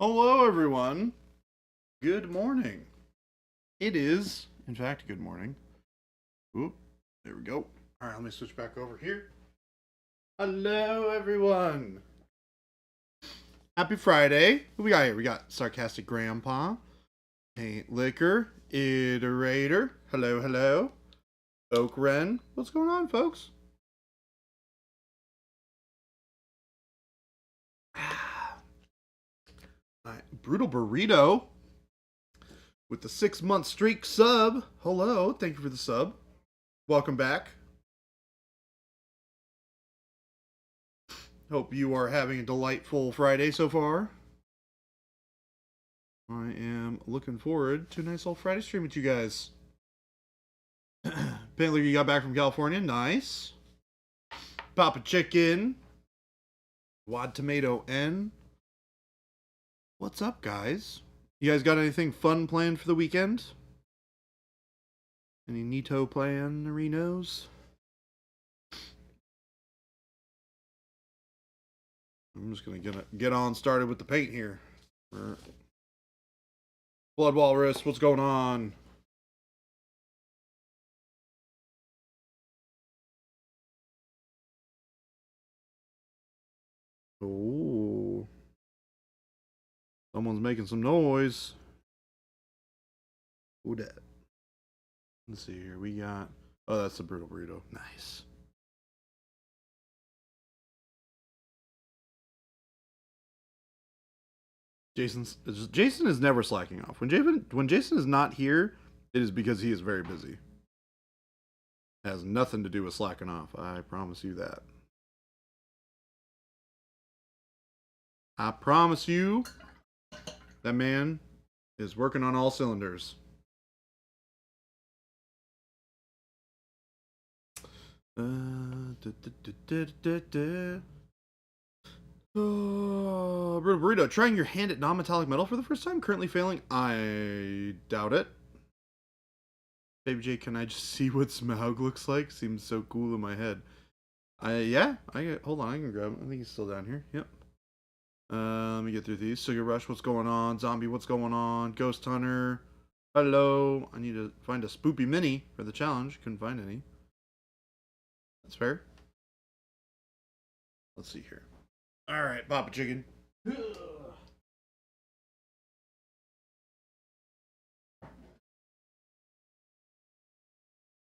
Hello, everyone. Good morning. It is, in fact, good morning. Oop, there we go. All right, let me switch back over here. Hello, everyone. Happy Friday. Who we got here? We got Sarcastic Grandpa, Paint Liquor, Iterator. Hello, hello. Oak Wren. What's going on, folks? Brutal Burrito with the 6-month streak sub. Hello, thank you for the sub. Welcome back. Hope you are having a delightful Friday so far. I am looking forward to a nice little Friday stream with you guys. Apparently you got back from California. Nice. Papa Chicken. Wad Tomato N. What's up, guys? You guys got anything fun planned for the weekend? Any neato plan, Renos? I'm just gonna get on started with the paint here. Blood Walrus, what's going on? Oh, someone's making some noise. Who that? Let's see here. We got. Oh, that's the Brutal Burrito. Nice. Jason is never slacking off. When Jason is not here, it is because he is very busy. It has nothing to do with slacking off. I promise you that. I promise you, that man is working on all cylinders. Oh, Burrito, trying your hand at non-metallic metal for the first time? Currently failing? I doubt it. Baby J, can I just see what Smaug looks like? Seems so cool in my head. Yeah, hold on, I can grab him. I think he's still down here. Yep. Let me get through these. Sugar Rush, what's going on? Zombie, what's going on? Ghost Hunter, hello. I need to find a Spoopy Mini for the challenge. Couldn't find any. That's fair. Let's see here. All right, Papa Chicken.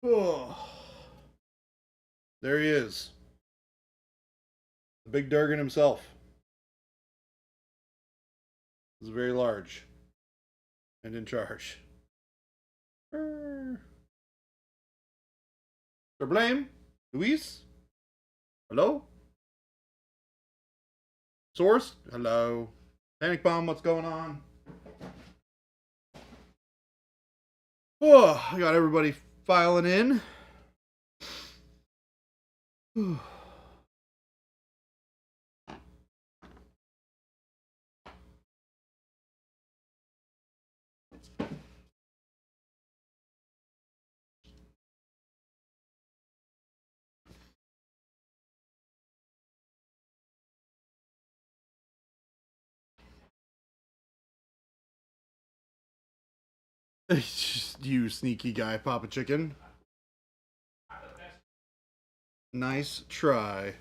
Oh. There he is. The Big Durgan himself. He's very large and in charge. Sir Blame? Luis? Hello? Source? Hello. Panic Bomb, what's going on? Oh, I got everybody filing in. You sneaky guy, Papa Chicken. Nice try.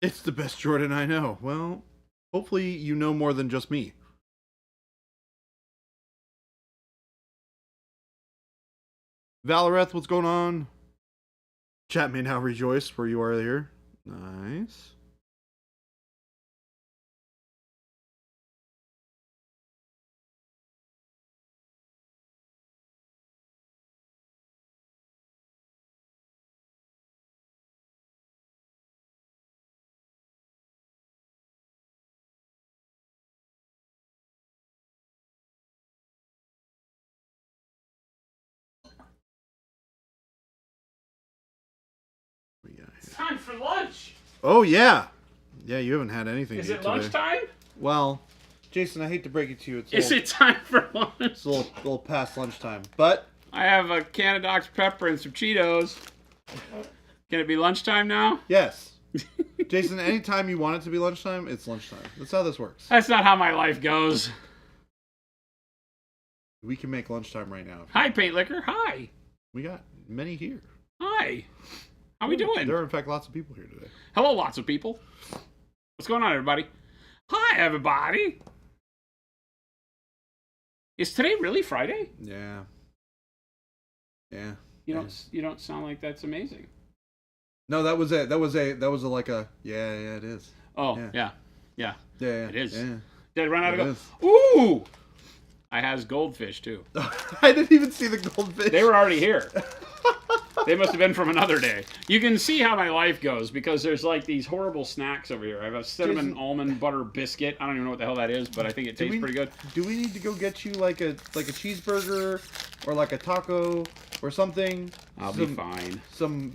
It's the best Jordan I know. Well, hopefully you know more than just me. Valoreth, what's going on? Chat may now rejoice for you are here. Nice. It's time for lunch. Oh yeah, Yeah, you haven't had anything Is to eat it today. lunchtime? Well, Jason, I hate to break it to you. Is it time for lunch? It's a little past lunchtime, but I have a can of Dr. Pepper and some Cheetos. Can it be lunchtime now? yes. Jason, anytime you want it to be lunchtime, it's lunchtime. That's how this works. That's not how my life goes. We can make lunchtime right now. Hi, Paint Liquor. Hi. We got many here. Hi. How we doing? There are, in fact, lots of people here today. Hello, lots of people. What's going on, everybody? Hi, everybody. Is today really Friday? Yeah. Yeah. You don't sound like that's amazing. No, that was like a it is. Oh, yeah. It is. Yeah. Did I run out It of is. gold? Ooh! I has goldfish, too. I didn't even see the goldfish. They were already here. They must have been from another day. You can see how my life goes because there's like these horrible snacks over here. I have a cinnamon almond butter biscuit. I don't even know what the hell that is, but I think it tastes pretty good. Do we need to go get you like a cheeseburger or like a taco or something? I'll be fine. Some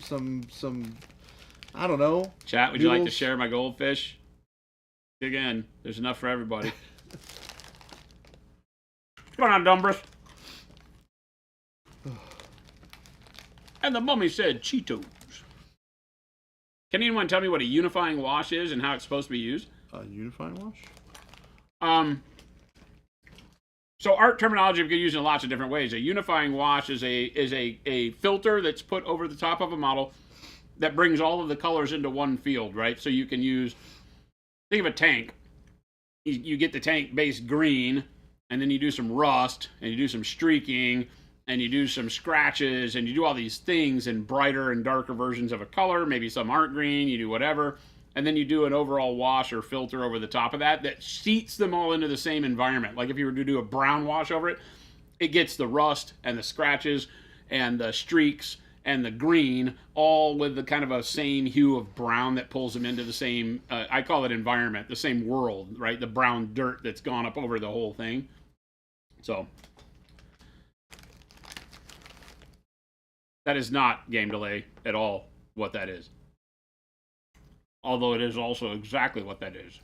I don't know. Chat, would you like to share my goldfish? Dig in. There's enough for everybody. What's going on, Dumbrus? And the mummy said Cheetos. Can anyone tell me what a unifying wash is and how it's supposed to be used? A unifying wash? So art terminology we can use in lots of different ways. A unifying wash is a filter that's put over the top of a model that brings all of the colors into one field, right? So you can use, think of a tank. You get the tank base green, and then you do some rust, and you do some streaking, and you do some scratches, and you do all these things in brighter and darker versions of a color. Maybe some aren't green, you do whatever. And then you do an overall wash or filter over the top of that sheets them all into the same environment. Like if you were to do a brown wash over it, it gets the rust and the scratches and the streaks and the green all with the kind of a same hue of brown that pulls them into the same, I call it environment, the same world, right? The brown dirt that's gone up over the whole thing. So that is not game delay at all what that is. Although it is also exactly what that is.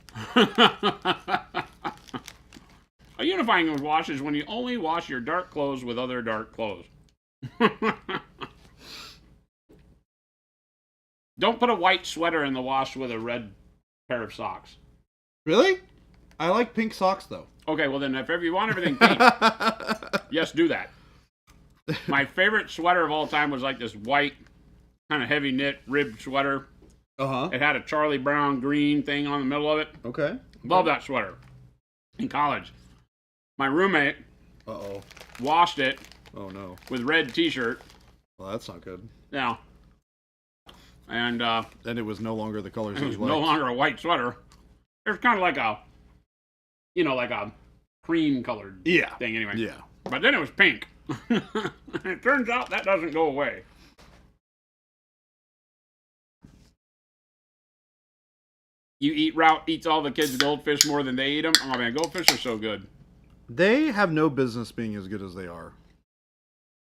A unifying wash is when you only wash your dark clothes with other dark clothes. Don't put a white sweater in the wash with a red pair of socks. Really? I like pink socks, though. Okay, well then, if you want everything pink, yes, do that. My favorite sweater of all time was like this white, kind of heavy knit ribbed sweater. Uh-huh. It had a Charlie Brown green thing on the middle of it. Okay. Love that sweater. In college, my roommate washed it. Oh, no. With red t-shirt. Well, that's not good. Yeah. And then it was no longer the colors. It was no longer a white sweater. It was kind of like a, like a cream colored thing anyway. Yeah. But then it was pink. It turns out that doesn't go away. Route eats all the kids' goldfish more than they eat them. Oh man, goldfish are so good. They have no business being as good as they are.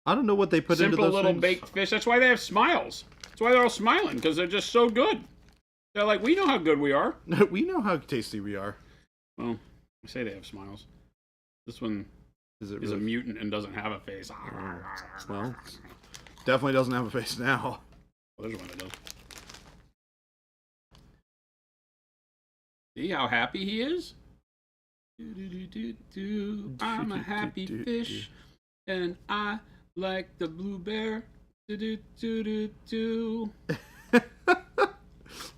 I don't know what they put into those Simple little things. baked fish. That's why they have smiles. That's why they're all smiling, because they're just so good. They're like, we know how good we are. We know how tasty we are. Well, I say they have smiles. This one is a mutant and doesn't have a face. Well, definitely doesn't have a face now. Well, there's one that does. See how happy he is? I'm a happy fish, and I like the blue bear.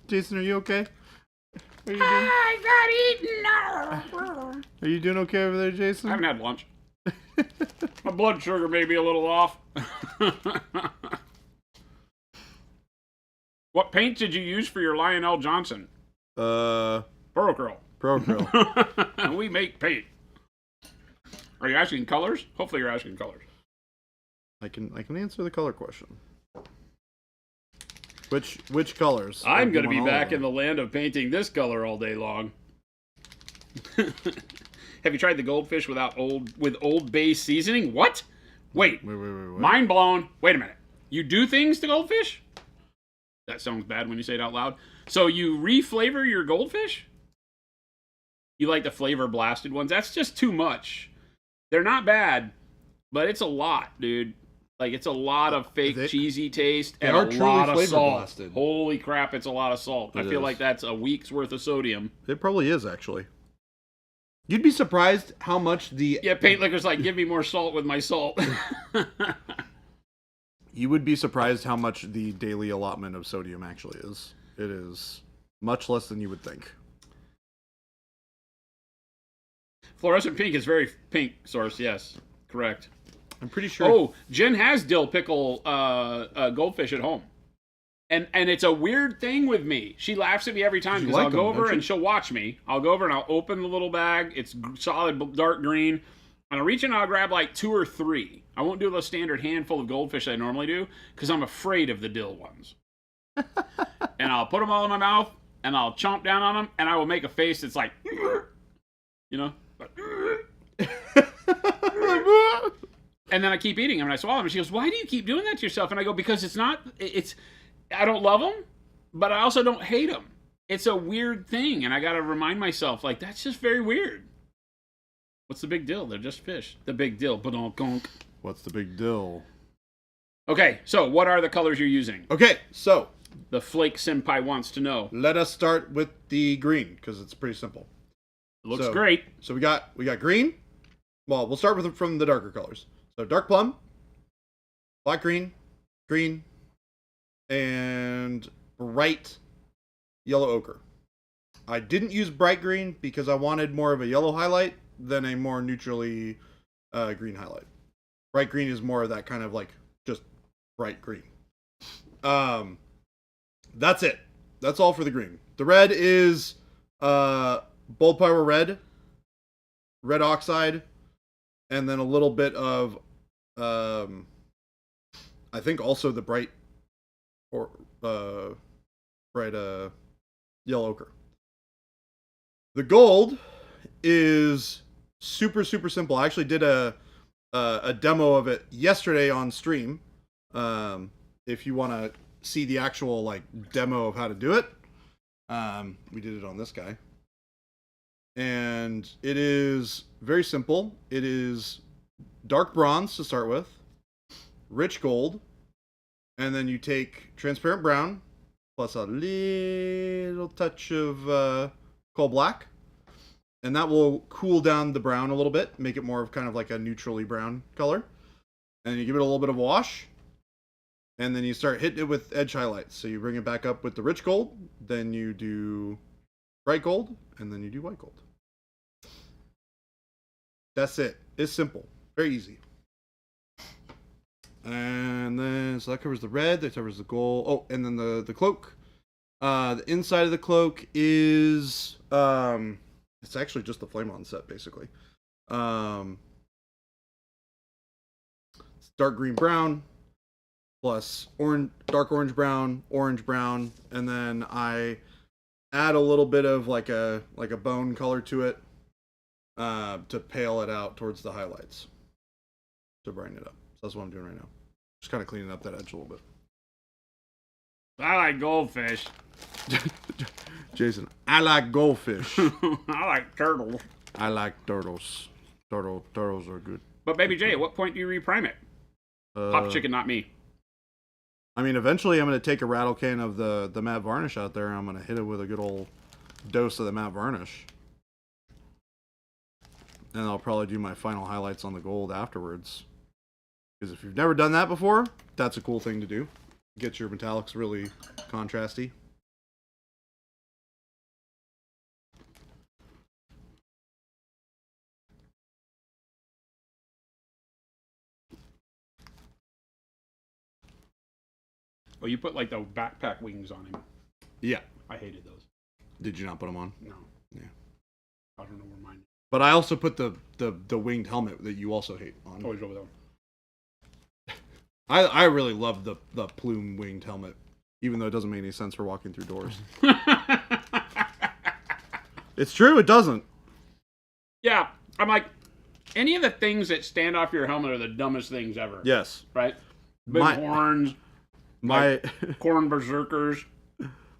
Jason, are you okay? I got eaten. Are you doing okay over there, Jason? I haven't had lunch. My blood sugar may be a little off. What paint did you use for your Lionel Johnson? Pro-Curl. Pro-Curl. We make paint. Are you asking colors? Hopefully you're asking colors. I can answer the color question. Which colors? I'm going to be back in the land of painting this color all day long. Have you tried the goldfish with Old Bay seasoning? What? Wait. Wait. Mind blown. Wait a minute. You do things to goldfish? That sounds bad when you say it out loud. So you reflavor your goldfish? You like the flavor blasted ones? That's just too much. They're not bad, but it's a lot, dude. Like, it's a lot of fake cheesy taste and a lot of salt. Blasted. Holy crap, it's a lot of salt. I feel like that's a week's worth of sodium. It probably is, actually. You'd be surprised how much the... Yeah, Paint Liquor's like, give me more salt with my salt. You would be surprised how much the daily allotment of sodium actually is. It is much less than you would think. Fluorescent pink is very pink source, yes. Correct. I'm pretty sure... Oh, Jen has dill pickle goldfish at home. And it's a weird thing with me. She laughs at me every time because I'll go over and she'll watch me. I'll go over and I'll open the little bag. It's solid dark green. And I'll reach in and I'll grab like 2 or 3. I won't do the standard handful of goldfish I normally do because I'm afraid of the dill ones. And I'll put them all in my mouth and I'll chomp down on them and I will make a face that's like, you know? And then I keep eating them and I swallow them. And she goes, why do you keep doing that to yourself? And I go, because I don't love them, but I also don't hate them. It's a weird thing. And I got to remind myself, like, that's just very weird. What's the big deal? They're just fish. The big deal. Ba-donk. What's the big deal? Okay, so what are the colors you're using? Okay, so... The Flake Senpai wants to know. Let us start with the green, because it's pretty simple. It looks great. So we got green. Well, we'll start with from the darker colors. So dark plum, black green, green, and bright yellow ochre. I didn't use bright green because I wanted more of a yellow highlight than a more neutrally green highlight. Bright green is more of that kind of like just bright green. That's it. That's all for the green. The red is Bold Power red oxide, and then a little bit of I think also the bright yellow ochre. The gold is super simple. I actually did a demo of it yesterday on stream. If you want to see the actual like demo of how to do it, we did it on this guy. And it is very simple. It is dark bronze to start with, rich gold, and then you take transparent brown plus a little touch of coal black, and that will cool down the brown a little bit, make it more of kind of like a neutrally brown color. And you give it a little bit of wash, and then you start hitting it with edge highlights. So you bring it back up with the rich gold, then you do bright gold, and then you do white gold. That's it. It's simple. Very easy. And then, so that covers the red, that covers the gold. Oh, and then the cloak. The inside of the cloak is, it's actually just the Flame On set, basically. It's dark green brown, plus dark orange brown, and then I add a little bit of like a bone color to it, to pale it out towards the highlights, to brighten it up. So that's what I'm doing right now. Just kind of cleaning up that edge a little bit. I like goldfish. Jason, I like goldfish. I like turtles. I like turtles. Turtles are good. But Baby J, at what point do you reprime it? Pop Chicken, not me. I mean, eventually I'm going to take a rattle can of the matte varnish out there and I'm going to hit it with a good old dose of the matte varnish. And I'll probably do my final highlights on the gold afterwards. Because if you've never done that before, that's a cool thing to do. Get your metallics really contrasty. Oh, you put like the backpack wings on him. Yeah. I hated those. Did you not put them on? No. Yeah. I don't know where mine is. But I also put the winged helmet that you also hate on. Always over there. I really love the plume winged helmet, even though it doesn't make any sense for walking through doors. It's true, it doesn't. Yeah, I'm like, any of the things that stand off your helmet are the dumbest things ever. Yes. Right? Big horns, My Corn Berserkers,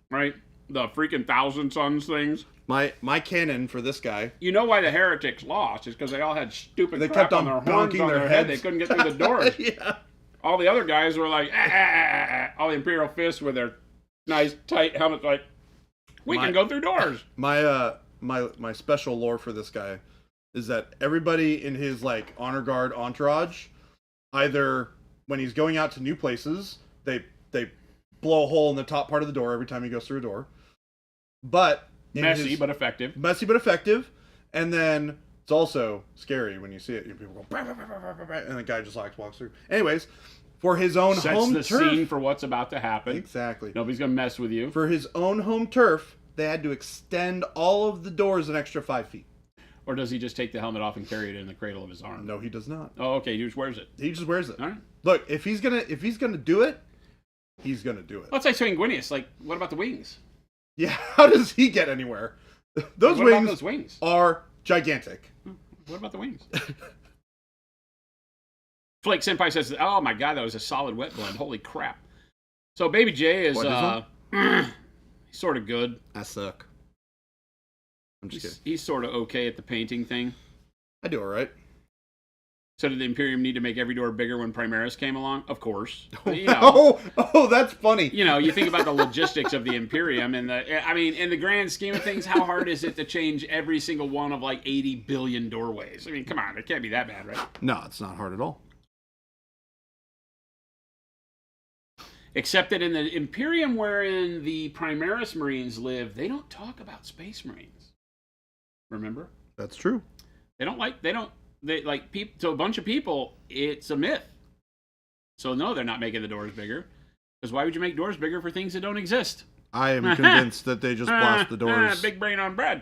right? The freaking Thousand Suns things. my cannon for this guy. You know why the heretics lost is because they all had stupid They crap kept on on their horns bonking on their their head. heads. They couldn't get through the doors. Yeah. All the other guys were like, all the Imperial fists with their nice tight helmets, like, we can go through doors. My special lore for this guy is that everybody in his like honor guard entourage, either when he's going out to new places, they blow a hole in the top part of the door every time he goes through a door. But Messy but effective. Messy but effective. And then it's also scary when you see it. People go, bah, bah, bah, bah, bah, bah, and the guy just like walks through. Anyways, for his own Sets home the turf. scene for what's about to happen. Exactly. Nobody's going to mess with you. For his own home turf, they had to extend all of the doors an extra 5 feet. Or does he just take the helmet off and carry it in the cradle of his arm? No, he does not. Oh, okay. He just wears it. He just wears it. All right. Look, if he's gonna do it, he's gonna do it. Let's say Sanguinius. Like, what about the wings? Yeah, how does he get anywhere? Those What about wings those wings? are gigantic. What about the wings? Flake Senpai says, "Oh my god, that was a solid wet blend. Holy crap!" So Baby J is he's sort of good. I suck. I'm just kidding. He's sort of okay at the painting thing. I do all right. So did the Imperium need to make every door bigger when Primaris came along? Of course. You know, Oh, that's funny. you know, you think about the logistics of the Imperium and in the grand scheme of things, how hard is it to change every single one of like 80 billion doorways? I mean, come on, it can't be that bad, right? No, it's not hard at all. Except that in the Imperium wherein the Primaris Marines live, they don't talk about Space Marines. Remember? That's true. They to a bunch of people, it's a myth. So no, they're not making the doors bigger. Because why would you make doors bigger for things that don't exist? I am convinced that they just blast the doors. Big brain on Brad.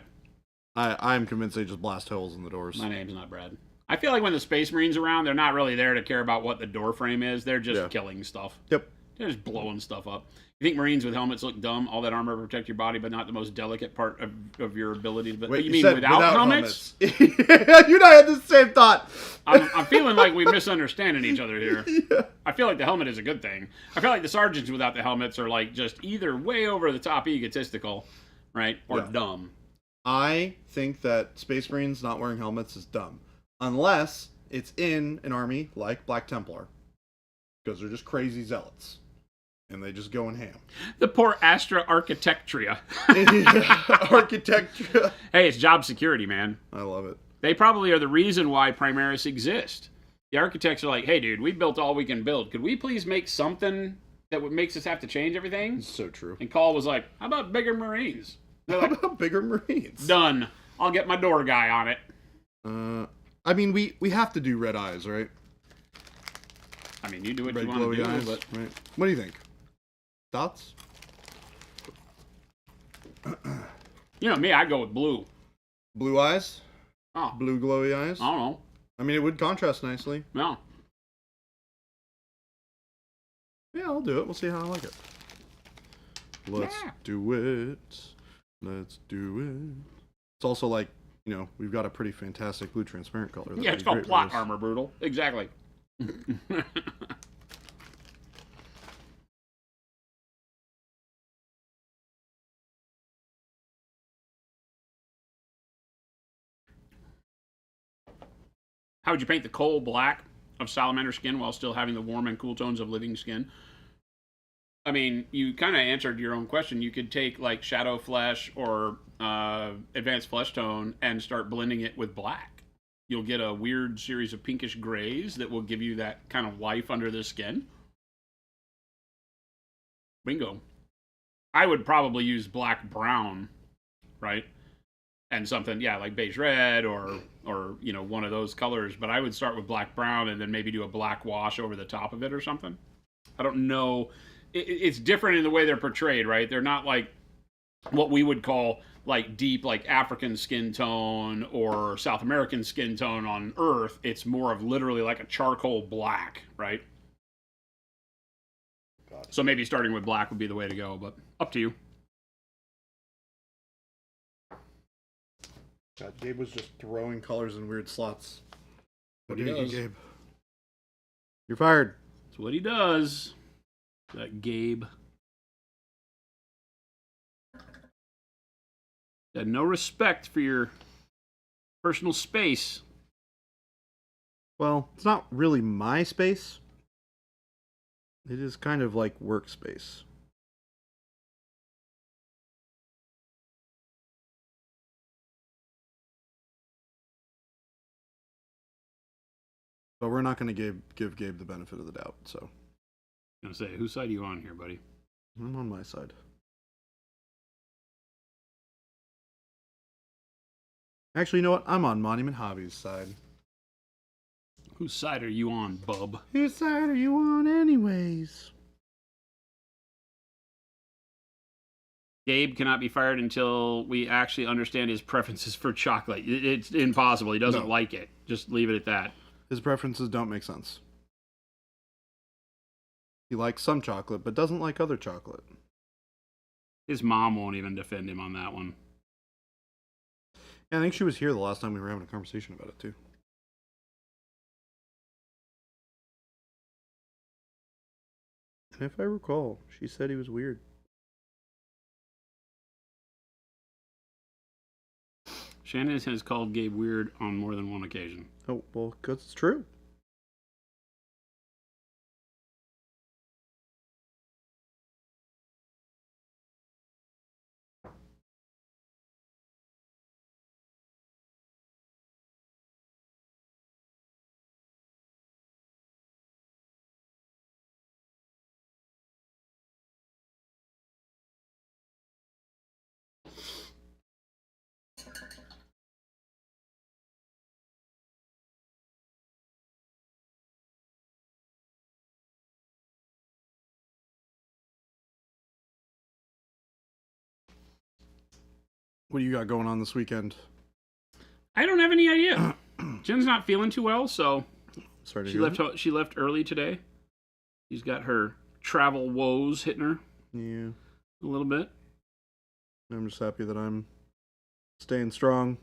I am convinced they just blast holes in the doors. My name's not Brad. I feel like when the Space Marines are around, they're not really there to care about what the door frame is. They're just killing stuff. Yep. They're just blowing stuff up. You think Marines with helmets look dumb? All that armor to protect your body, but not the most delicate part of your ability. But Wait, you mean said without helmets? you and I had the same thought. I'm feeling like we're misunderstanding each other here. Yeah. I feel like the helmet is a good thing. I feel like the sergeants without the helmets are like just either way over the top egotistical, right, or dumb. I think that Space Marines not wearing helmets is dumb. Unless it's in an army like Black Templar. Because they're just crazy zealots. And they just go in ham. The poor Astra Architectria. Architecture. Hey, it's job security, man. I love it. They probably are the reason why Primaris exist. The architects are like, hey, dude, we built all we can build. Could we please make something that makes us have to change everything? It's so true. And Call was like, how about bigger Marines? They're How like, about bigger Marines? done. I'll get my door guy on it. I mean, we have to do red eyes, right? I mean, you do what Red you want to glowy do, eyes, but right? What do you think? Thoughts? you know me, I'd go with blue. Blue eyes? Oh, Blue glowy eyes? I don't know. I mean, it would contrast nicely. No. Yeah, I'll do it. We'll see how I like it. Let's do it. Let's do it. It's also like, you know, we've got a pretty fantastic blue transparent color. Yeah, it's called plot armor, brutal. Exactly. How would you paint the coal black of salamander skin while still having the warm and cool tones of living skin? I mean, you kind of answered your own question. You could take like Shadow Flesh or Advanced Flesh Tone and start blending it with black. You'll get a weird series of pinkish grays that will give you that kind of life under the skin. Bingo. I would probably use black brown, right? And something, yeah, like beige red or you know, one of those colors. But I would start with black brown and then maybe do a black wash over the top of it or something. I don't know. It's different in the way they're portrayed, right? They're not like what we would call like deep, like African skin tone or South American skin tone on Earth. It's more of literally like a charcoal black, right? So maybe starting with black would be the way to go, but up to you. God, Gabe was just throwing colors in weird slots. What he does. Gabe? You're fired. That's what he does. Gabe. Got no respect for your personal space. Well, it's not really my space. It is kind of like workspace. But we're not going to give Gabe the benefit of the doubt, so. I'm going to say, whose side are you on here, buddy? I'm on my side. Actually, you know what? I'm on Monument Hobbies' side. Whose side are you on, bub? Whose side are you on anyways? Gabe cannot be fired until we actually understand his preferences for chocolate. It's impossible. He doesn't like it. Just leave it at that. His preferences don't make sense. He likes some chocolate, but doesn't like other chocolate. His mom won't even defend him on that one. Yeah, I think she was here the last time we were having a conversation about it, too. And if I recall, she said he was weird. Shannon has called Gabe weird on more than one occasion. Oh, well, because it's true. What do you got going on this weekend? I don't have any idea. Jen's not feeling too well, so Sorry to she hear left. that. She left early today. She's got her travel woes hitting her Yeah. a little bit. I'm just happy that I'm staying strong.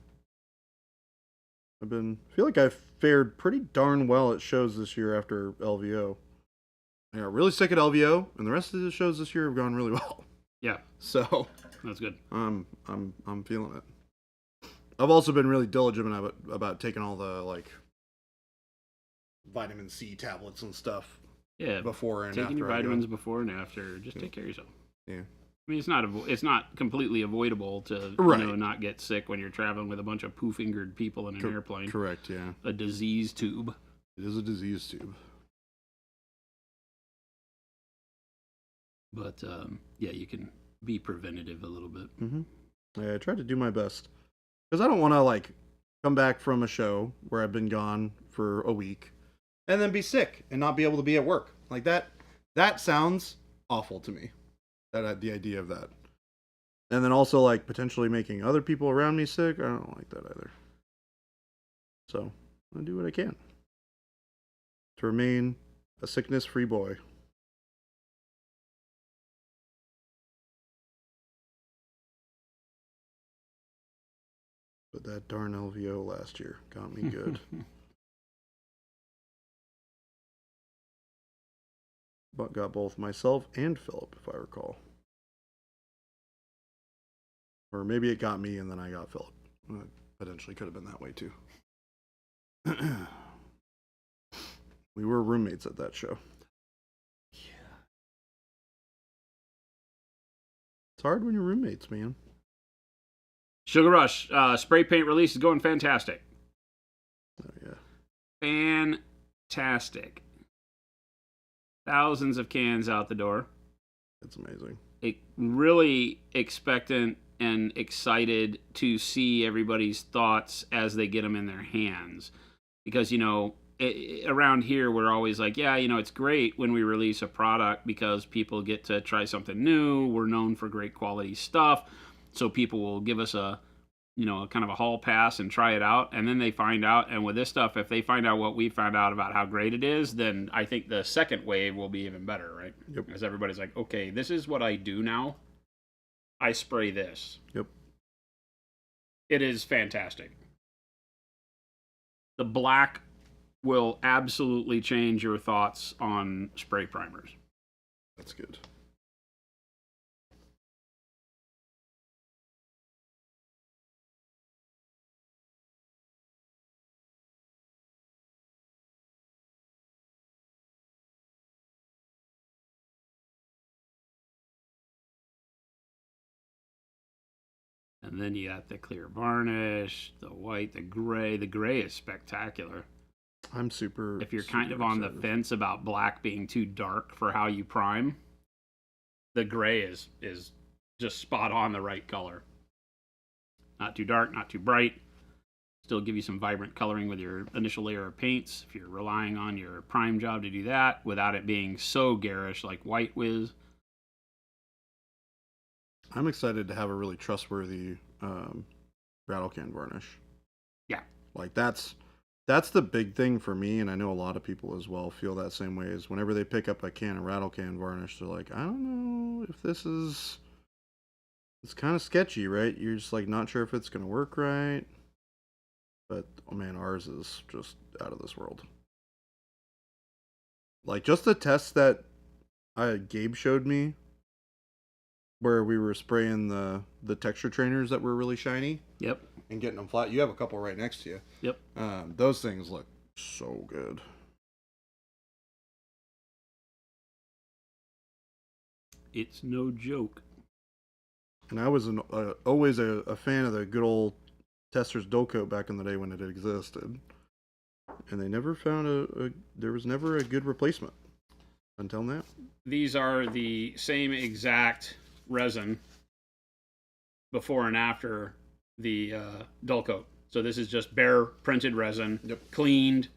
I feel like I've fared pretty darn well at shows this year after LVO. I got really sick at LVO, and the rest of the shows this year have gone really well. Yeah, So that's good. I'm feeling it. I've also been really diligent about taking all the vitamin C tablets and stuff. Yeah, Before and taking after your I go. vitamins before and after. Just take care of yourself. Yeah. I mean, it's not completely avoidable to Right. not get sick when you're traveling with a bunch of poo-fingered people in an airplane. Correct, yeah. A disease tube. It is a disease tube. But yeah, you can be preventative a little bit. Mm-hmm. Yeah, I try to do my best. Because I don't want to, come back from a show where I've been gone for a week and then be sick and not be able to be at work. Like that sounds awful to me. The idea of that. And then also, potentially making other people around me sick. I don't like that either. So, I do what I can to remain a sickness-free boy. But that darn LVO last year got me good. But got both myself and Philip, if I recall. Or maybe it got me and then I got Philip. It potentially could have been that way too. We were roommates at that show. Yeah. It's hard when you're roommates, man. Sugar Rush spray paint release is going fantastic. Oh, yeah. Fantastic. Thousands of cans out the door. It's amazing. Really expectant and excited to see everybody's thoughts as they get them in their hands. Because, around here, we're always like, yeah, it's great when we release a product because people get to try something new. We're known for great quality stuff. So people will give us a kind of a hall pass and try it out. And then they find out. And with this stuff, if they find out what we found out about how great it is, then I think the second wave will be even better, right? Yep. Because everybody's like, okay, this is what I do now. I spray this. Yep. It is fantastic. The black will absolutely change your thoughts on spray primers. that's good. And then you got the clear varnish, the white, the gray. The gray is spectacular. I'm super. If you're kind of super on the excited. fence about black being too dark for how you prime, the gray is just spot on the right color. Not too dark, not too bright. Still give you some vibrant coloring with your initial layer of paints if you're relying on your prime job to do that without it being so garish like White Wiz. I'm excited to have a really trustworthy rattle can varnish. Yeah. Like that's the big thing for me, and I know a lot of people as well feel that same way. Is whenever they pick up a can of rattle can varnish, they're like, I don't know if this is. It's kind of sketchy, right? You're just like not sure if it's gonna work right. But oh man, ours is just out of this world. Like just the test that Gabe showed me, where we were spraying the texture trainers that were really shiny. Yep. And getting them flat. You have a couple right next to you. Yep. Those things look so good. It's no joke. And I was always a fan of the good old Testors Dull Coat back in the day when it existed. And they never found there was never a good replacement until now. These are the same exact resin before and after the Dull Coat. So this is just bare printed resin, cleaned,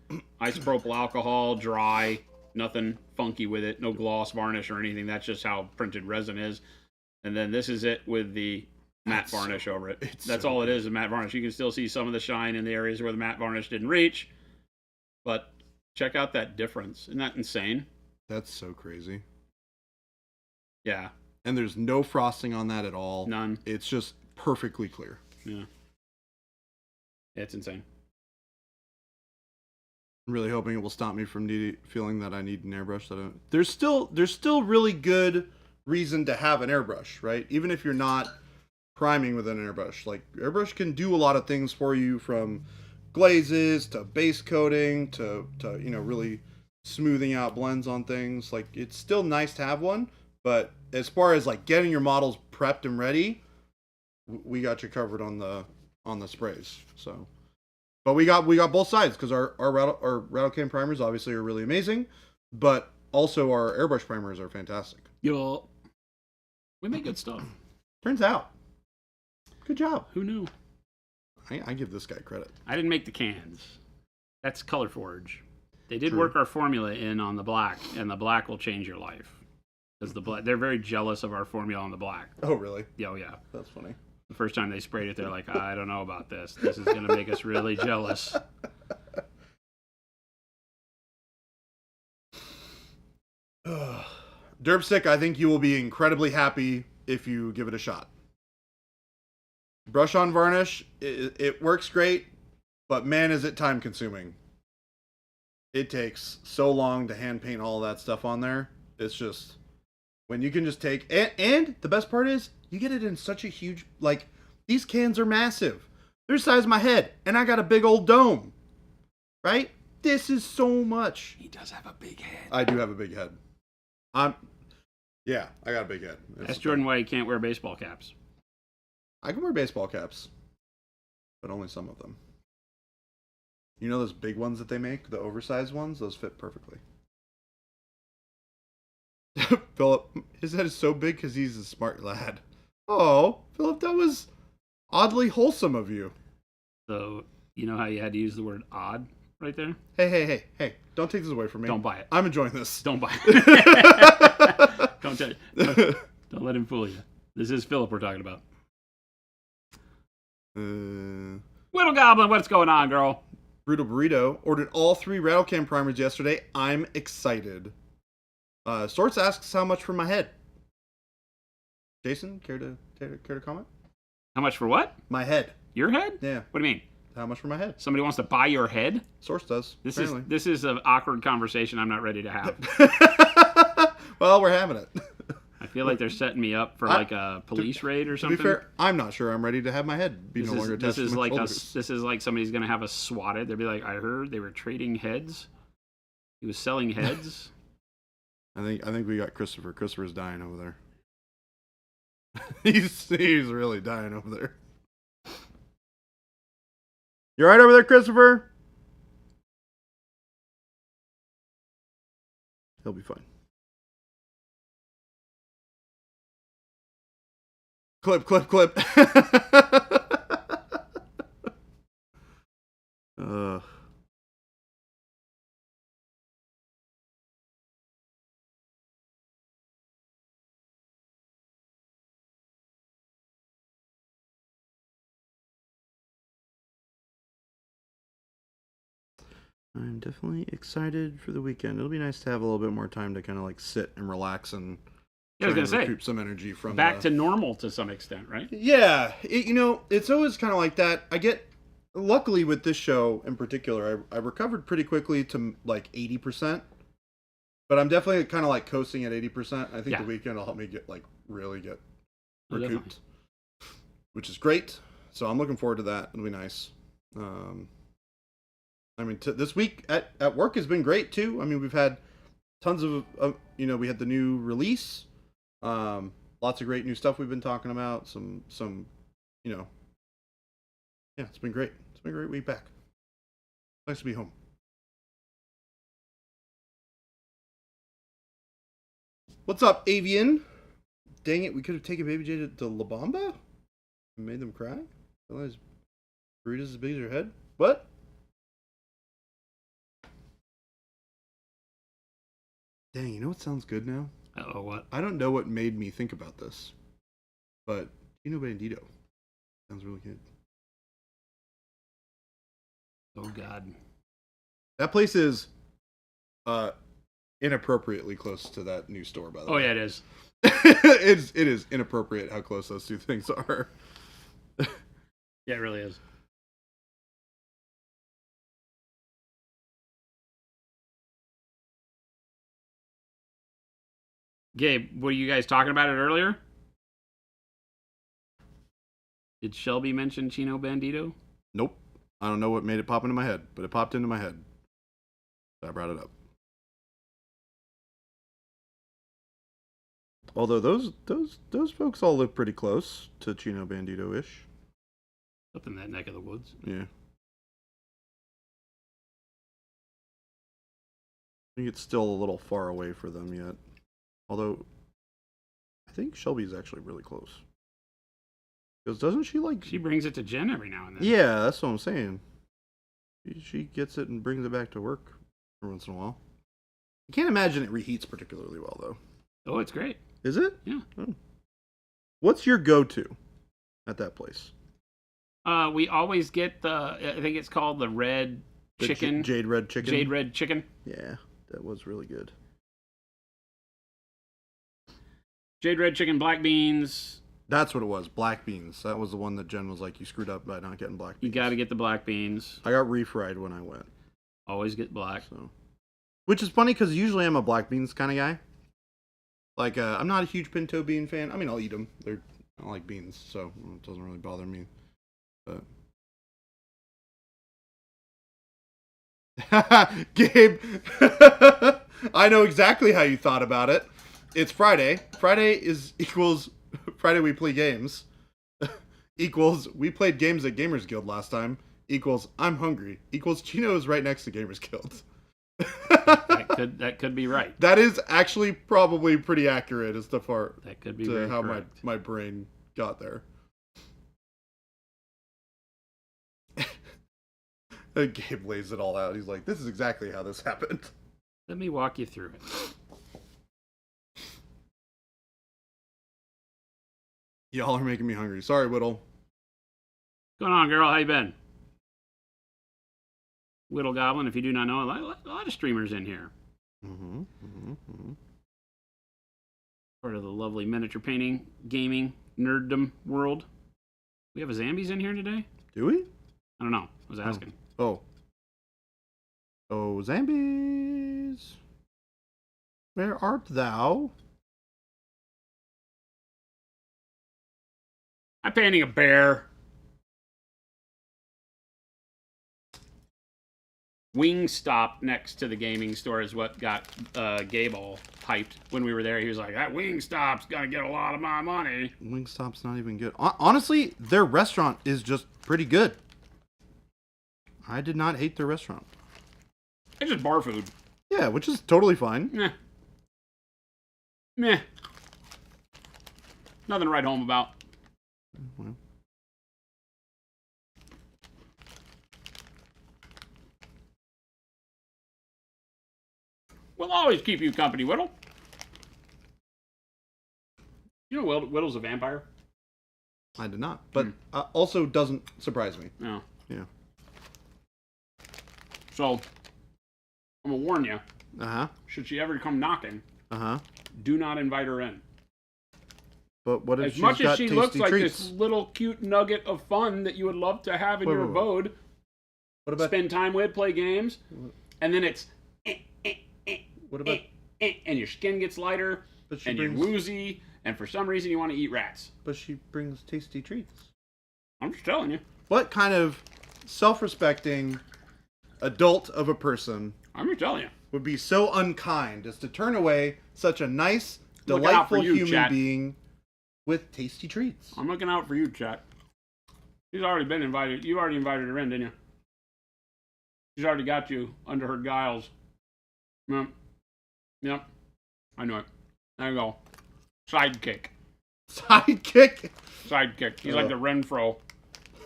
isopropyl alcohol, dry, nothing funky with it, no gloss varnish or anything. That's just how printed resin is. And then this is it with the matte varnish over it. That's all it is, a matte varnish. You can still see some of the shine in the areas where the matte varnish didn't reach. But check out that difference. Isn't that insane? That's so crazy. Yeah. And there's no frosting on that at all. None. It's just perfectly clear. Yeah. It's insane. I'm really hoping it will stop me from feeling that I need an airbrush. There's still really good reason to have an airbrush, right? Even if you're not priming with an airbrush. Like airbrush can do a lot of things for you, from glazes to base coating to really smoothing out blends on things. Like it's still nice to have one, but as far as like getting your models prepped and ready, we got you covered on the sprays. So, but we got both sides, because our rattle can primers obviously are really amazing, but also our airbrush primers are fantastic. Yo, we make good stuff. Turns out, good job. Who knew? I give this guy credit. I didn't make the cans. That's Color Forge. They did True. work our formula in on the black, and the black will change your life. Because they're very jealous of our formula on the black. Oh, really? Oh, yeah. That's funny. The first time they sprayed it, they're like, I don't know about this. This is going to make us really jealous. Derpstick, I think you will be incredibly happy if you give it a shot. Brush on varnish, it works great, but man, is it time consuming. It takes so long to hand paint all that stuff on there. It's just, when you can just take, and the best part is, you get it in such a huge, like, these cans are massive. They're the size of my head, and I got a big old dome. Right? This is so much. He does have a big head. I do have a big head. Yeah, I got a big head. That's Jordan why he can't wear baseball caps. I can wear baseball caps, but only some of them. You know those big ones that they make, the oversized ones? Those fit perfectly. Philip, his head is so big because he's a smart lad. Oh, Philip, that was oddly wholesome of you. So, you know how you had to use the word odd right there? Hey, don't take this away from me. Don't buy it. I'm enjoying this. Don't buy it. Don't let him fool you. This is Philip we're talking about. Whittle Goblin, what's going on, girl? Brutal Burrito ordered all 3 rattle can primers yesterday. I'm excited. Sorts asks how much for my head. Jason, care to comment? How much for what? My head. Your head? Yeah. What do you mean? How much for my head? Somebody wants to buy your head? Source does. This is an awkward conversation I'm not ready to have. Well, we're having it. I feel like they're setting me up for I- like a police raid or To something. be fair, I'm not sure I'm ready to have my head be no longer attached to my shoulders. This is like somebody's gonna have us swatted. They'll be like, I heard they were trading heads. He was selling heads. I think we got Christopher. Christopher's dying over there. he's really dying over there. You all right over there, Christopher? He'll be fine. Clip. I'm definitely excited for the weekend. It'll be nice to have a little bit more time to kind of like sit and relax and Yeah, I was try gonna say, recoup some energy from back to normal to some extent, right? Yeah, it's always kind of like that. Luckily with this show in particular, I recovered pretty quickly to like 80%, but I'm definitely kind of like coasting at 80%. I think the weekend will help me really get recouped, which is great. So I'm looking forward to that. It'll be nice. I mean, this week at work has been great too. I mean, we've had tons of, we had the new release, lots of great new stuff we've been talking about. Some, yeah, it's been great. It's been a great week back. Nice to be home. What's up, Avian? Dang it, we could have taken Baby J to La Bamba and made them cry. Realize burritos as big as your head. What? Dang, you know what sounds good now? Oh, what? I don't know what made me think about this, but Chino Bandito sounds really good. Oh God. That place is inappropriately close to that new store, by the way. Oh yeah, it is. It is inappropriate how close those two things are. Yeah, it really is. Gabe, were you guys talking about it earlier? Did Shelby mention Chino Bandito? Nope. I don't know what made it pop into my head, but it popped into my head. So I brought it up. Although those folks all live pretty close to Chino Bandito-ish. Up in that neck of the woods. Yeah. I think it's still a little far away for them yet. Although, I think Shelby's actually really close. Because doesn't she like... She brings it to Jen every now and then. Yeah, that's what I'm saying. She gets it and brings it back to work every once in a while. I can't imagine it reheats particularly well, though. Oh, it's great. Is it? Yeah. Oh. What's your go-to at that place? We always get I think it's called the red chicken. Jade red chicken? Jade red chicken. Yeah, that was really good. Jade red chicken, black beans. That's what it was, black beans. That was the one that Jen was like, you screwed up by not getting black beans. You got to get the black beans. I got refried when I went. Always get black. So, which is funny because usually I'm a black beans kind of guy. Like, I'm not a huge pinto bean fan. I mean, I'll eat them. I don't like beans, so it doesn't really bother me. But Gabe, I know exactly how you thought about it. It's Friday. Friday we play games. Equals we played games at Gamers Guild last time. Equals I'm hungry. Equals Chino is right next to Gamers Guild. that could be right. That is actually probably pretty accurate as far that could be to how correct. my brain got there. Gabe lays it all out. He's like, "This is exactly how this happened." Let me walk you through it. Y'all are making me hungry. Sorry, Whittle. What's going on, girl? How you been? Whittle Goblin, if you do not know, a lot of streamers in here. Part of the lovely miniature painting, gaming, nerddom world. We have a Zambies in here today? Do we? I don't know. I was asking. Oh, Zambies. Where art thou? I'm painting a bear. Wingstop next to the gaming store is what got Gabe all hyped when we were there. He was like, that Wingstop's gonna get a lot of my money. Wingstop's not even good. Honestly, their restaurant is just pretty good. I did not hate their restaurant. It's just bar food. Yeah, which is totally fine. Meh. Meh. Nothing to write home about. Well. We'll always keep you company, Whittle. You know Whittle's a vampire? I did not, but also doesn't surprise me. No. Yeah. So, I'm gonna warn you. Uh-huh. Should she ever come knocking, Uh-huh. do not invite her in. But what if As she's much got as she tasty looks like treats? this little cute nugget of fun that you would love to have in Wait, your wait, wait. abode, What about spend time with, play games, and then it's what about and your skin gets lighter, but she and brings you're woozy, and for some reason you want to eat rats. but she brings tasty treats. I'm just telling you. What kind of self-respecting adult of a person I'm just telling you. would be so unkind as to turn away such a nice, Looking out for delightful you, human chat. being with tasty treats? I'm looking out for you, chat. She's already been invited. You already invited her in, didn't you? She's already got you under her guiles. Yep. Yep. I knew it. There you go. Sidekick. Sidekick? Sidekick. He's like the Renfro.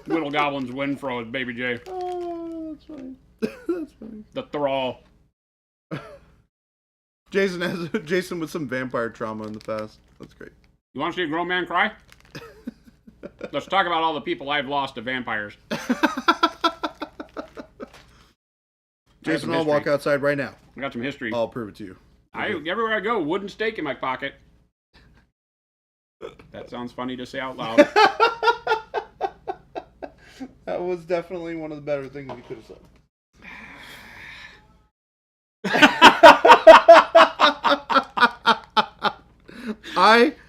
Little Goblin's Winfro is Baby J. Oh, that's funny. That's funny. The Thrall. Jason with some vampire trauma in the past. That's great. You want to see a grown man cry? Let's talk about all the people I've lost to vampires. Jason, I'll walk outside right now. I got some history. I'll prove it to you. Everywhere I go, wooden stake in my pocket. That sounds funny to say out loud. That was definitely one of the better things you could have said.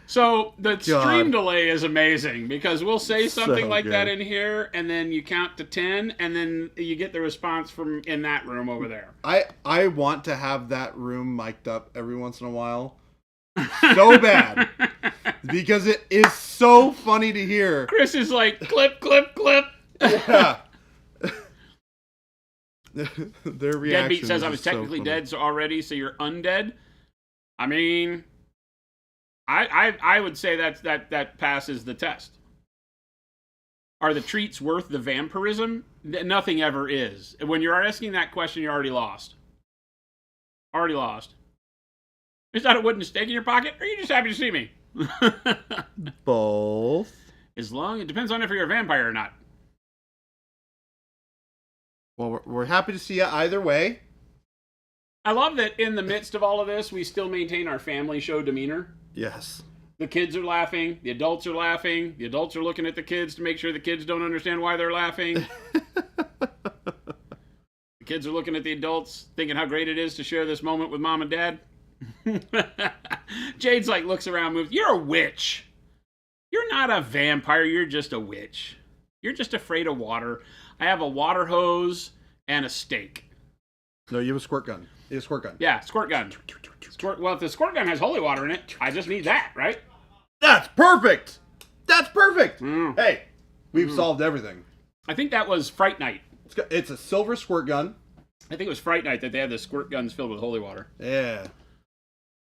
So the stream delay is amazing because we'll say something So like good. that in here, and then you count to 10, and then you get the response from in that room over there. I want to have that room mic'd up every once in a while. So bad. Because it is so funny to hear. Chris is like, clip, clip, clip. Yeah. Their reaction. Deadbeat says I was is so technically funny. dead already, so you're undead. I mean, I would say that passes the test. Are the treats worth the vampirism? Nothing ever is. When you're asking that question, you're already lost. Already lost. Is that a wooden stake in your pocket, or are you just happy to see me? Both. It depends on if you're a vampire or not. Well, we're happy to see you either way. I love that in the midst of all of this, we still maintain our family show demeanor. Yes. The kids are laughing. The adults are laughing. The adults are looking at the kids to make sure the kids don't understand why they're laughing. The kids are looking at the adults, thinking how great it is to share this moment with mom and dad. Jade's like, looks around, moves. You're a witch. You're not a vampire. You're just a witch. You're just afraid of water. I have a water hose and a stake. No, you have a squirt gun. You have a squirt gun. Yeah, squirt gun. Well, if the squirt gun has holy water in it, I just need that, right? That's perfect. That's perfect. Mm. Hey, we've solved everything. I think that was Fright Night. It's a silver squirt gun. I think it was Fright Night that they had the squirt guns filled with holy water. Yeah.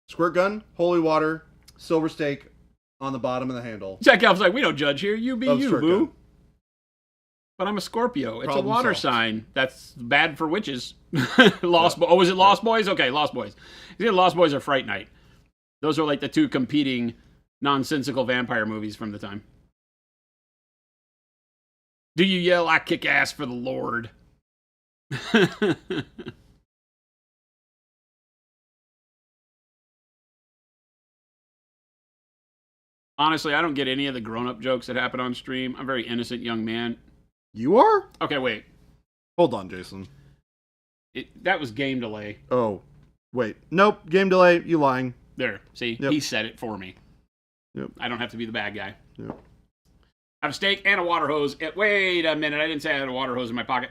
Squirt gun, holy water, silver stake on the bottom of the handle. Jack Alp's like, we don't judge here. You be Of you, squirt boo. gun. But I'm a Scorpio. It's Problem a water solved. sign. That's bad for witches. Was it Lost Boys? Okay, Lost Boys. Lost Boys or Fright Night. Those are like the two competing nonsensical vampire movies from the time. Do you yell, I kick ass for the Lord? Honestly, I don't get any of the grown-up jokes that happen on stream. I'm a very innocent young man. You are? Okay, wait. Hold on, Jason. That was game delay. Oh. Wait. Nope. Game delay. You lying. There. See? Yep. He said it for me. Yep. I don't have to be the bad guy. Yep. I have a steak and a water hose. Wait a minute. I didn't say I had a water hose in my pocket.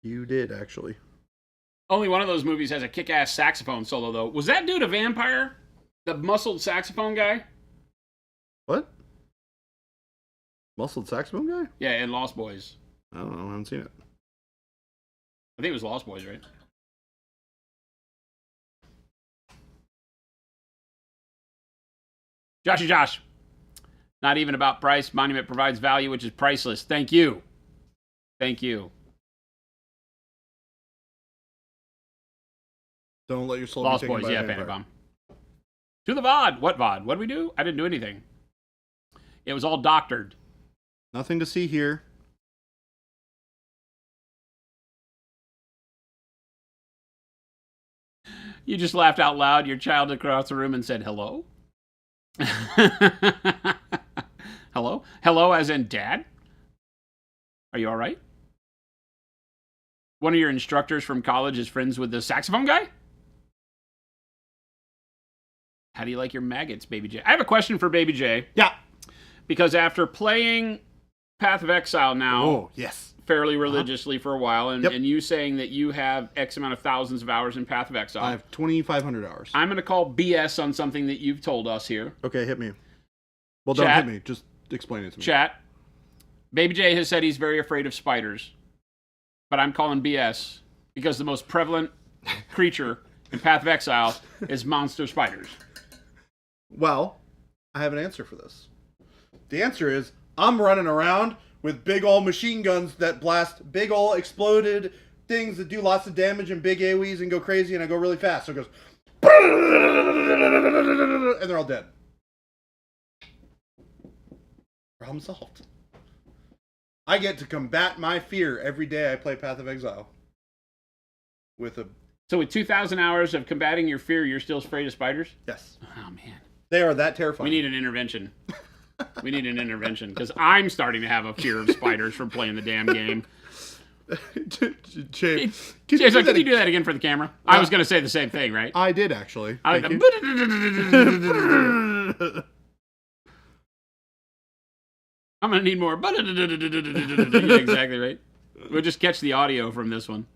You did, actually. Only one of those movies has a kick-ass saxophone solo, though. Was that dude a vampire? The muscled saxophone guy? What? Muscled saxophone guy? Yeah, in Lost Boys. I don't know. I haven't seen it. I think it was Lost Boys, right? Joshy Josh. Not even about price. Monument provides value, which is priceless. Thank you. Thank you. Don't let your soul Lost be taken Boys, by yeah, a vampire. Panic Bomb. To the VOD. What VOD? What did we do? I didn't do anything. It was all doctored. Nothing to see here. You just laughed out loud. Your child across the room and said, hello? Hello? Hello as in dad? Are you all right? One of your instructors from college is friends with the saxophone guy? How do you like your maggots, Baby J? I have a question for Baby J. Yeah. Because after playing Path of Exile now Oh, yes. fairly religiously for a while, and, Yep. and you saying that you have X amount of thousands of hours in Path of Exile, I have 2,500 hours. I'm going to call BS on something that you've told us here. Okay, hit me. Well, don't Chat. hit me. Just explain it to me. Chat. Baby J has said he's very afraid of spiders, but I'm calling BS because the most prevalent creature in Path of Exile is monster spiders. Well, I have an answer for this. The answer is I'm running around with big old machine guns that blast big old exploded things that do lots of damage and big AoEs and go crazy, and I go really fast. So it goes, and they're all dead. Problem solved. I get to combat my fear every day I play Path of Exile. With a So with 2,000 hours of combating your fear, you're still afraid of spiders? yes, Oh, man. they are that terrifying. We need an intervention. We need an intervention because I'm starting to have a fear of spiders from playing the damn game. Jay, Jason, can you do that again for the camera? I was going to say the same thing, right? I did actually. I like Thank the... you. I'm going to need more. Yeah, exactly right. We'll just catch the audio from this one.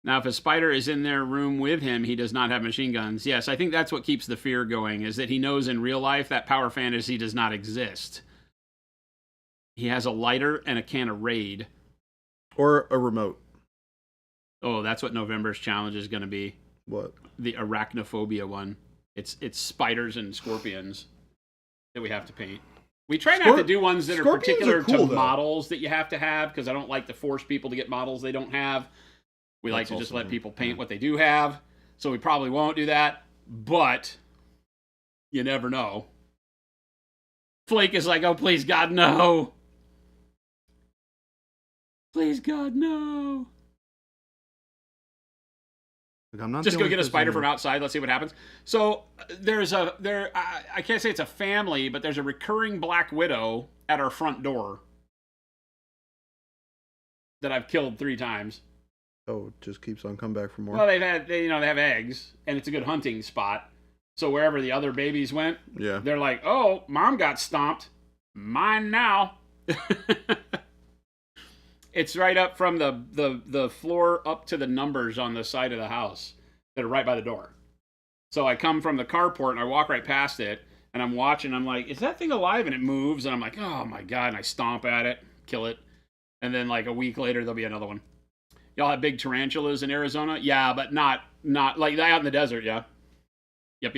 Now, if a spider is in their room with him, he does not have machine guns. Yes, I think that's what keeps the fear going, is that he knows in real life that power fantasy does not exist. He has a lighter and a can of Raid. Or a remote. Oh, that's what November's challenge is going to be. What? The arachnophobia one. It's spiders and scorpions that we have to paint. We try not to do ones that are Scorpions particular are cool, to though. models that you have to have, because I don't like to force people to get models they don't have. We like That's to just also let me. people paint Yeah. what they do have. So we probably won't do that, but you never know. Flake is like, oh, please, God, no. Please, God, no. Like, I'm not Just the go only get a person spider who- from outside. Let's see what happens. So I can't say it's a family, but there's a recurring Black Widow at our front door that I've killed 3 times. Oh, it just keeps on coming back for more. Well, they have eggs, and it's a good hunting spot. So wherever the other babies went, Yeah. they're like, oh, mom got stomped. Mine now. It's right up from the floor up to the numbers on the side of the house that are right by the door. So I come from the carport and I walk right past it, and I'm watching. I'm like, is that thing alive? And it moves, and I'm like, oh my God. And I stomp at it, kill it. And then like a week later, there'll be another one. Y'all have big tarantulas in Arizona? Yeah, but not like out in the desert, yeah. Yep.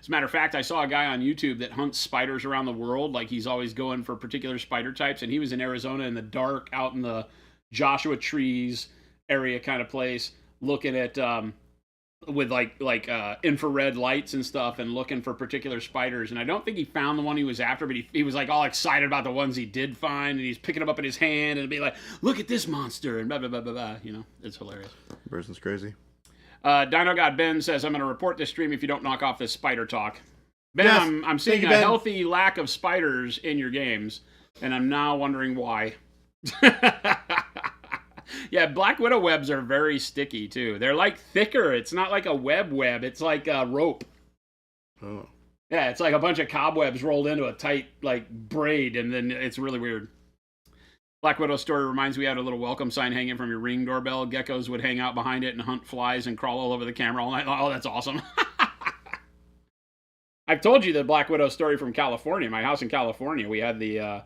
As a matter of fact, I saw a guy on YouTube that hunts spiders around the world. Like, he's always going for particular spider types, and he was in Arizona in the dark, out in the Joshua trees area kind of place, looking at with like infrared lights and stuff, and looking for particular spiders. And I don't think he found the one he was after, but he was like all excited about the ones he did find, and he's picking them up in his hand and be like, look at this monster, and blah blah blah blah blah. You know, it's hilarious. Person's crazy. Dino God Ben says, I'm going to report this stream if you don't knock off this spider talk. Ben, Yes. I'm seeing Thank you, a Ben. healthy lack of spiders in your games, and I'm now wondering why. Yeah, Black Widow webs are very sticky too. They're like thicker. It's not like a web. It's like a rope. Oh. Yeah, it's like a bunch of cobwebs rolled into a tight like braid, and then it's really weird. Black Widow story reminds me, we had a little welcome sign hanging from your Ring doorbell. Geckos would hang out behind it and hunt flies and crawl all over the camera all night long. Oh, that's awesome. I've told you the Black Widow story from California. My house in California, we had the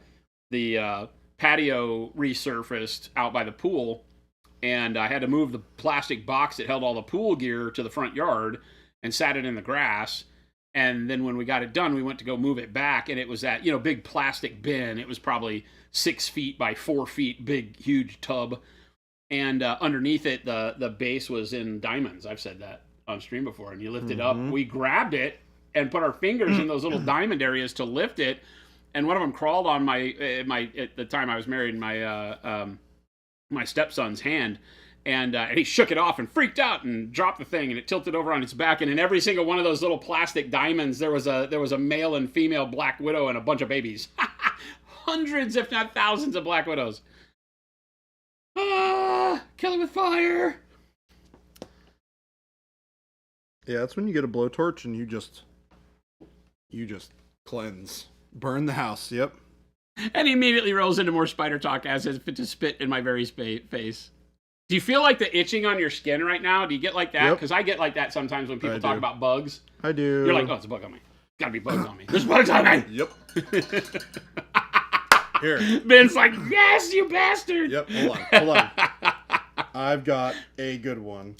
patio resurfaced out by the pool, and I had to move the plastic box that held all the pool gear to the front yard and sat it in the grass. And then when we got it done, we went to go move it back, and it was that, big plastic bin. It was probably 6 feet by 4 feet, big, huge tub. And underneath it, the base was in diamonds. I've said that on stream before. And you lift it up. We grabbed it and put our fingers in those little diamond areas to lift it. And one of them crawled on my at the time I was married, my stepson's hand. And he shook it off and freaked out and dropped the thing, and it tilted over on its back. And in every single one of those little plastic diamonds, there was a male and female Black Widow and a bunch of babies. Hundreds, if not thousands, of Black Widows. Kill it with fire. Yeah, that's when you get a blowtorch and you just cleanse, burn the house. Yep. And he immediately rolls into more spider talk as if to spit in my very face. Do you feel like the itching on your skin right now? Do you get like that? Because I get like that sometimes when people talk about bugs. I do. You're like, oh, it's a bug on me. Gotta be bugs on me. There's bugs on me. Yep. Here. Ben's like, yes, you bastard. Yep. Hold on. I've got a good one.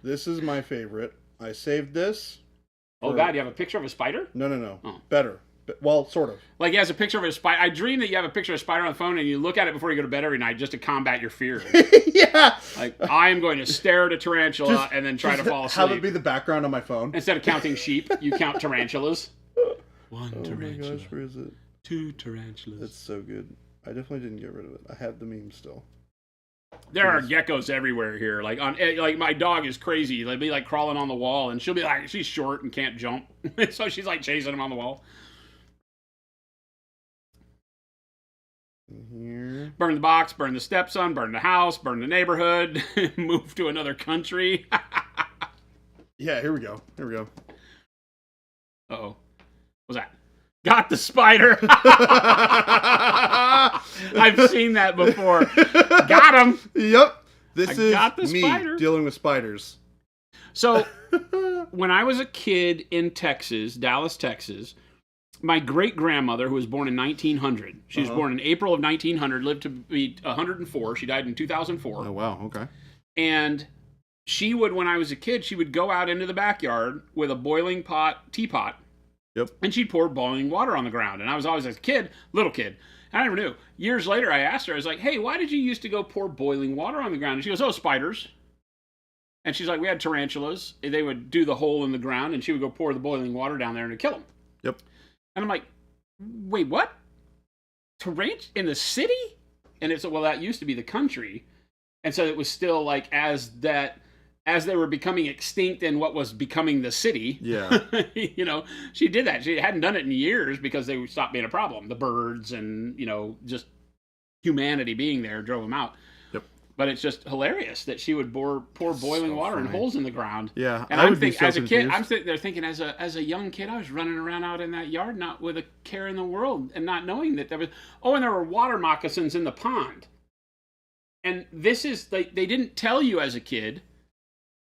This is my favorite. I saved this. Oh, God, you have a picture of a spider? No. Oh. Better. Well, sort of. Like he has a picture of a spider. I dream that you have a picture of a spider on the phone and you look at it before you go to bed every night just to combat your fears. Yeah. Like, I am going to stare at a tarantula and then try to fall asleep. Have it be the background on my phone. Instead of counting sheep, you count tarantulas. One tarantula. Oh my gosh, where is it? 2 tarantulas. It's so good. I definitely didn't get rid of it. I have the meme still. There are geckos everywhere here. Like my dog is crazy. They'll be like crawling on the wall, and she'll be like, she's short and can't jump, so she's like chasing them on the wall. Here. Burn the box, burn the stepson, burn the house, burn the neighborhood, move to another country. Yeah, here we go. Uh-oh. What's that? Got the spider. I've seen that before. Got him. Yep. This is me spider. dealing with spiders. So, when I was a kid in Texas, Dallas, Texas, my great-grandmother, who was born in 1900, she was born in April of 1900, lived to be 104. She died in 2004. Oh, wow. Okay. And she would, when I was a kid, she would go out into the backyard with a boiling teapot. Yep. And she'd pour boiling water on the ground. And I was always, as a kid, little kid, I never knew. Years later, I asked her, I was like, hey, why did you used to go pour boiling water on the ground? And she goes, oh, spiders. And she's like, we had tarantulas. They would do the hole in the ground, and she would go pour the boiling water down there and it'd kill them. Yep. And I'm like, wait, what? Tarantula in the city? And it's, well, that used to be the country. And so it was still like as they were becoming extinct in what was becoming the city. Yeah. She did that. She hadn't done it in years because they stopped being a problem. The birds and, just humanity being there drove them out. Yep. But it's just hilarious that she would pour boiling water in holes in the ground. Yeah. And I'm thinking, as a kid, I'm sitting there thinking, as a young kid, I was running around out in that yard, not with a care in the world, and not knowing that there was. Oh, and there were water moccasins in the pond. And this is they didn't tell you as a kid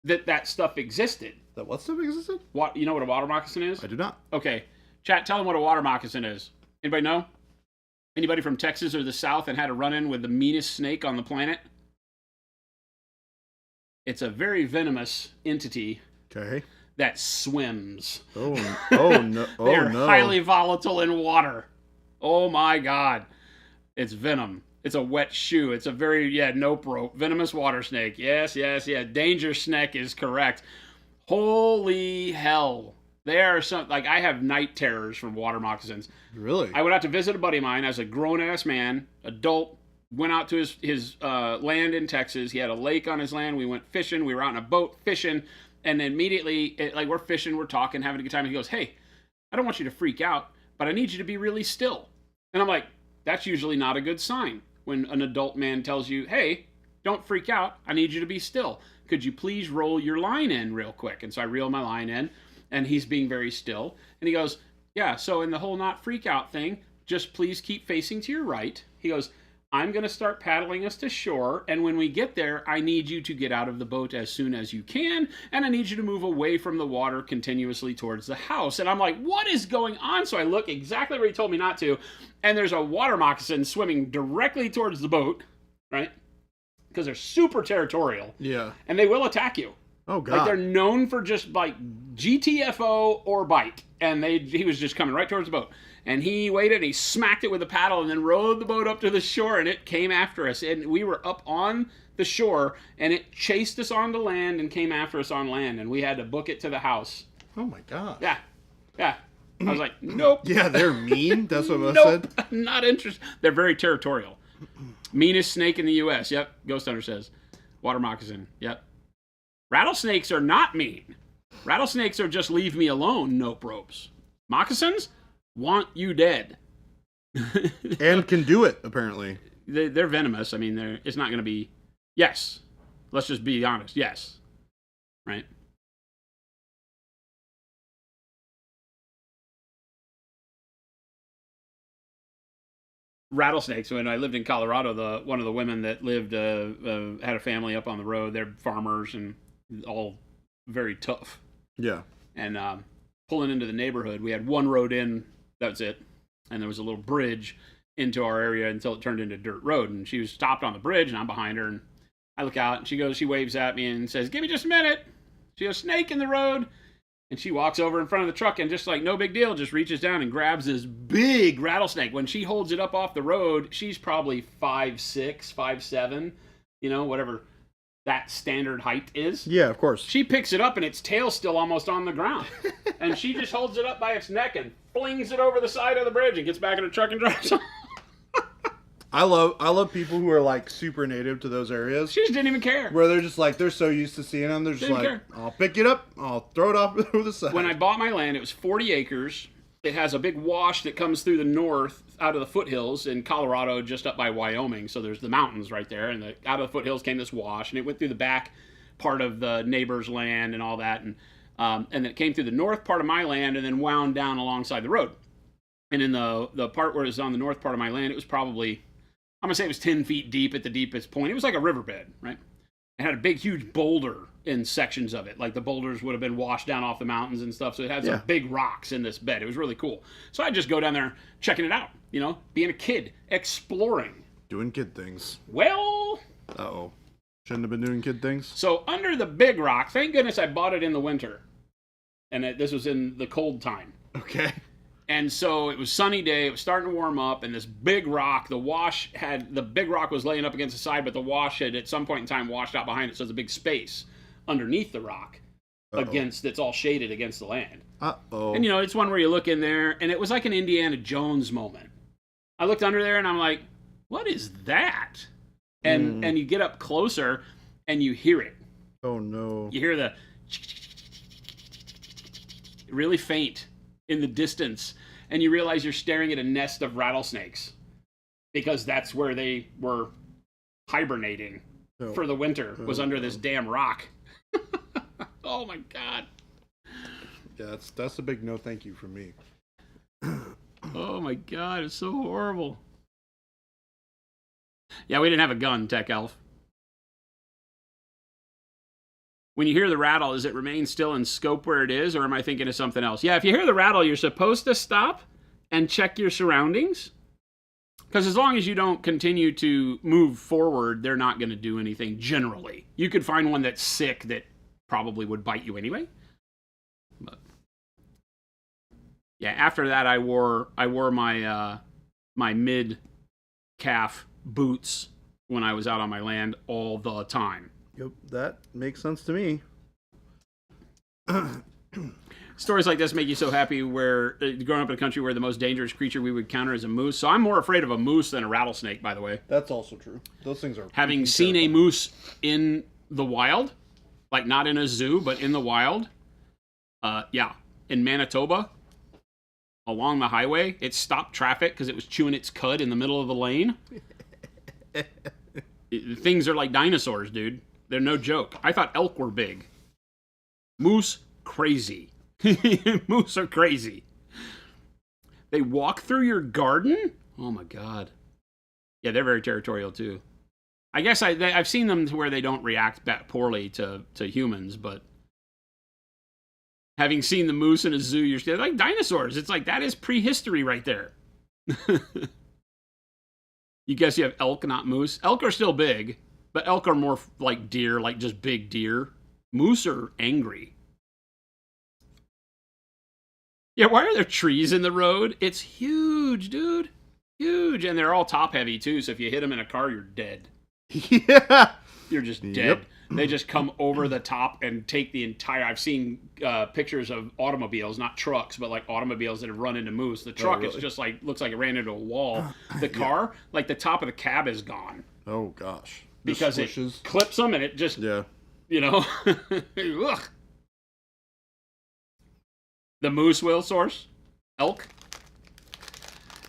that stuff existed. That what stuff existed? What, you know what a water moccasin is? I do not. Okay, chat. Tell them what a water moccasin is. Anybody know? Anybody from Texas or the South and had a run-in with the meanest snake on the planet? It's a very venomous entity. Okay. That swims. Oh no! Oh They're no! highly volatile in water. Oh my God! It's venom. It's a wet shoe. It's a very nope rope. Venomous water snake. Yes. Danger snake is correct. Holy hell! They are some I have night terrors from water moccasins. Really? I went out to visit a buddy of mine as a grown-ass man, adult. Went out to his land in Texas. He had a lake on his land. We went fishing. We were out in a boat fishing. And immediately, we're fishing, we're talking, having a good time. And he goes, hey, I don't want you to freak out, but I need you to be really still. And I'm like, that's usually not a good sign. when an adult man tells you, hey, don't freak out. I need you to be still. Could you please roll your line in real quick? And so I reel my line in, and he's being very still. And he goes, yeah, so in the whole not freak out thing, just please keep facing to your right. He goes, I'm going to start paddling us to shore, and when we get there, I need you to get out of the boat as soon as you can, and I need you to move away from the water continuously towards the house. And I'm like, what is going on? So I look exactly where he told me not to, and there's a water moccasin swimming directly towards the boat, right? Because they're super territorial. Yeah. And they will attack you. Oh, God. Like, they're known for just, like, GTFO or bite. And he was just coming right towards the boat. And he waited, and he smacked it with a paddle and then rowed the boat up to the shore, and it came after us. And we were up on the shore, and it chased us onto land and came after us on land. And we had to book it to the house. Oh, my God. Yeah. Yeah. I was like, nope. Yeah, they're mean. That's what I Nope. said. Not interested. They're very territorial. Meanest snake in the U.S. Yep. Ghost Hunter says. Water moccasin. Yep. Rattlesnakes are not mean. Rattlesnakes are just leave me alone, nope ropes. Moccasins want you dead. And can do it, apparently. They're venomous. I mean, it's not going to be... Yes. Let's just be honest. Yes. Right? Rattlesnakes. When I lived in Colorado, one of the women that lived had a family up on the road. They're farmers and all very tough. Yeah. And pulling into the neighborhood, we had one road in. That's it. And there was a little bridge into our area until it turned into a dirt road. And she was stopped on the bridge, and I'm behind her. And I look out, and she waves at me and says, "Give me just a minute." She goes, "Snake in the road." And she walks over in front of the truck and just like no big deal, just reaches down and grabs this big rattlesnake. When she holds it up off the road, she's probably 5'6", 5'7", whatever that standard height is. Yeah, of course. She picks it up and its tail's still almost on the ground. And she just holds it up by its neck and flings it over the side of the bridge and gets back in the truck and drives on. I love people who are like super native to those areas. She just didn't even care. Where they're just like, they're so used to seeing them, they're just like, I'll pick it up, I'll throw it off over the side. When I bought my land, it was 40 acres. It has a big wash that comes through the north out of the foothills in Colorado, just up by Wyoming. So there's the mountains right there, and out of the foothills came this wash, and it went through the back part of the neighbor's land and all that, and then it came through the north part of my land and then wound down alongside the road. And in the part where it was on the north part of my land, it was probably, I'm gonna say it was 10 feet deep at the deepest point. It was like a riverbed, right? It had a big, huge boulder in sections of it. Like the boulders would have been washed down off the mountains and stuff. So it had some big rocks in this bed. It was really cool. So I'd just go down there checking it out, being a kid, exploring. Doing kid things. Well... Uh-oh. Shouldn't have been doing kid things. So under the big rock, thank goodness I bought it in the winter. And this was in the cold time. Okay. And so it was sunny day, it was starting to warm up, and this big rock, the big rock was laying up against the side, but the wash had at some point in time washed out behind it, so there's a big space underneath the rock that's all shaded against the land. Uh-oh. And it's one where you look in there, and it was like an Indiana Jones moment. I looked under there, and I'm like, what is that? And you get up closer, and you hear it. Oh, no. You hear the really faint in the distance, and you realize you're staring at a nest of rattlesnakes because that's where they were hibernating for the winter, was under this damn rock. Oh my God. Yeah, that's a big no thank you from me. Oh my God, it's so horrible. Yeah, we didn't have a gun, Tech Elf. When you hear the rattle, does it remain still in scope where it is, or am I thinking of something else? Yeah, if you hear the rattle, you're supposed to stop and check your surroundings. Because as long as you don't continue to move forward, they're not going to do anything generally. You could find one that's sick that probably would bite you anyway. But yeah, after that, I wore my my mid-calf boots when I was out on my land all the time. Yep, that makes sense to me. Stories like this make you so happy where growing up in a country where the most dangerous creature we would encounter is a moose. So I'm more afraid of a moose than a rattlesnake, by the way. That's also true. Those things are... Having seen a moose in the wild, like not in a zoo, but in the wild, in Manitoba, along the highway, it stopped traffic because it was chewing its cud in the middle of the lane. Things are like dinosaurs, dude. They're no joke. I thought elk were big. Moose, crazy. Moose are crazy. They walk through your garden? Oh my god. Yeah, they're very territorial too. I guess I've seen them to where they don't react that poorly to humans, but having seen the moose in a zoo, you're still like dinosaurs. It's like that is prehistory right there. You guess you have elk, not moose. Elk are still big, but elk are more like deer, like just big deer. Moose are angry. Yeah, why are there trees in the road? It's huge, dude. Huge. And they're all top heavy, too, so if you hit them in a car, you're dead. Yeah. You're just dead. Yep. They just come over the top and take the entire... I've seen pictures of automobiles, not trucks, but like automobiles that have run into moose. The truck is just like, looks like it ran into a wall. The car, like the top of the cab is gone. Oh, gosh. Because it clips them and it just, you know... Ugh. The moose will source? Elk?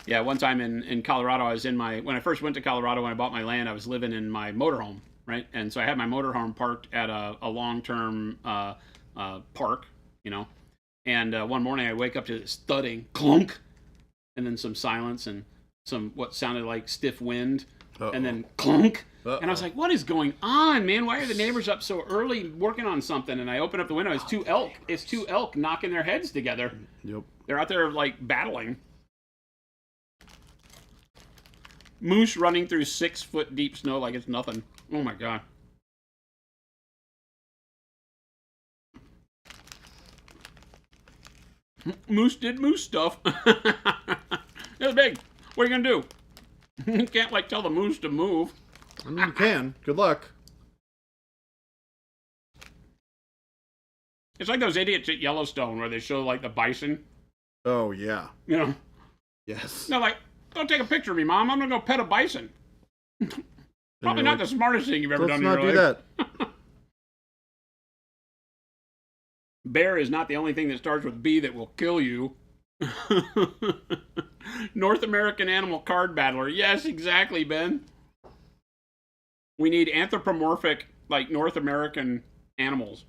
Yeah, one time in Colorado, I was in when I first went to Colorado, when I bought my land, I was living in my motorhome, right? And so I had my motorhome parked at a long-term park, you know? And one morning I wake up to this thudding, clunk, and then some silence and some what sounded like stiff wind, and then clunk. And I was like, what is going on, man? Why are the neighbors up so early working on something? And I open up the window. It's two elk. It's two elk knocking their heads together. Yep. They're out there, like, battling. Moose running through 6-foot deep snow like it's nothing. Oh, my God. Moose did moose stuff. It was big. What are you going to do? You can't, like, tell the moose to move. I mean, you can. Good luck. It's like those idiots at Yellowstone where they show, like, the bison. Oh, yeah. You know? Yes. They're like, don't take a picture of me, Mom. I'm going to go pet a bison. Probably not the smartest thing you've ever done in your life. Let's not do that. Bear is not the only thing that starts with B that will kill you. North American Animal Card Battler. Yes, exactly, Ben. We need anthropomorphic, like, North American animals.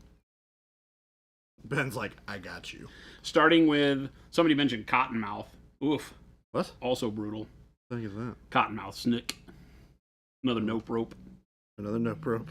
Ben's like, I got you. Starting with, somebody mentioned cottonmouth. Oof. What? Also brutal. What is that? Cottonmouth snick. Another nope rope. Another nope rope.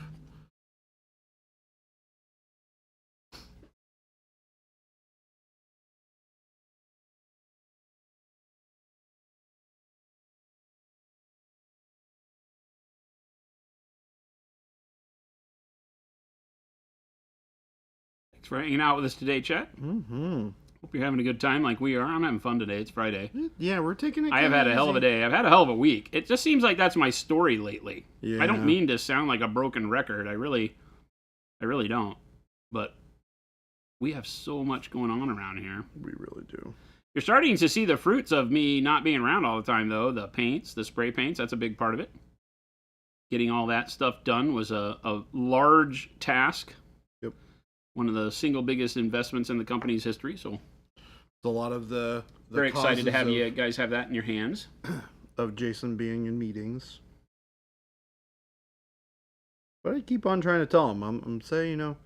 Thanks for hanging out with us today, chat. Mm-hmm. Hope you're having a good time like we are. I'm having fun today. It's Friday. Yeah, we're taking it. I have had a hell of a day. I've had a hell of a week. It just seems like that's my story lately. Yeah. I don't mean to sound like a broken record. I really don't. But we have so much going on around here. We really do. You're starting to see the fruits of me not being around all the time, though. The paints, the spray paints, that's a big part of it. Getting all that stuff done was a large task. Yep. One of the single biggest investments in the company's history, so... A lot of the very excited to have you guys have that in your hands. Of Jason being in meetings. But I keep on trying to tell him. I'm saying, you know,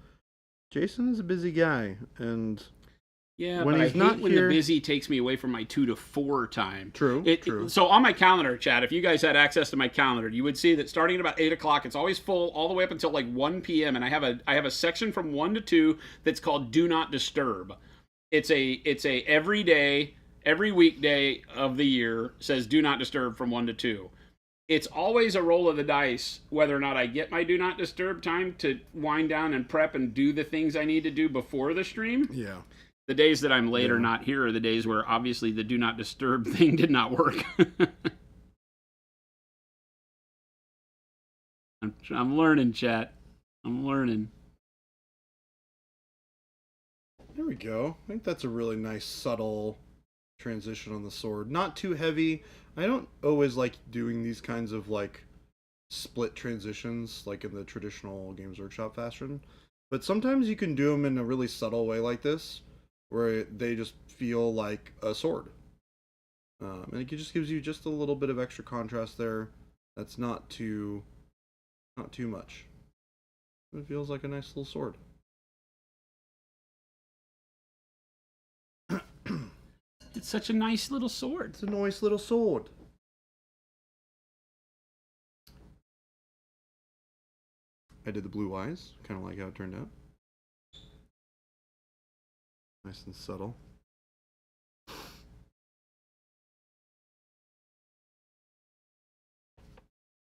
Jason is a busy guy, and yeah, when but he's I hate not when here, the busy takes me away from my 2 to 4 time. True. True. So on my calendar, chat, if you guys had access to my calendar, you would see that starting at about 8 o'clock, it's always full all the way up until like 1 p.m. And I have a section from 1 to 2 that's called Do Not Disturb. It's a every day, every weekday of the year says Do Not Disturb from 1 to 2. It's always a roll of the dice whether or not I get my Do Not Disturb time to wind down and prep and do the things I need to do before the stream. Yeah. The days that I'm late or not here are the days where obviously the Do Not Disturb thing did not work. I'm learning, chat. I'm learning. There we go. I think that's a really nice, subtle transition on the sword. Not too heavy. I don't always like doing these kinds of, like, split transitions, like in the traditional Games Workshop fashion. But sometimes you can do them in a really subtle way like this, where they just feel like a sword. And it just gives you just a little bit of extra contrast there. That's not too much. It feels like a nice little sword. It's such a nice little sword. It's a nice little sword. I did the blue eyes. Kind of like how it turned out. Nice and subtle.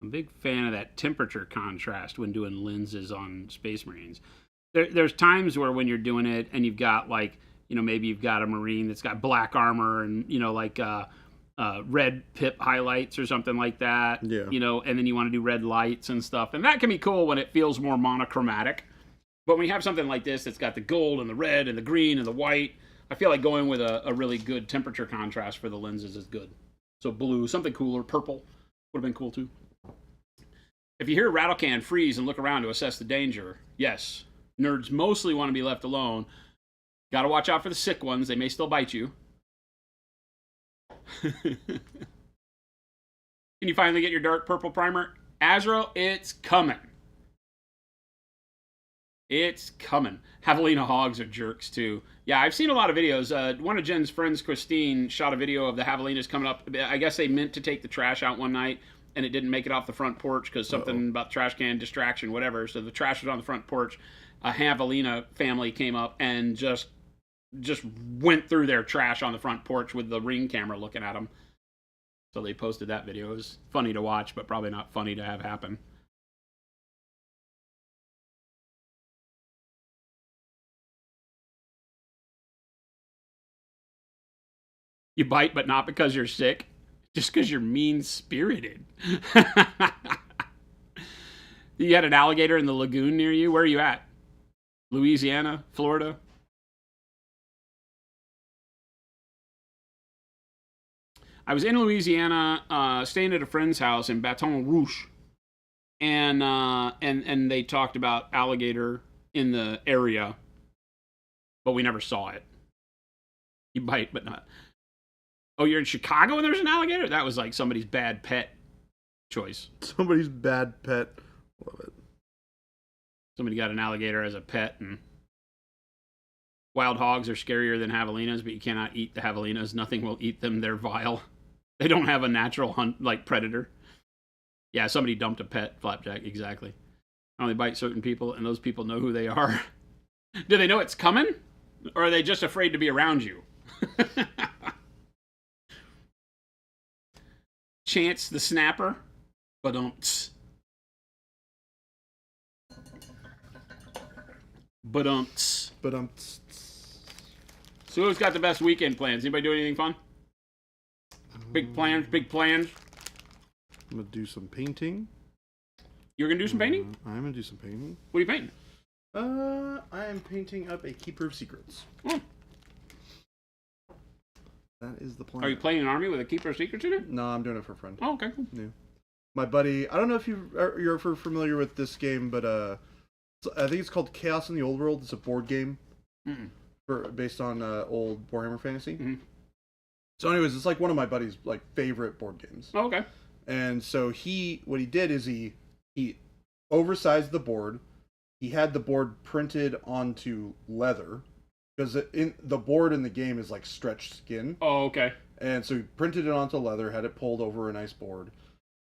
I'm a big fan of that temperature contrast when doing lenses on Space Marines. There's times where when you're doing it and you've got like, maybe you've got a Marine that's got black armor and, like red pip highlights or something like that. Yeah. And then you want to do red lights and stuff. And that can be cool when it feels more monochromatic. But when you have something like this that's got the gold and the red and the green and the white, I feel like going with a really good temperature contrast for the lenses is good. So blue, something cooler, purple would have been cool too. If you hear a rattle can, freeze and look around to assess the danger. Yes, nerds mostly want to be left alone. Got to watch out for the sick ones. They may still bite you. Can you finally get your dark purple primer? Azrael, it's coming. It's coming. Javelina hogs are jerks too. Yeah, I've seen a lot of videos. One of Jen's friends, Christine, shot a video of the javelinas coming up. I guess they meant to take the trash out one night, and it didn't make it off the front porch because something about trash can, distraction, whatever. So the trash was on the front porch. A javelina family came up and just went through their trash on the front porch with the Ring camera looking at them. So they posted that video. It was funny to watch, but probably not funny to have happen. You bite, but not because you're sick. Just because you're mean-spirited. You had an alligator in the lagoon near you? Where are you at? Louisiana? Florida? I was in Louisiana, staying at a friend's house in Baton Rouge. And they talked about alligator in the area. But we never saw it. You bite, but not... Oh, you're in Chicago and there's an alligator? That was like somebody's bad pet choice. Somebody's bad pet. Love it. Somebody got an alligator as a pet, and wild hogs are scarier than javelinas, but you cannot eat the javelinas. Nothing will eat them. They're vile. They don't have a natural hunt like predator. Yeah, somebody dumped a pet, Flapjack, exactly. Only bite certain people, and those people know who they are. Do they know it's coming? Or are they just afraid to be around you? Chance the Snapper. Ba-dumps. Ba-dumps. But So who's got the best weekend plans? Anybody doing anything fun? Big plans, big plans. I'm going to do some painting. You're going to do some painting? I'm going to do some painting. What are you painting? I am painting up a Keeper of Secrets. Oh. That is the plan. Are you playing an army with a Keeper of Secrets in it? No, I'm doing it for a friend. Oh, okay, cool. Yeah. My buddy, I don't know if you're familiar with this game, but I think it's called Chaos in the Old World. It's a board game based on old Warhammer Fantasy. Mm-hmm. So, anyways, it's like one of my buddy's like favorite board games. Oh, okay. And so what he did is he oversized the board. He had the board printed onto leather because the board in the game is like stretched skin. Oh, okay. And so he printed it onto leather, had it pulled over a nice board.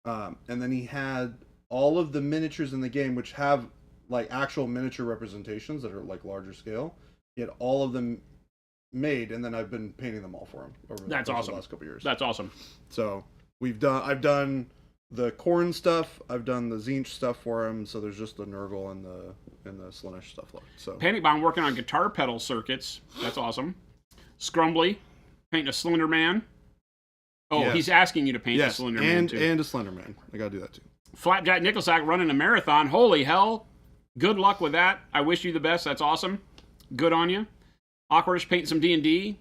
And then he had all of the miniatures in the game, which have like actual miniature representations that are like larger scale. He had all of them made, and then I've been painting them all for him over the last couple years. That's awesome. So I've done the Khorne stuff, I've done the Tzeentch stuff for him. So there's just the Nurgle and the Slaanesh stuff left. So Panic Bomb working on guitar pedal circuits. That's awesome. Scrumbly painting a Slender Man. Oh, yes. He's asking you to paint a Slender Man too. And a Slender Man. I gotta do that too. Flapjack Nickelsack running a marathon. Holy hell! Good luck with that. I wish you the best. That's awesome. Good on you. Awkwardish painting some D&D.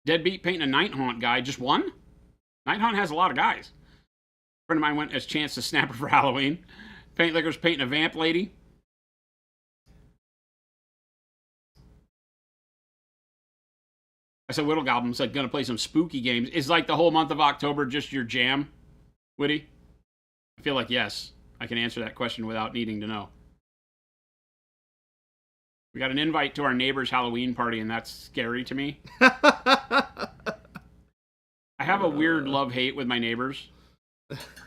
Deadbeat painting a Night Haunt guy. Just one? Night Haunt has a lot of guys. A friend of mine went as Chance the Snapper for Halloween. Paint Liquor's painting a Vamp Lady. I said Whittle Goblin said gonna play some spooky games. Is like the whole month of October just your jam, Witty? I feel like yes, I can answer that question without needing to know. We got an invite to our neighbor's Halloween party, and that's scary to me. I have a weird love-hate with my neighbors.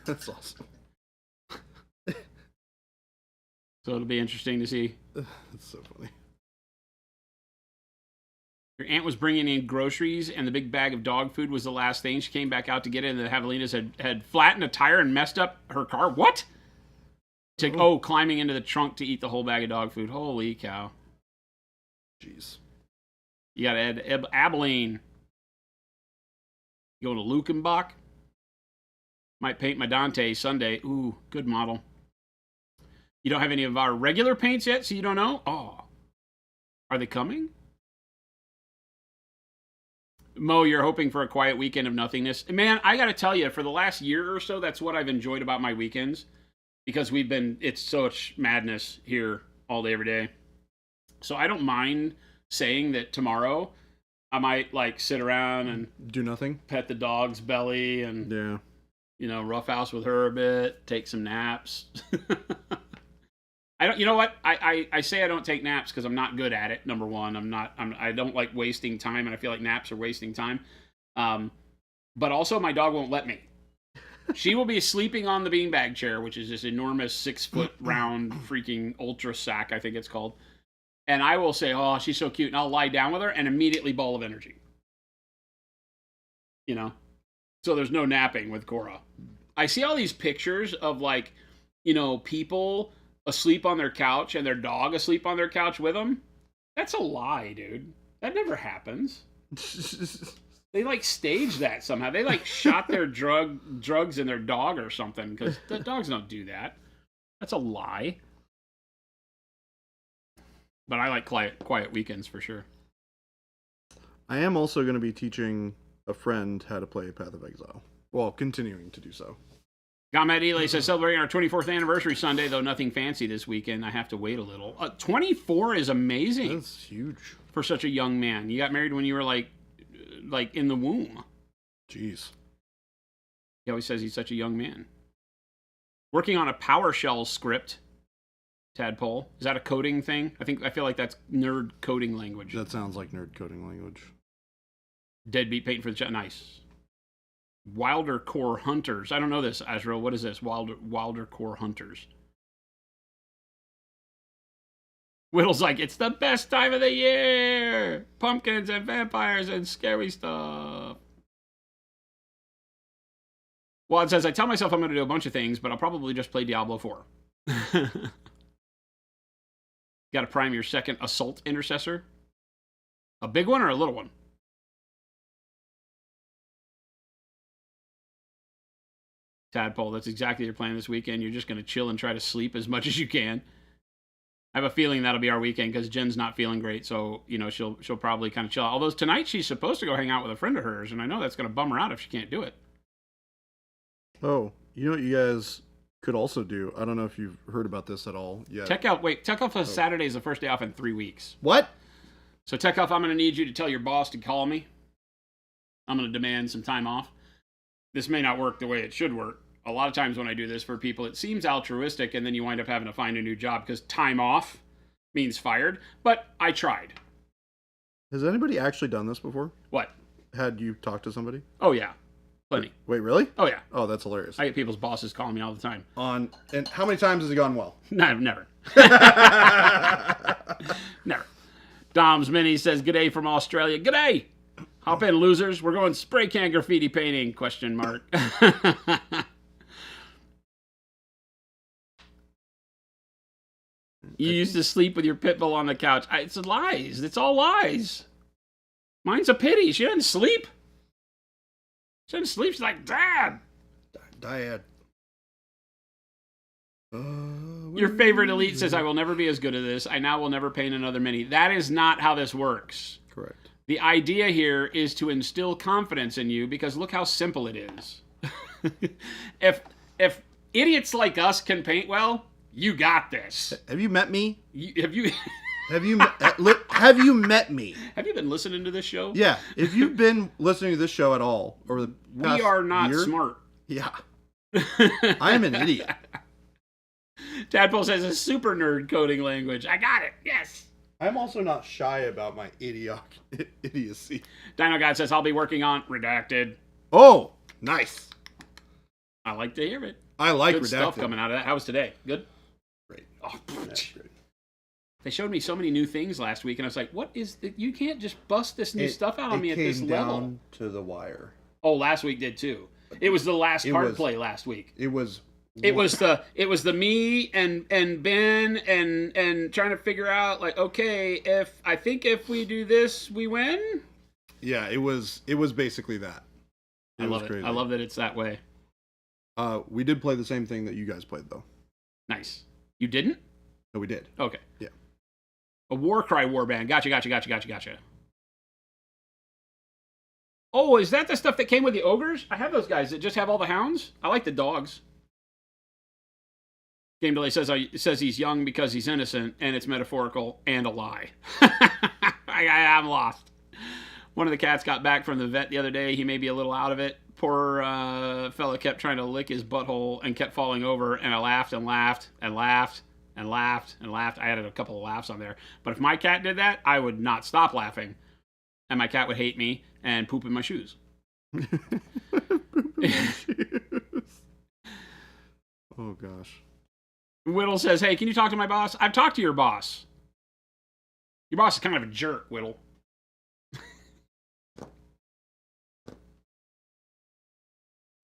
That's awesome. So it'll be interesting to see. That's so funny. Your aunt was bringing in groceries, and the big bag of dog food was the last thing. She came back out to get it, and the javelinas had flattened a tire and messed up her car. What? Climbing into the trunk to eat the whole bag of dog food. Holy cow. Jeez. You got Ed Abilene. Going to Lukenbach. Might paint my Dante Sunday. Ooh, good model. You don't have any of our regular paints yet, so you don't know? Oh. Are they coming? Mo, you're hoping for a quiet weekend of nothingness. Man, I got to tell you, for the last year or so, that's what I've enjoyed about my weekends. Because it's such madness here all day, every day. So I don't mind saying that tomorrow I might, like, sit around and do nothing, pet the dog's belly and, roughhouse with her a bit, take some naps. You know what? I say I don't take naps because I'm not good at it. Number one, I don't like wasting time, and I feel like naps are wasting time. But also my dog won't let me. She will be sleeping on the beanbag chair, which is this enormous 6-foot round freaking ultra sack, I think it's called. And I will say, oh, she's so cute. And I'll lie down with her and immediately ball of energy. So there's no napping with Cora. I see all these pictures of, like, people asleep on their couch and their dog asleep on their couch with them. That's a lie, dude. That never happens. They, like, staged that somehow. They, like, shot their drugs in their dog or something, because the dogs don't do that. That's a lie. But I like quiet weekends for sure. I am also going to be teaching a friend how to play Path of Exile. Well, continuing to do so. Gamet Ely says, celebrating our 24th anniversary Sunday, though nothing fancy this weekend. I have to wait a little. 24 is amazing. That's huge. For such a young man. You got married when you were, like in the womb. Jeez. He always says he's such a young man. Working on a PowerShell script. Tadpole. Is that a coding thing? I feel like that's nerd coding language. That sounds like nerd coding language. Deadbeat painting for the chat. Nice. Wilder Core Hunters. I don't know this, Azrael. What is this? Wilder Core Hunters. Whittle's like, it's the best time of the year! Pumpkins and vampires and scary stuff. Well, it says, I tell myself I'm going to do a bunch of things, but I'll probably just play Diablo 4. Got to prime your second Assault Intercessor. A big one or a little one? Tadpole, that's exactly your plan this weekend. You're just going to chill and try to sleep as much as you can. I have a feeling that'll be our weekend because Jen's not feeling great, so she'll probably kind of chill out. Although tonight she's supposed to go hang out with a friend of hers, and I know that's going to bum her out if she can't do it. Oh, you know what you guys could also do? I don't know if you've heard about this at all yet. Tech Elf Saturday is the first day off in 3 weeks. What? So Tech Elf, I'm going to need you to tell your boss to call me. I'm going to demand some time off. This may not work the way it should work. A lot of times when I do this for people, it seems altruistic, and then you wind up having to find a new job because time off means fired. But I tried. Has anybody actually done this before? What? Had you talked to somebody? Oh, yeah. Plenty. Wait, really? Oh, yeah. Oh, that's hilarious. I get people's bosses calling me all the time. And how many times has it gone well? No, never. Never. Dom's Mini says, "G'day from Australia." G'day! Hop in, losers. We're going spray can graffiti painting, question mark. You used to sleep with your pit bull on the couch. It's lies. It's all lies. Mine's a pity. She doesn't sleep. She doesn't sleep. She's like, Dad. Dad. Your favorite elite says, I will never be as good at this. I now will never paint another mini. That is not how this works. Correct. The idea here is to instill confidence in you because look how simple it is. If idiots like us can paint well, you got this. Have you met me? Have you Have you met me? Have you been listening to this show? Yeah. If you've been listening to this show at all over the past we are not year, smart. Yeah. I am an idiot. Tadpole says a super nerd coding language. I got it. Yes. I'm also not shy about my idiocy. Dino God says I'll be working on redacted. Oh, nice. I like to hear it. I like Good redacted. stuff coming out of that. How was today? Good. Great. Oh, That's great. they showed me so many new things last week, and I was like, "What is that? You can't just bust this new stuff out on me at this came level." down to the wire. Oh, last week did too. It was the last card play last week. It was the me and Ben and trying to figure out like, okay, if we do this, we win. Yeah, it was basically that. I love it. Crazy. I love that it's that way. We did play the same thing that you guys played though. Nice. You didn't? No, we did. Okay. Yeah. A Warcry warband. Gotcha. Oh, is that the stuff that came with the ogres? I have those guys that just have all the hounds. I like the dogs. Game Delay says he's young because he's innocent, and it's metaphorical and a lie. I'm lost. One of the cats got back from the vet the other day. He may be a little out of it. Poor fella kept trying to lick his butthole and kept falling over, and I laughed and laughed and laughed and laughed and laughed. I added a couple of laughs on there. But if my cat did that, I would not stop laughing. And my cat would hate me and poop in my shoes. Oh, gosh. Whittle says, hey, can you talk to my boss? I've talked to your boss. Your boss is kind of a jerk, Whittle.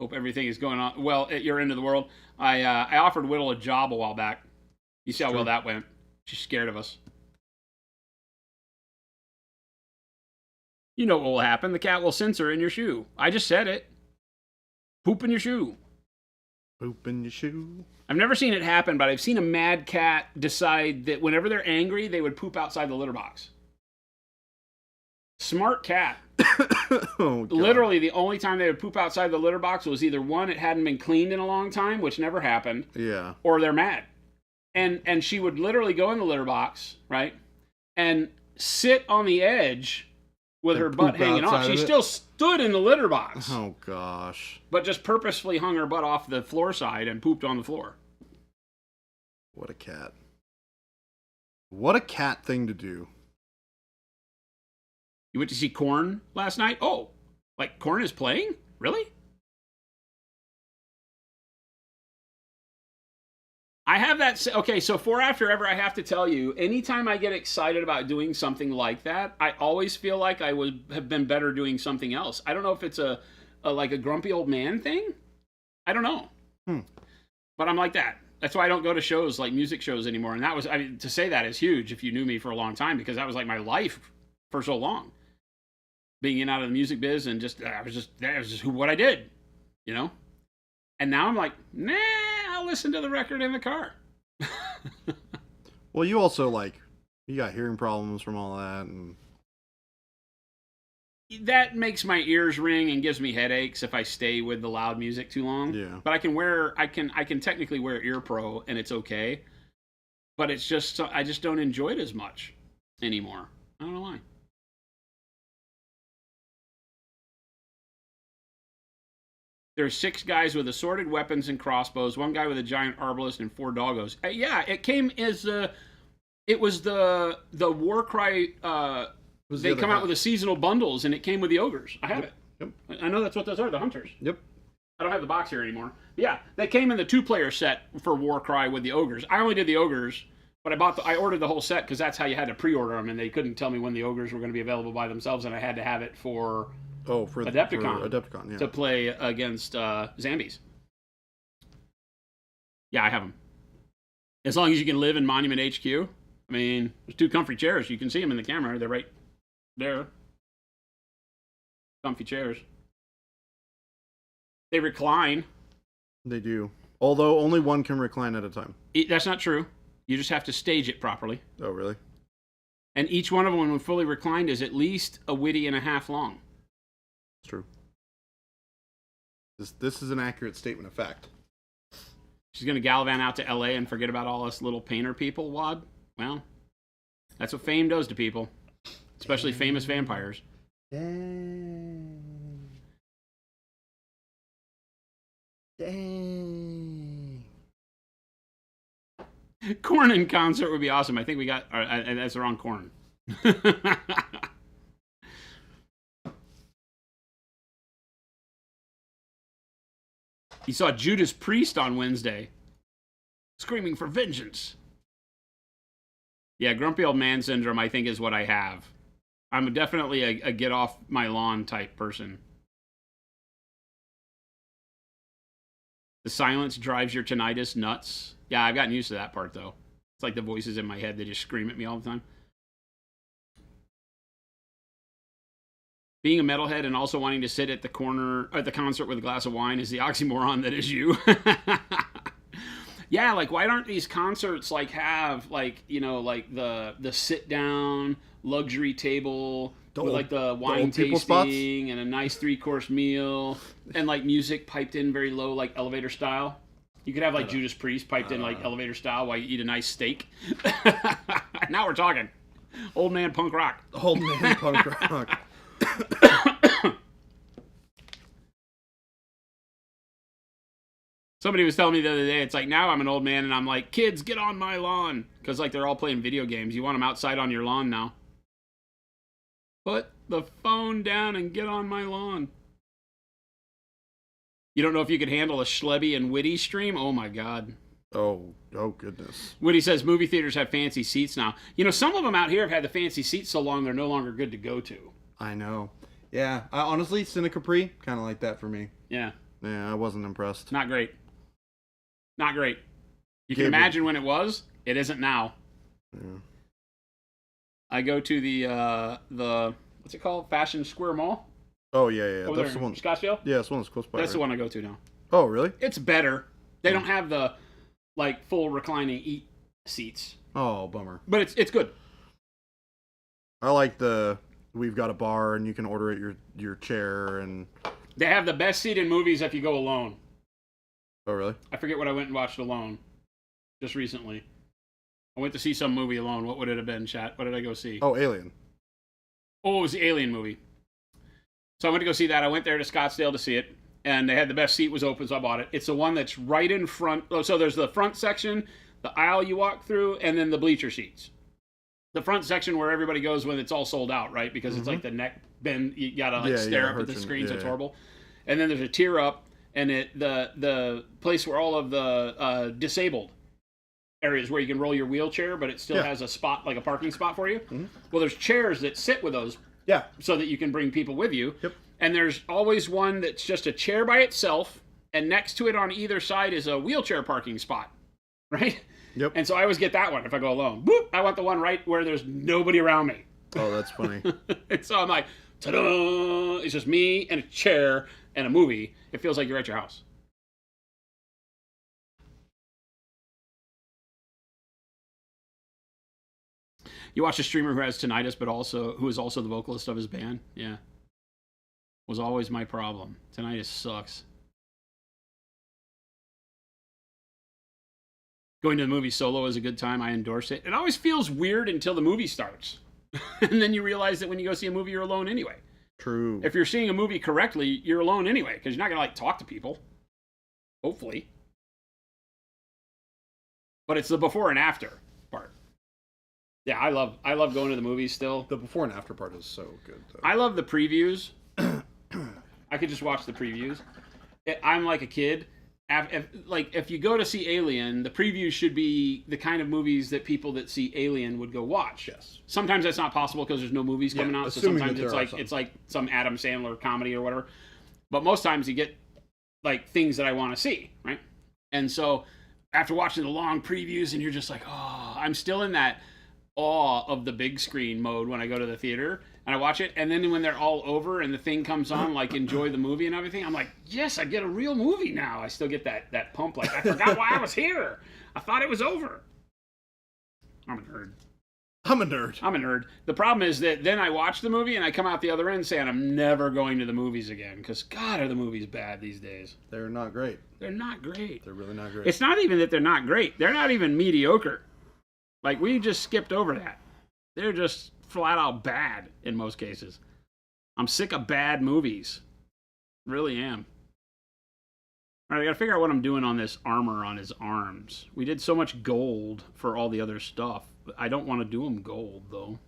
Hope everything is going on well at your end of the world. I offered Whittle a job a while back. You see how well that went. She's scared of us. You know what will happen. The cat will censor in your shoe. I just said it. Poop in your shoe. Poop in your shoe. I've never seen it happen, but I've seen a mad cat decide that whenever they're angry, they would poop outside the litter box. Smart cat. Oh, God. Literally, the only time they would poop outside the litter box was either one, it hadn't been cleaned in a long time, which never happened. Yeah. Or they're mad. And she would literally go in the litter box, right? And sit on the edge with her butt hanging off. She still stood in the litter box. Oh, gosh. But just purposefully hung her butt off the floor side and pooped on the floor. What a cat. What a cat thing to do. You went to see Korn last night? Oh, like Korn is playing? Really? I have that. Okay, so for After Ever, I have to tell you, anytime I get excited about doing something like that, I always feel like I would have been better doing something else. I don't know if it's a like a grumpy old man thing. I don't know. But I'm like that. That's why I don't go to shows like music shows anymore. And that was, I mean, to say that is huge if you knew me for a long time, because that was like my life for so long. Being in and out of the music biz and that was just what I did, you know? And now I'm like, nah, I'll listen to the record in the car. Well, you also you got hearing problems from all that, and that makes my ears ring and gives me headaches if I stay with the loud music too long. Yeah. But I can technically wear Ear Pro and it's okay. But it's just, I just don't enjoy it as much anymore. I don't know why. There's 6 guys with assorted weapons and crossbows, 1 guy with a giant arbalist, and 4 doggos. Yeah, it came as it was the Warcry. They come out with the seasonal bundles, and it came with the ogres. I have it. Yep. I know that's what those are, the hunters. Yep. I don't have the box here anymore. Yeah, they came in the 2-player set for Warcry with the ogres. I only did the ogres, but I ordered the whole set because that's how you had to pre-order them, and they couldn't tell me when the ogres were going to be available by themselves, and I had to have it for Adepticon, yeah. to play against Zambies. Yeah, I have them. As long as you can live in Monument HQ. I mean, there's 2 comfy chairs. You can see them in the camera. They're right there. Comfy chairs. They recline. They do. Although only one can recline at a time. That's not true. You just have to stage it properly. Oh, really? And each one of them, when fully reclined, is at least a witty and a half long. It's true. This is an accurate statement of fact. She's going to gallivant out to LA and forget about all us little painter people, Wad? Well, that's what fame does to people. Especially famous vampires. Dang. Dang. Corn in concert would be awesome. I think we got, and that's the wrong corn. He saw Judas Priest on Wednesday, screaming for vengeance. Yeah, grumpy old man syndrome, I think, is what I have. I'm definitely a get off my lawn type person. The silence drives your tinnitus nuts. Yeah, I've gotten used to that part, though. It's like the voices in my head, they just scream at me all the time. Being a metalhead and also wanting to sit at the corner at the concert with a glass of wine is the oxymoron that is you. Yeah, like, why aren't these concerts like have like, you know, like the sit down luxury table with like the wine tasting and a nice 3-course meal and like music piped in very low, like elevator style? You could have like Judas Priest piped in like elevator style while you eat a nice steak. Now we're talking. Old man punk rock. Old man punk rock. Somebody was telling me the other day, it's like, now I'm an old man and I'm like, kids, get on my lawn. Because like they're all playing video games. You want them outside on your lawn now. Put the phone down and get on my lawn. You don't know if you could handle a Schlebby and Witty stream? Oh my God. Oh goodness. Witty says movie theaters have fancy seats now. You know, some of them out here have had the fancy seats so long they're no longer good to go to. I know. Yeah, honestly, Cine Capri, kind of like that for me. Yeah. Yeah, I wasn't impressed. Not great. Not great. You can imagine when it was. It isn't now. Yeah. I go to the what's it called? Fashion Square Mall. Oh yeah. Over That's the one. Scottsdale. Yeah, that's the one that's close by. That's the one I go to now. Oh really? It's better. They don't have the like full reclining eat seats. Oh bummer. But it's good. I like we've got a bar and you can order at your chair and. They have the best seat in movies if you go alone. Oh really? I forget what I went and watched alone. Just recently. I went to see some movie alone. What would it have been, chat? What did I go see? Oh, Alien. Oh, it was the Alien movie. So I went to go see that. I went there to Scottsdale to see it. And they had the best seat was open, so I bought it. It's the one that's right in front. Oh, so there's the front section, the aisle you walk through, and then the bleacher seats. The front section where everybody goes when it's all sold out, right? Because it's like the neck bend. You gotta like stare up at the screen, so it's horrible. And then there's a tier up, and the place where all of the disabled areas where you can roll your wheelchair, but it still has a spot, like a parking spot for you. Mm-hmm. Well, there's chairs that sit with those, so that you can bring people with you. Yep. And there's always one that's just a chair by itself, and next to it on either side is a wheelchair parking spot, right? Yep. And so I always get that one if I go alone. Boop! I want the one right where there's nobody around me. Oh, that's funny. And so I'm like, ta-da! It's just me and a chair and a movie. It feels like you're at your house. You watch a streamer who has tinnitus, but who is also the vocalist of his band. Yeah, was always my problem. Tinnitus sucks. Going to the movie solo is a good time. I endorse it. It always feels weird until the movie starts, and then you realize that when you go see a movie, you're alone anyway. True. If you're seeing a movie correctly, you're alone anyway because you're not gonna like talk to people. Hopefully, but it's the before and after part. Yeah, I love going to the movies still. The before and after part is so good, though. I love the previews. I could just watch the previews. I'm like a kid. If you go to see Alien, the previews should be the kind of movies that people that see Alien would go watch. Yes. Sometimes that's not possible because there's no movies coming out. So sometimes it's like some Adam Sandler comedy or whatever. But most times you get like things that I want to see, right? And so after watching the long previews, and you're just like, oh, I'm still in that awe of the big screen mode when I go to the theater and I watch it, and then when they're all over and the thing comes on, like enjoy the movie and everything, I'm like, yes, I get a real movie now. I still get that pump, like I forgot why I was here. I thought it was over. I'm a nerd. I'm a nerd. The problem is that then I watch the movie and I come out the other end saying I'm never going to the movies again because God, are the movies bad these days. They're not great. They're not great. They're really not great. It's not even that they're not great. They're not even mediocre. Like, we just skipped over that. They're just flat out bad in most cases. I'm sick of bad movies. Really am. All right, I gotta figure out what I'm doing on this armor on his arms. We did so much gold for all the other stuff. I don't want to do them gold, though.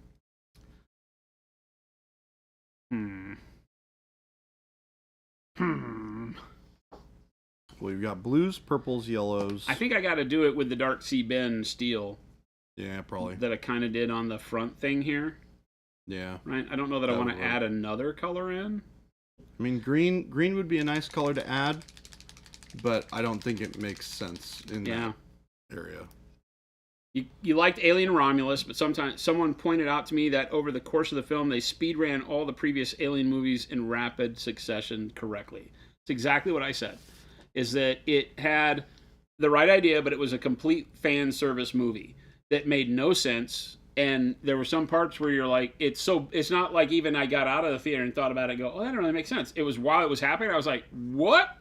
Well, you've got blues, purples, yellows. I think I got to do it with the Dark Sea Ben steel. Yeah, probably. That I kind of did on the front thing here. Yeah. Right? I don't know that I want to add another color in. I mean, green would be a nice color to add, but I don't think it makes sense in that area. You liked Alien Romulus, but sometimes someone pointed out to me that over the course of the film, they speed ran all the previous Alien movies in rapid succession correctly. It's exactly what I said. Is that it had the right idea, but it was a complete fan service movie that made no sense. And there were some parts where you're like, it's not like even I got out of the theater and thought about it and go, oh, that doesn't really make sense. It was while it was happening, I was like, what?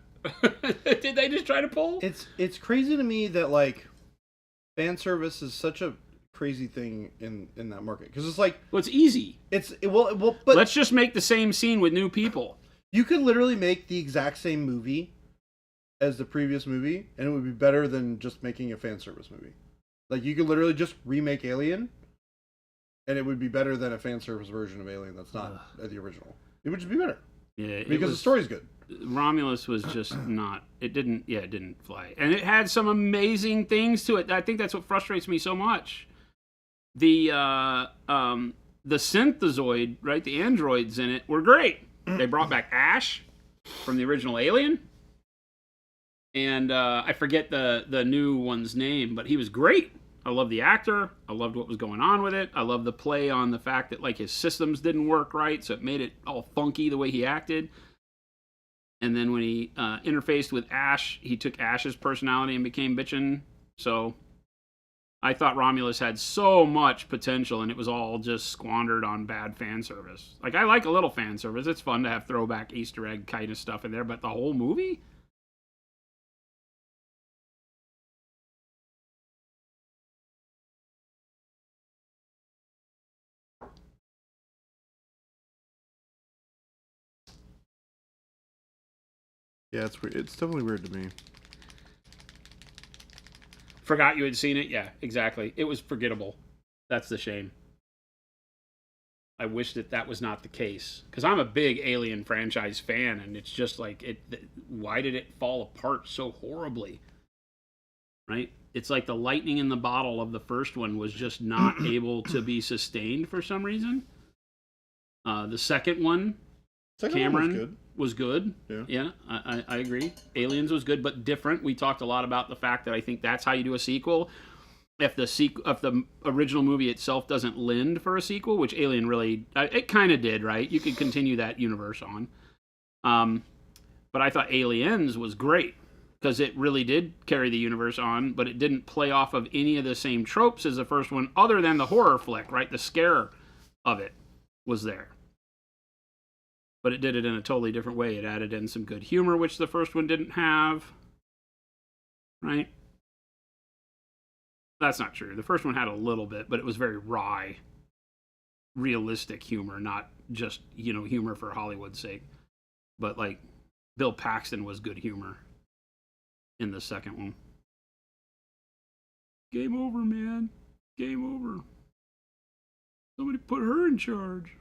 Did they just try to pull? It's crazy to me that, like, fan service is such a crazy thing in that market. Because it's like... Well, it's easy. But let's just make the same scene with new people. You could literally make the exact same movie as the previous movie, and it would be better than just making a fan service movie. Like, you could literally just remake Alien, and it would be better than a fan service version of Alien that's not the original. It would just be better. Yeah, because the story's good. Romulus was just not. It didn't fly, and it had some amazing things to it. I think that's what frustrates me so much. The synthezoid, right? The androids in it were great. They brought back Ash from the original Alien. And I forget the new one's name, but he was great. I loved the actor. I loved what was going on with it. I loved the play on the fact that, like, his systems didn't work right, so it made it all funky the way he acted. And then when he interfaced with Ash, he took Ash's personality and became bitchin'. So I thought Romulus had so much potential, and it was all just squandered on bad fan service. Like, I like a little fan service. It's fun to have throwback Easter egg kind of stuff in there, but the whole movie? Yeah, it's weird. It's definitely weird to me. Forgot you had seen it? Yeah, exactly. It was forgettable. That's the shame. I wish that was not the case. Because I'm a big Alien franchise fan, and it's just like, why did it fall apart so horribly? Right? It's like the lightning in the bottle of the first one was just not able to be sustained for some reason. The second one, Cameron, was good. Yeah, I agree. Aliens was good, but different. We talked a lot about the fact that I think that's how you do a sequel. If the original movie itself doesn't lend for a sequel, which Alien really, it kind of did, right? You could continue that universe on. But I thought Aliens was great because it really did carry the universe on, but it didn't play off of any of the same tropes as the first one, other than the horror flick, right? The scare of it was there. But it did it in a totally different way. It added in some good humor, which the first one didn't have. Right? That's not true. The first one had a little bit, but it was very wry, realistic humor, not just, humor for Hollywood's sake. But, like, Bill Paxton was good humor in the second one. Game over, man. Game over. Somebody put her in charge.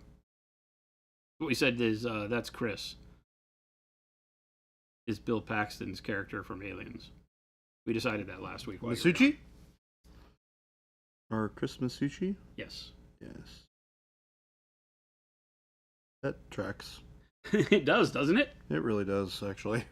What we said is, that's Chris. Is Bill Paxton's character from Aliens. We decided that last week. Masucci? Or Chris Masucci? Yes. Yes. That tracks. It does, doesn't it? It really does, actually.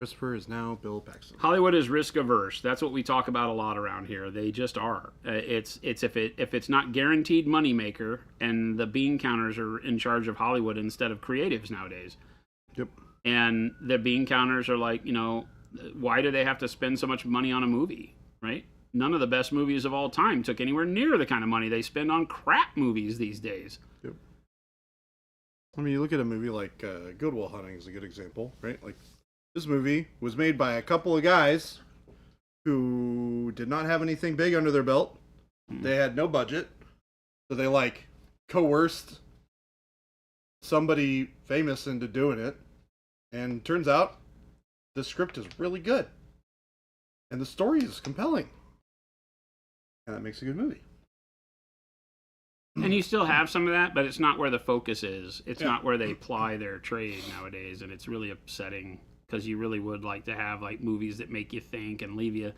Christopher is now Bill Paxton. Hollywood is risk averse. That's what we talk about a lot around here. They just are. It's if it's not guaranteed moneymaker, and the bean counters are in charge of Hollywood instead of creatives nowadays. Yep. And the bean counters are like, why do they have to spend so much money on a movie, right? None of the best movies of all time took anywhere near the kind of money they spend on crap movies these days. Yep. I mean, you look at a movie like Good Will Hunting is a good example, right? Like, this movie was made by a couple of guys who did not have anything big under their belt. They had no budget. So they, coerced somebody famous into doing it, and turns out the script is really good, and the story is compelling, and that makes a good movie. And you still have some of that, but it's not where the focus is. It's not where they ply their trade nowadays, and it's really upsetting because you really would like to have like movies that make you think and leave you,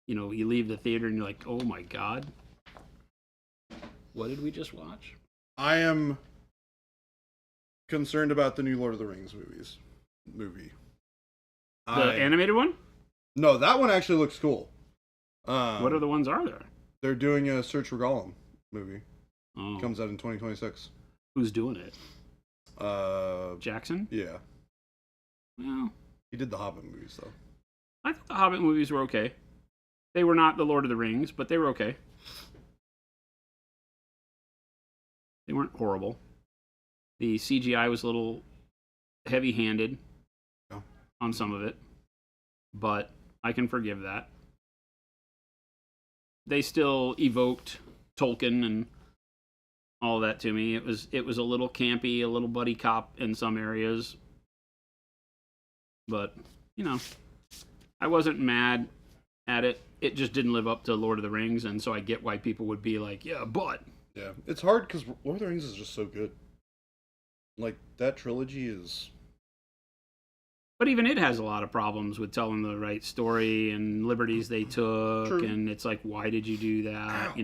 you leave the theater and you're like, oh my god, what did we just watch? I am concerned about the new Lord of the Rings movie. The animated one? No, that one actually looks cool. What other ones are there? They're doing a Search for Gollum movie. Oh. Comes out in 2026. Who's doing it? Jackson? Yeah. Well, he did the Hobbit movies, though. I thought the Hobbit movies were okay. They were not the Lord of the Rings, but they were okay. They weren't horrible. The CGI was a little heavy-handed on some of it, but I can forgive that. They still evoked Tolkien and all that to me. It was a little campy, a little buddy cop in some areas, but I wasn't mad at it. It just didn't live up to Lord of the Rings, and so I get why people would be like, yeah, but it's hard because Lord of the Rings is just so good. Like, that trilogy is... But even it has a lot of problems with telling the right story and liberties they took. True. And it's like, why did you do that?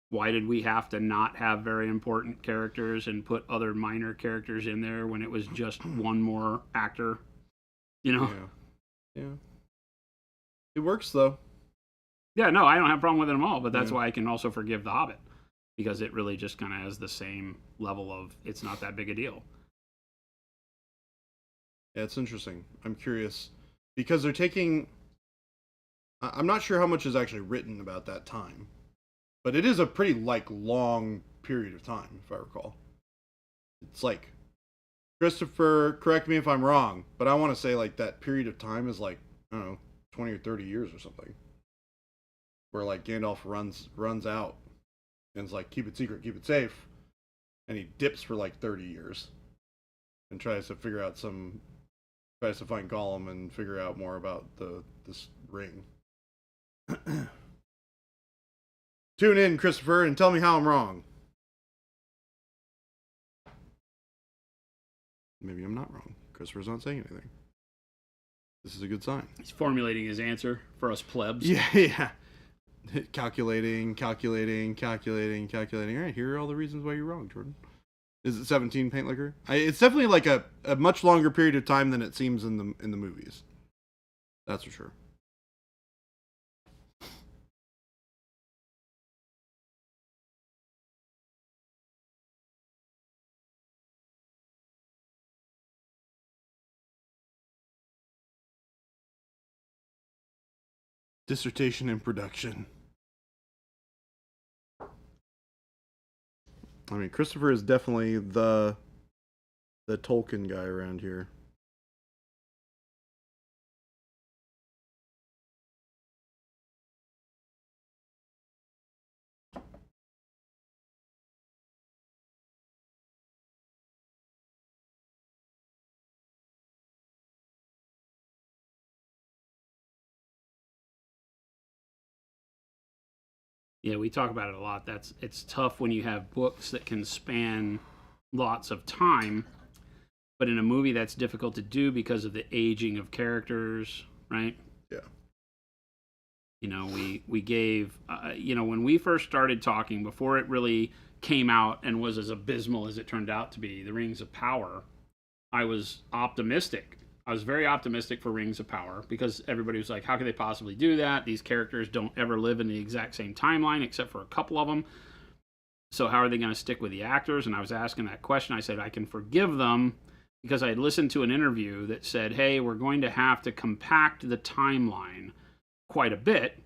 Why did we have to not have very important characters and put other minor characters in there when it was just one more actor? Yeah. It works, though. Yeah, no, I don't have a problem with them all, but that's why I can also forgive The Hobbit. Because it really just kind of has the same level of, it's not that big a deal. Yeah, it's interesting. I'm curious. Because they're taking... I'm not sure how much is actually written about that time. But it is a pretty, long period of time, if I recall. It's like... Christopher, correct me if I'm wrong, but I want to say, that period of time is, I don't know, 20 or 30 years or something. Where, Gandalf runs out. And it's like, keep it secret, keep it safe. And he dips for 30 years. And tries to find Gollum and figure out more about this ring. Tune in, Christopher, and tell me how I'm wrong. Maybe I'm not wrong. Christopher's not saying anything. This is a good sign. He's formulating his answer for us plebs. Yeah. Calculating. All right, here are all the reasons why you're wrong, Jordan. Is it 17 paint liquor? It's definitely a much longer period of time than it seems in the movies. That's for sure. Dissertation in production. I mean, Christopher is definitely the Tolkien guy around here. Yeah, we talk about it a lot. It's tough when you have books that can span lots of time, but in a movie that's difficult to do because of the aging of characters, right? Yeah. We gave, when we first started talking, before it really came out and was as abysmal as it turned out to be, The Rings of Power, I was optimistic. I was very optimistic for Rings of Power because everybody was like, how could they possibly do that? These characters don't ever live in the exact same timeline except for a couple of them. So how are they going to stick with the actors? And I was asking that question. I said, I can forgive them because I had listened to an interview that said, hey, we're going to have to compact the timeline quite a bit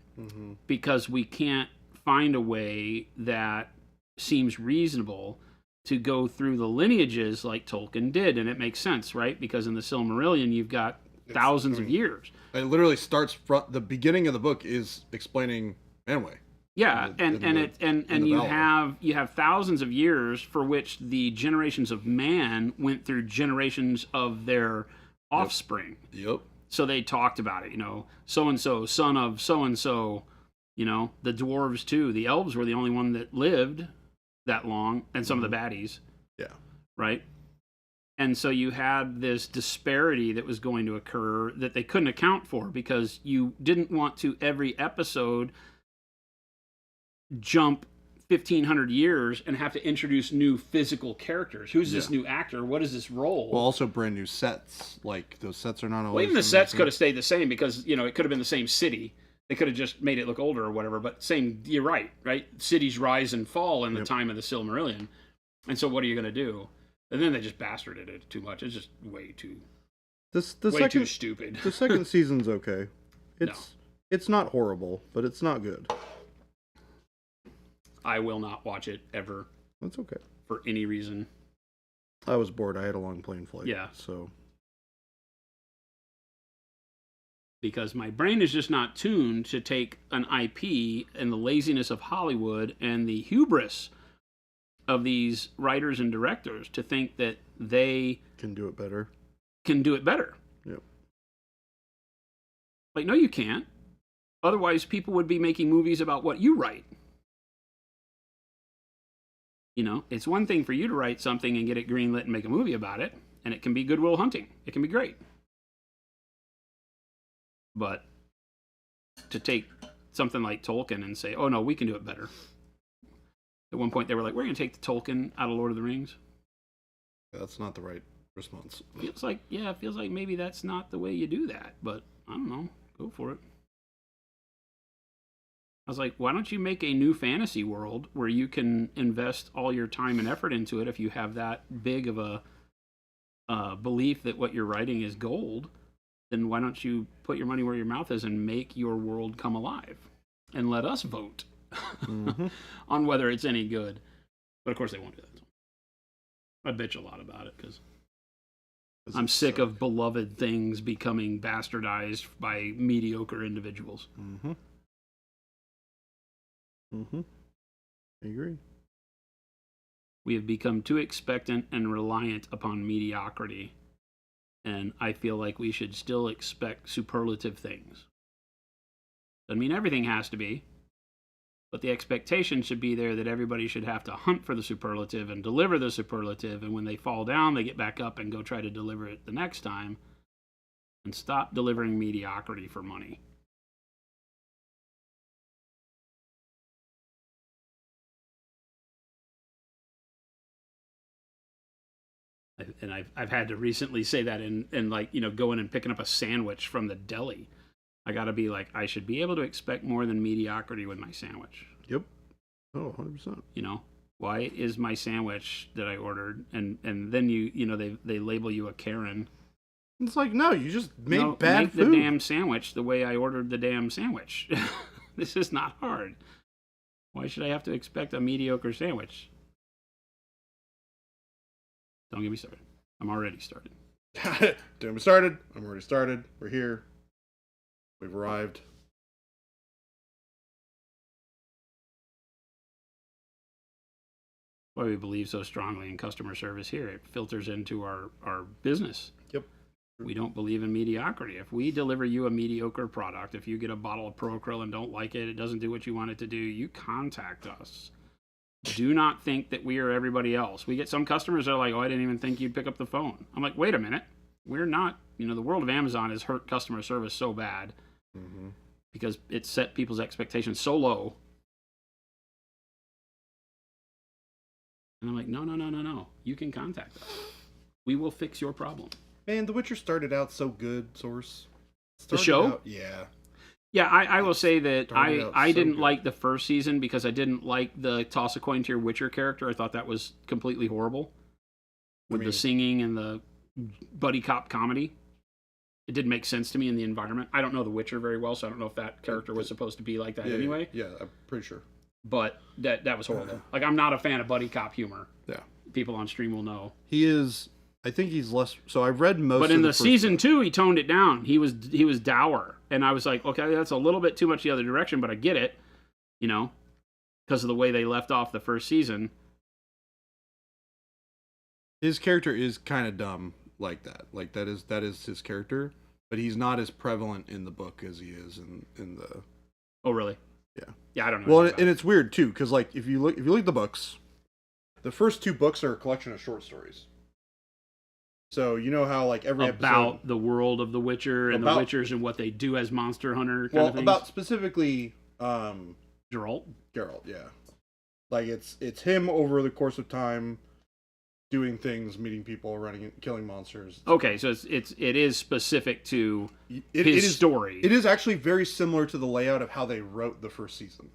because we can't find a way that seems reasonable to go through the lineages like Tolkien did. And it makes sense, right? Because in the Silmarillion, you've got thousands of years. It literally starts from the beginning of the book is explaining Manwë. Yeah, in the- in the you Valhalla. have thousands of years for which the generations of man went through generations of their offspring. Yep. So they talked about it, so and so, son of so and so, the dwarves too. The elves were the only one that lived that long, and some of the baddies, Yeah. right? And so you had this disparity that was going to occur that they couldn't account for because you didn't want to every episode jump 1,500 years and have to introduce new physical characters. Who's this new actor? What is this role? Well, also brand new sets. Like those sets are not always. Well, even the sets could have stayed the same because it could have been the same city. They could have just made it look older or whatever. But same, you're right? Cities rise and fall in the time of the Silmarillion, and so what are you going to do? And then they just bastarded it too much. It's just way too too stupid. The second season's okay. It's not horrible, but it's not good. I will not watch it ever. That's okay. For any reason. I was bored. I had a long plane flight. Yeah. So. Because my brain is just not tuned to take an IP and the laziness of Hollywood and the hubris of these writers and directors to think that they can do it better. Yep. Like, no, you can't. Otherwise, people would be making movies about what you write. It's one thing for you to write something and get it greenlit and make a movie about it, and it can be Good Will Hunting. It can be great. But to take something like Tolkien and say, oh, no, we can do it better. At one point, they were like, we're going to take the Tolkien out of Lord of the Rings. That's not the right response. It feels like maybe that's not the way you do that. But I don't know. Go for it. I was like, why don't you make a new fantasy world where you can invest all your time and effort into it if you have that big of a belief that what you're writing is gold? Then why don't you put your money where your mouth is and make your world come alive? And let us vote on whether it's any good. But of course they won't do that. I bitch a lot about it because I'm sick of beloved things becoming bastardized by mediocre individuals. I agree. We have become too expectant and reliant upon mediocrity. And I feel like we should still expect superlative things. Doesn't mean everything has to be. But the expectation should be there that everybody should have to hunt for the superlative and deliver the superlative. And when they fall down, they get back up and go try to deliver it the next time. And stop delivering mediocrity for money. And I've had to recently say that in like, going and picking up a sandwich from the deli. I got to be like, I should be able to expect more than mediocrity with my sandwich. Yep. Oh, 100%. Why is my sandwich that I ordered and then they label you a Karen. It's like, no, you just made bad make food. The damn sandwich the way I ordered the damn sandwich. This is not hard. Why should I have to expect a mediocre sandwich? Don't get me started. I'm already started. Don't get me started. I'm already started. We're here. We've arrived. Why we believe so strongly in customer service here. It filters into our business. Yep. We don't believe in mediocrity. If we deliver you a mediocre product, if you get a bottle of Procryl and don't like it, it doesn't do what you want it to do, you contact us. Do not think that we are everybody else. We get some customers that are like, oh, I didn't even think you'd pick up the phone. I'm like, wait a minute. We're not, the world of Amazon has hurt customer service so bad because it set people's expectations so low. And I'm like, no. You can contact us. We will fix your problem. Man, The Witcher started out so good, Source. The show? Yeah. Yeah, I will say that I didn't good. like the first season because I didn't like the toss a coin to your Witcher character. I thought that was completely horrible. With the singing and the buddy cop comedy. It didn't make sense to me in the environment. I don't know the Witcher very well, so I don't know if that character was supposed to be like that anyway. Yeah, I'm pretty sure. But that was horrible. Like, I'm not a fan of buddy cop humor. Yeah. People on stream will know. He is... I think he's less... So I've read most of But in the first season 2, he toned it down. He was dour. And I was like, okay, that's a little bit too much the other direction, but I get it. because of the way they left off the first season. His character is kind of dumb like that. Like that is his character, but he's not as prevalent in the book as he is in the. Oh, really? Yeah. Yeah, I don't know. Well, and it's weird too, because like if you look at the books, the first 2 books are a collection of short stories. So you know how like every about episode the world of The Witcher and the Witchers and what they do as monster hunter kind of things. About specifically Geralt, yeah. Like it's him over the course of time doing things, meeting people, running, killing monsters. Okay, so it is specific to his story. It is actually very similar to the layout of how they wrote the first season,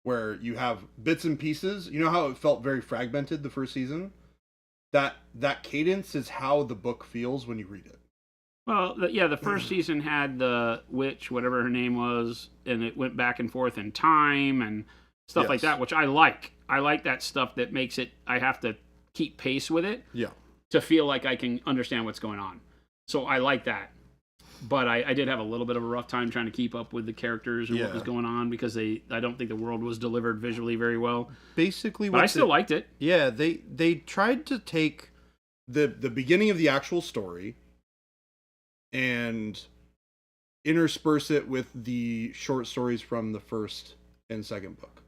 where you have bits and pieces. You know how it felt very fragmented the first season? That cadence is how the book feels when you read it. Well, the first season had the witch, whatever her name was, and it went back and forth in time and stuff like that, which I like. I like that stuff that makes it, I have to keep pace with it to feel like I can understand what's going on. So I like that. But I did have a little bit of a rough time trying to keep up with the characters and what was going on, because I don't think the world was delivered visually very well. Basically, but I still liked it. Yeah, they tried to take the beginning of the actual story and intersperse it with the short stories from the first and second book.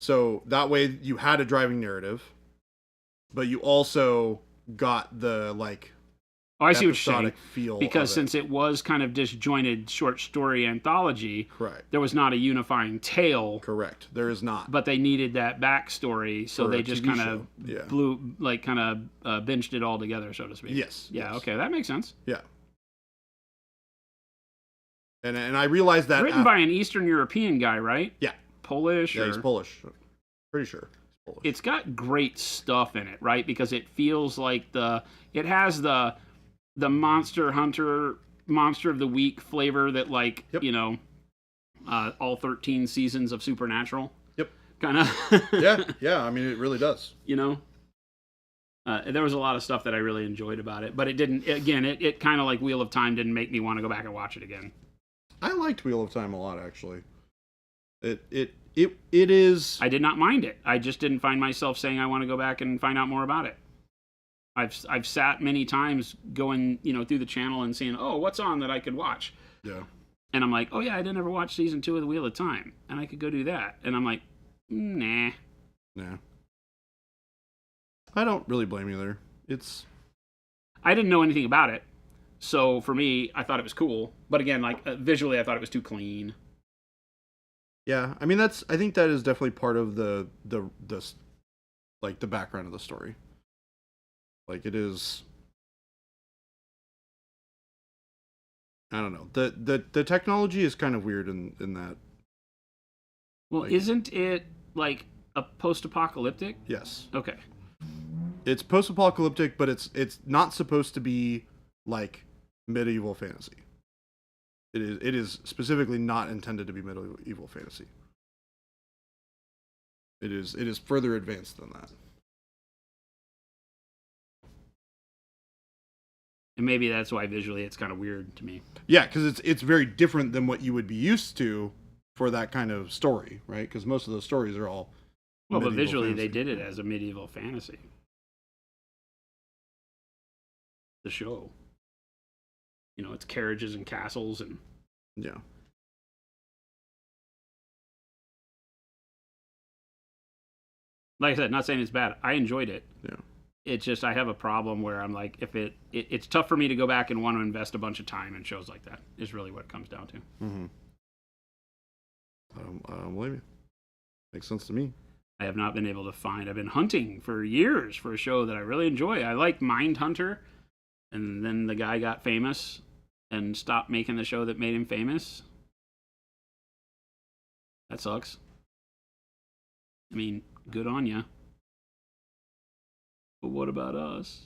So that way you had a driving narrative, but you also got the like I see what you're saying. Feel because since it was kind of disjointed short story anthology, correct, there was not a unifying tale. Correct, there is not. But they needed that backstory, so they just kind of binged it all together, so to speak. Yes. Yeah. Okay, that makes sense. Yeah. And I realized that written by an Eastern European guy, right? Yeah. Polish. Yeah, he's Polish. Pretty sure. He's Polish. It's got great stuff in it, right? Because it feels like it has the Monster Hunter Monster of the Week flavor that, like, all 13 seasons of Supernatural. Yep. Kind of. yeah. I mean, it really does. There was a lot of stuff that I really enjoyed about it, but it didn't. Again, it kind of like Wheel of Time didn't make me want to go back and watch it again. I liked Wheel of Time a lot, actually. It is. I did not mind it. I just didn't find myself saying I want to go back and find out more about it. I've sat many times going, through the channel and seeing, oh, what's on that I could watch? Yeah. And I'm like, oh yeah, I didn't ever watch season 2 of the Wheel of Time, and I could go do that. And I'm like, nah. I don't really blame you there. I didn't know anything about it, so for me, I thought it was cool. But again, like visually, I thought it was too clean. Yeah, I mean I think that is definitely part of the like the background of the story. Like it is. I don't know. The technology is kind of weird in that. Well, like, isn't it like a post-apocalyptic? Yes. Okay. It's post-apocalyptic, but it's not supposed to be like medieval fantasy. It is specifically not intended to be medieval fantasy. It is further advanced than that. And maybe that's why visually it's kind of weird to me. Yeah, because it's very different than what you would be used to for that kind of story, right? Because most of those stories are all but visually fantasy. They did it as a medieval fantasy. The show, it's carriages and castles and yeah. Like I said, not saying it's bad. I enjoyed it. Yeah. It's just I have a problem where I'm like, if it's tough for me to go back and want to invest a bunch of time in shows like that. Is really what it comes down to. Mm-hmm. I don't blame you. Makes sense to me. I have not been able to find. I've been hunting for years for a show that I really enjoy. I like Mindhunter, and then the guy got famous and stopped making the show that made him famous. That sucks. I mean, good on ya. But what about us?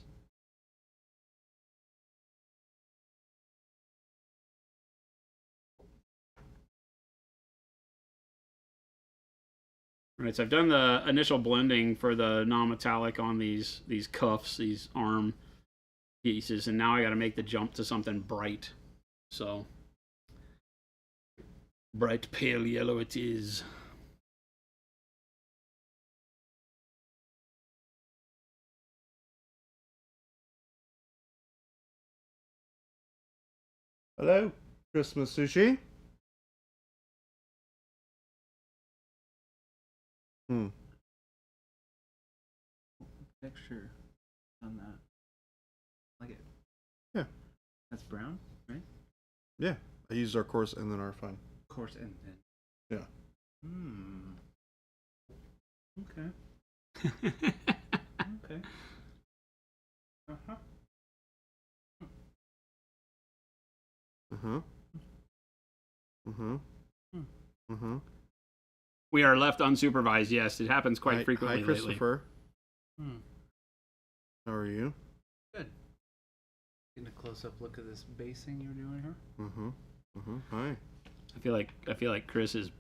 All right, so I've done the initial blending for the non-metallic on these cuffs, these arm pieces, and now I got to make the jump to something bright. So, bright pale yellow it is. Hello, Christmas sushi. Hmm. Texture on that. Like it. Yeah. That's brown, right? Yeah. I used our coarse and then our fine. Coarse and then. Yeah. Okay. Okay. Uh-huh. Uh-huh. Uh-huh. Uh-huh. We are left unsupervised. Yes, it happens quite frequently Hi, Christopher. Hmm. How are you? Good. Getting a close-up look at this basing you're doing here. Uh-huh. Uh-huh. Hi. I feel like Chris is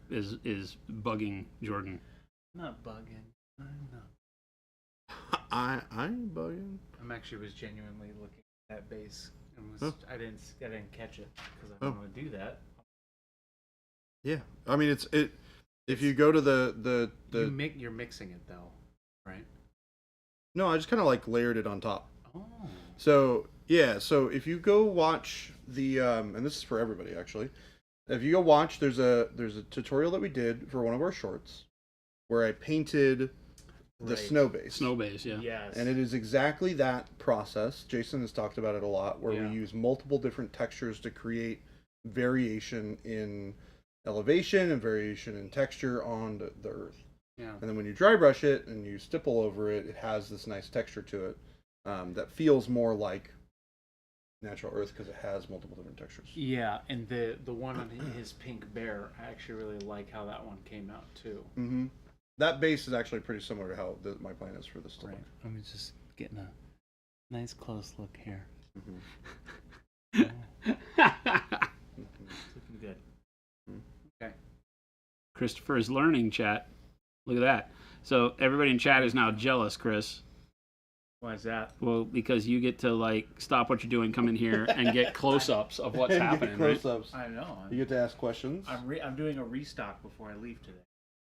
bugging Jordan. Not bugging. I'm not. I'm bugging. I'm actually was genuinely looking at that base and was Oh. I didn't catch it because I Oh. don't want to do that. Yeah. I mean if you go to the You're mixing it though, right? No, I just kind of like layered it on top. Oh. So yeah, so if you go watch the and this is for everybody actually. If you go watch, there's a tutorial that we did for one of our shorts where I painted the Right. snow base. Snow base, yeah. Yes. And it is exactly that process. Jason has talked about it a lot, where Yeah. we use multiple different textures to create variation in elevation and variation in texture on the earth. Yeah. And then when you dry brush it and you stipple over it, it has this nice texture to it that feels more like natural earth because it has multiple different textures. Yeah, and the one on his pink bear, I actually really like how that one came out too. Mm-hmm. That base is actually pretty similar to how my plan is for this to Right. look. I'm just getting a nice close look here. Mm-hmm. It's looking good. Okay. Christopher is learning, chat. Look at that. So everybody in chat is now jealous, Chris. Why is that? Well, because you get to like stop what you're doing, come in here, and get close-ups of what's And you get happening. Right? close-ups. I know. You get to ask questions. I'm doing a restock before I leave today.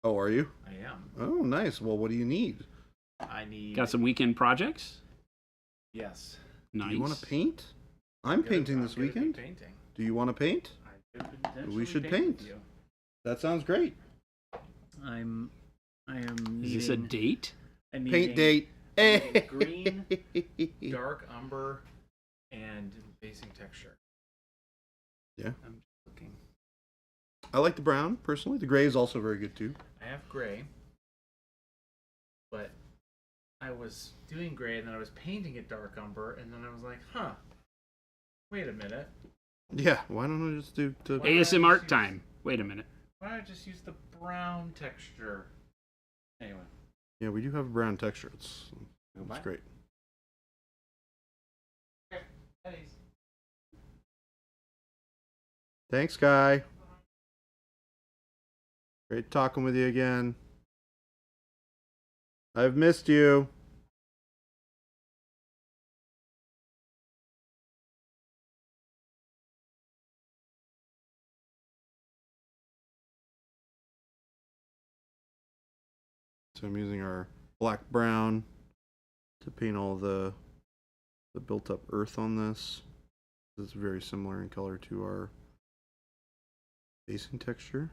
Oh, are you? I am. Oh, nice. Well, what do you need? I need. Got some weekend projects. Yes. Nice. Do you want to paint? I'm painting this gonna be weekend. Painting. Do you want to paint? I could potentially We should with paint. you. That sounds great. I am needing. Is this a date? I need Paint a- date. needing green, dark umber, and basing texture. Yeah. I'm just looking. I like the brown personally. The gray is also very good too. I have gray, but I was doing gray and then I was painting it dark umber, and then I was like, huh, wait a minute. Yeah. Why don't I just do the? Why- ASM art time. Wait a minute. Why don't I just use the brown texture? Anyway. Yeah, we do have a brown texture. It's Goodbye. great. Okay. Eddie's. Thanks, Guy. Great talking with you again. I've missed you. So I'm using our black brown to paint all the built up earth on this. It's very similar in color to our basing texture.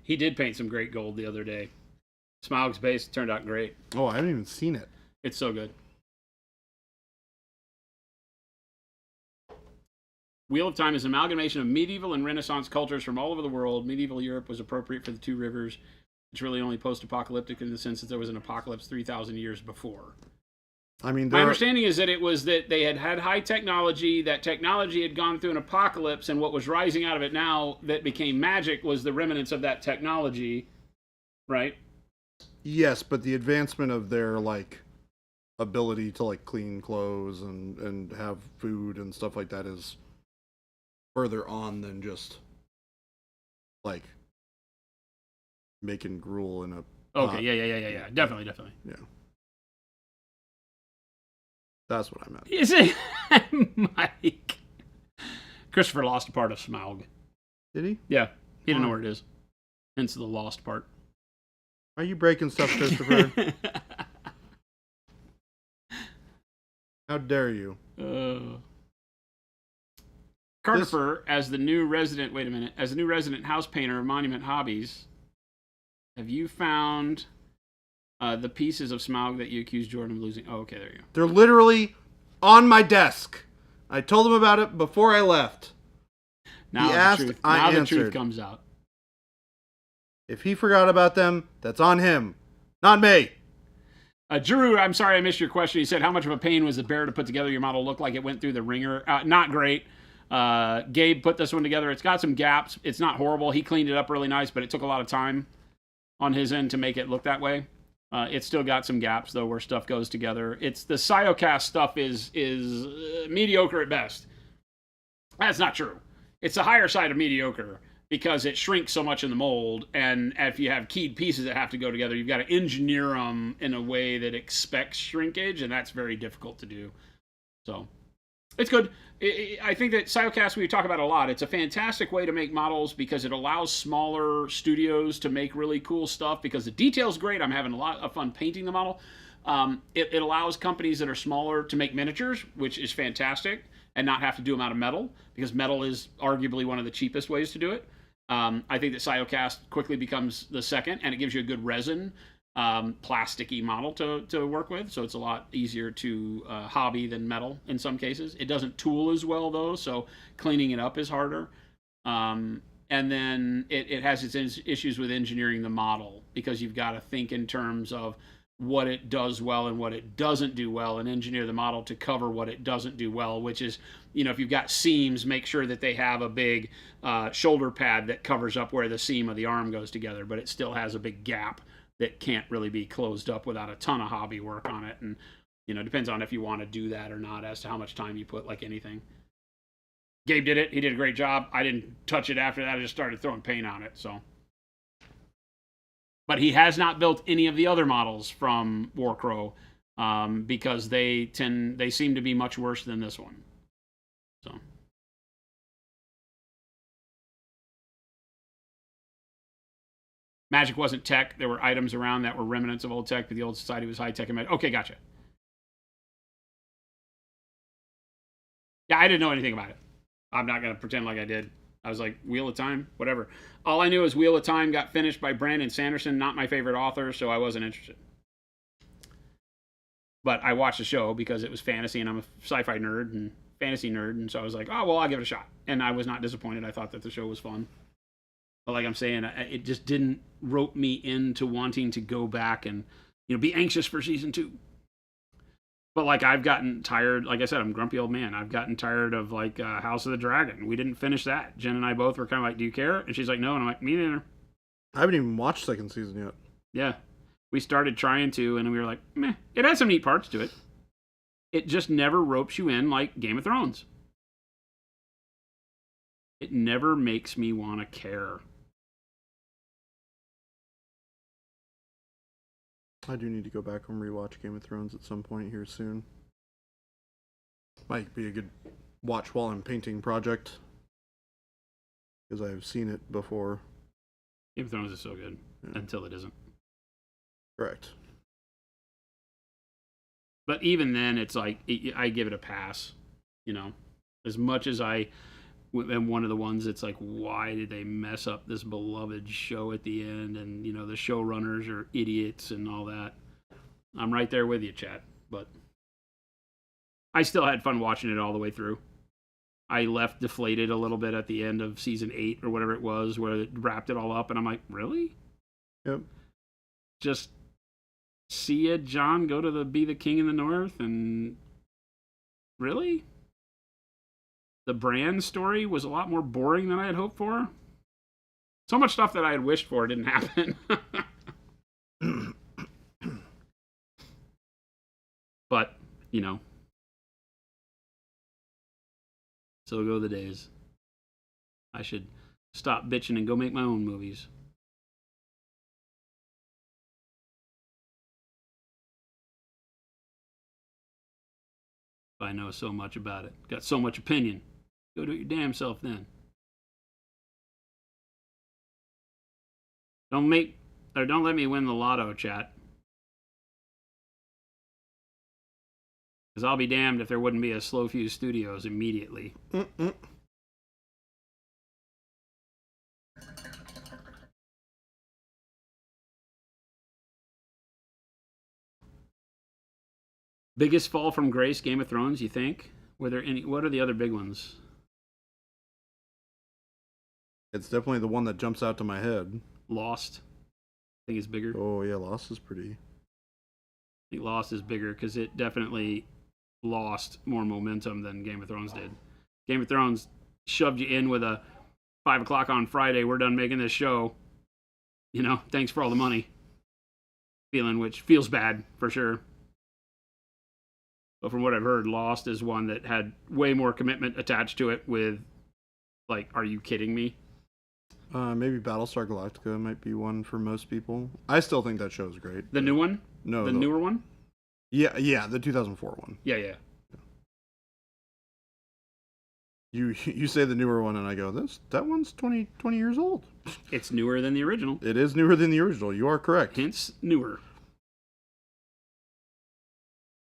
He did paint some great gold the other day. Smaug's base turned out great. Oh, I haven't even seen it. It's so good. Wheel of Time is an amalgamation of medieval and Renaissance cultures from all over the world. Medieval Europe was appropriate for the Two Rivers. It's really only post-apocalyptic in the sense that there was an apocalypse 3,000 years before. I mean, My understanding is that it was that they had high technology, that technology had gone through an apocalypse, and what was rising out of it now that became magic was the remnants of that technology, right? yes, but the advancement of their like ability to like clean clothes and have food and stuff like that is further on than just like making gruel in a Okay, pot. yeah. Definitely. Yeah. That's what I meant. Is it Mike? Christopher lost a part of Smaug. Did he? Yeah, he didn't know Why? where it is. Hence the lost part. Are you breaking stuff, Christopher? How dare you? Carter, as the new resident. Wait a minute. As the new resident house painter of Monument Hobbies, have you found the pieces of Smaug that you accused Jordan of losing? Oh, okay, there you go. They're literally on my desk. I told him about it before I left. Now He asked, the truth. I now the answered. truth comes out. If he forgot about them, that's on him, not me. Drew, I'm sorry I missed your question. He said, how much of a pain was the bear to put together? Your model looked like it went through the ringer. Not great. Gabe put this one together. It's got some gaps. It's not horrible. He cleaned it up really nice, but it took a lot of time on his end to make it look that way. It's still got some gaps, though, where stuff goes together. It's the Siocast stuff is mediocre at best. That's not true. It's the higher side of mediocre because it shrinks so much in the mold, and if you have keyed pieces that have to go together, you've got to engineer them in a way that expects shrinkage, and that's very difficult to do. So, it's good. I think that Siocast, we talk about a lot. It's a fantastic way to make models because it allows smaller studios to make really cool stuff because the detail's great. I'm having a lot of fun painting the model. It allows companies that are smaller to make miniatures, which is fantastic, and not have to do them out of metal because metal is arguably one of the cheapest ways to do it. I think that Siocast quickly becomes the second, and it gives you a good resin, plasticky model to work with, so it's a lot easier to hobby than metal in some cases. It doesn't tool as well, though, so cleaning it up is harder. And then it has its issues with engineering the model because you've got to think in terms of what it does well and what it doesn't do well and engineer the model to cover what it doesn't do well, which is, if you've got seams, make sure that they have a big shoulder pad that covers up where the seam of the arm goes together, but it still has a big gap that can't really be closed up without a ton of hobby work on it. And, depends on if you want to do that or not as to how much time you put, like anything. Gabe did it. He did a great job. I didn't touch it after that. I just started throwing paint on it, so. But he has not built any of the other models from Warcrow because they seem to be much worse than this one. So. Magic wasn't tech. There were items around that were remnants of old tech, but the old society was high tech and magic. Okay, gotcha. Yeah, I didn't know anything about it. I'm not going to pretend like I did. I was like, Wheel of Time, whatever. All I knew is Wheel of Time got finished by Brandon Sanderson, not my favorite author, so I wasn't interested. But I watched the show because it was fantasy, and I'm a sci-fi nerd and fantasy nerd, and so I was like, oh, well, I'll give it a shot. And I was not disappointed. I thought that the show was fun. But like I'm saying, it just didn't rope me into wanting to go back and, be anxious for season 2. But like I've gotten tired, like I said, I'm a grumpy old man. I've gotten tired of like House of the Dragon. We didn't finish that. Jen and I both were kind of like, do you care? And she's like, no. And I'm like, me neither. I haven't even watched second season yet. Yeah. We started trying to, and we were like, meh. It has some neat parts to it. It just never ropes you in like Game of Thrones. It never makes me want to care. I do need to go back and rewatch Game of Thrones at some point here soon. Might be a good watch while I'm painting project. Because I've seen it before. Game of Thrones is so good until it isn't. Correct. But even then, it's like, I give it a pass. As much as I am one of the ones that's like, why did they mess up this beloved show at the end? And, the showrunners are idiots and all that. I'm right there with you, chat. But I still had fun watching it all the way through. I left deflated a little bit at the end of season 8 or whatever it was, where it wrapped it all up. And I'm like, really? Yep. Just see ya, John, go to be the king in the north, and really? The Bran story was a lot more boring than I had hoped for. So much stuff that I had wished for didn't happen. But, so go the days. I should stop bitching and go make my own movies. I know so much about it. Got so much opinion. Go do it your damn self then. Don't let me win the lotto, chat. Because I'll be damned if there wouldn't be a Slow Fuse Studios immediately. Biggest fall from grace, Game of Thrones, you think? Were there any? What are the other big ones? It's definitely the one that jumps out to my head. Lost. I think it's bigger. Oh yeah, Lost is pretty. I think Lost is bigger because it definitely lost more momentum than Game of Thrones did. Game of Thrones shoved you in with a 5 o'clock on Friday, we're done making this show. You know, thanks for all the money. Feeling, which feels bad for sure. But from what I've heard, Lost is one that had way more commitment attached to it with, like, are you kidding me? Maybe Battlestar Galactica might be one for most people. I still think that show's great. The new one? No, the newer one? Yeah, the 2004 one. Yeah. You say the newer one, and I go, that one's 20 years old. It's newer than the original. It is newer than the original. You are correct. Hence, newer.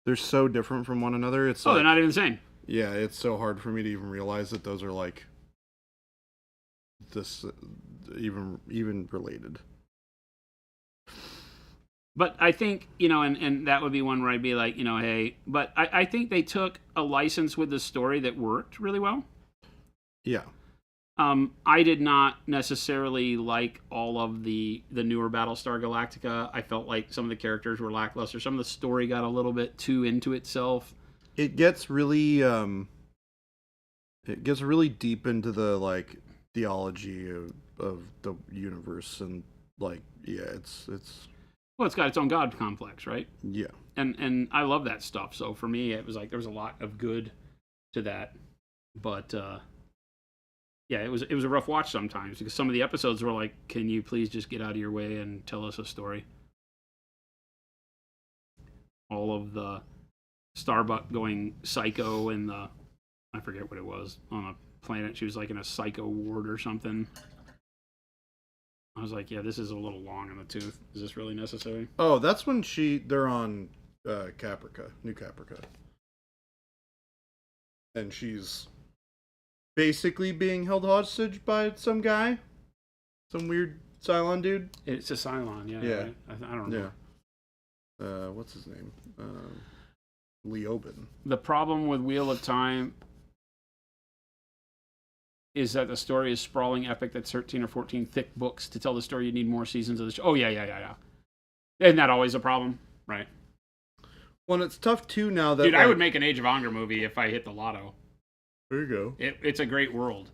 They're so different from one another. It's they're not even the same. Yeah, it's so hard for me to even realize that those are like this even related. But I think, you know, and that would be one where I'd be like, you know, hey, but I think they took a license with the story that worked really well. Yeah. I did not necessarily like all of the newer Battlestar Galactica. I felt like some of the characters were lackluster. Some of the story got a little bit too into itself. It gets really deep into the like theology of the universe, and like it's well, it's got its own god complex, right? Yeah. And I love that stuff. So for me, it was like there was a lot of good to that, but yeah, it was a rough watch sometimes because some of the episodes were like, can you please just get out of your way and tell us a story? All of the Starbuck going psycho and I forget what it was, on a planet. She was like in a psycho ward or something. I was like, yeah, this is a little long in the tooth. Is this really necessary? Oh, that's when they're on Caprica, New Caprica. And she's basically being held hostage by some guy. Some weird Cylon dude. It's a Cylon, yeah. Yeah. Right? I don't know. Yeah. What's his name? Leoben. The problem with Wheel of Time is that the story is sprawling epic that's 13 or 14 thick books. To tell the story, you need more seasons of the show. Oh, yeah. Isn't that always a problem? Right. Well, it's tough, too, now that... Dude, I would make an Age of Anger movie if I hit the lotto. There you go. It's a great world.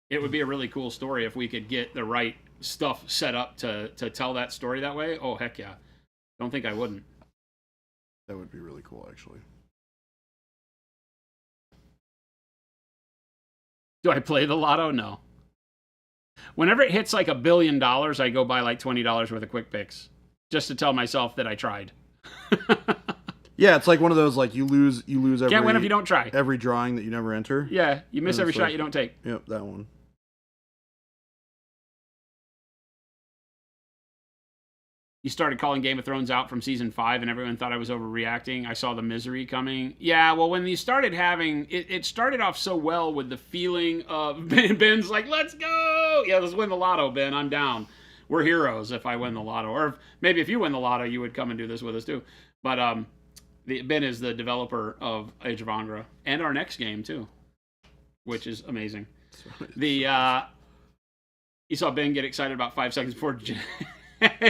It would be a really cool story if we could get the right stuff set up to tell that story that way. Oh, heck yeah. Don't think I wouldn't. That would be really cool, actually. Do I play the lotto? No. Whenever it hits like $1 billion, I go buy like $20 worth of Quick Picks just to tell myself that I tried. Yeah, it's like one of those, like, you lose every... Can't win if you don't try. Every drawing that you never enter. Yeah, you miss every shot you don't take. Yep, that one. You started calling Game of Thrones out from season 5 and everyone thought I was overreacting. I saw the misery coming. Yeah, well, when you started having... It started off so well with the feeling of... Ben's like, let's go! Yeah, let's win the lotto, Ben. I'm down. We're heroes if I win the lotto. Or maybe if you win the lotto, you would come and do this with us too. But Ben is the developer of Age of Angra. And our next game, too. Which is amazing. You saw Ben get excited about 5 seconds before...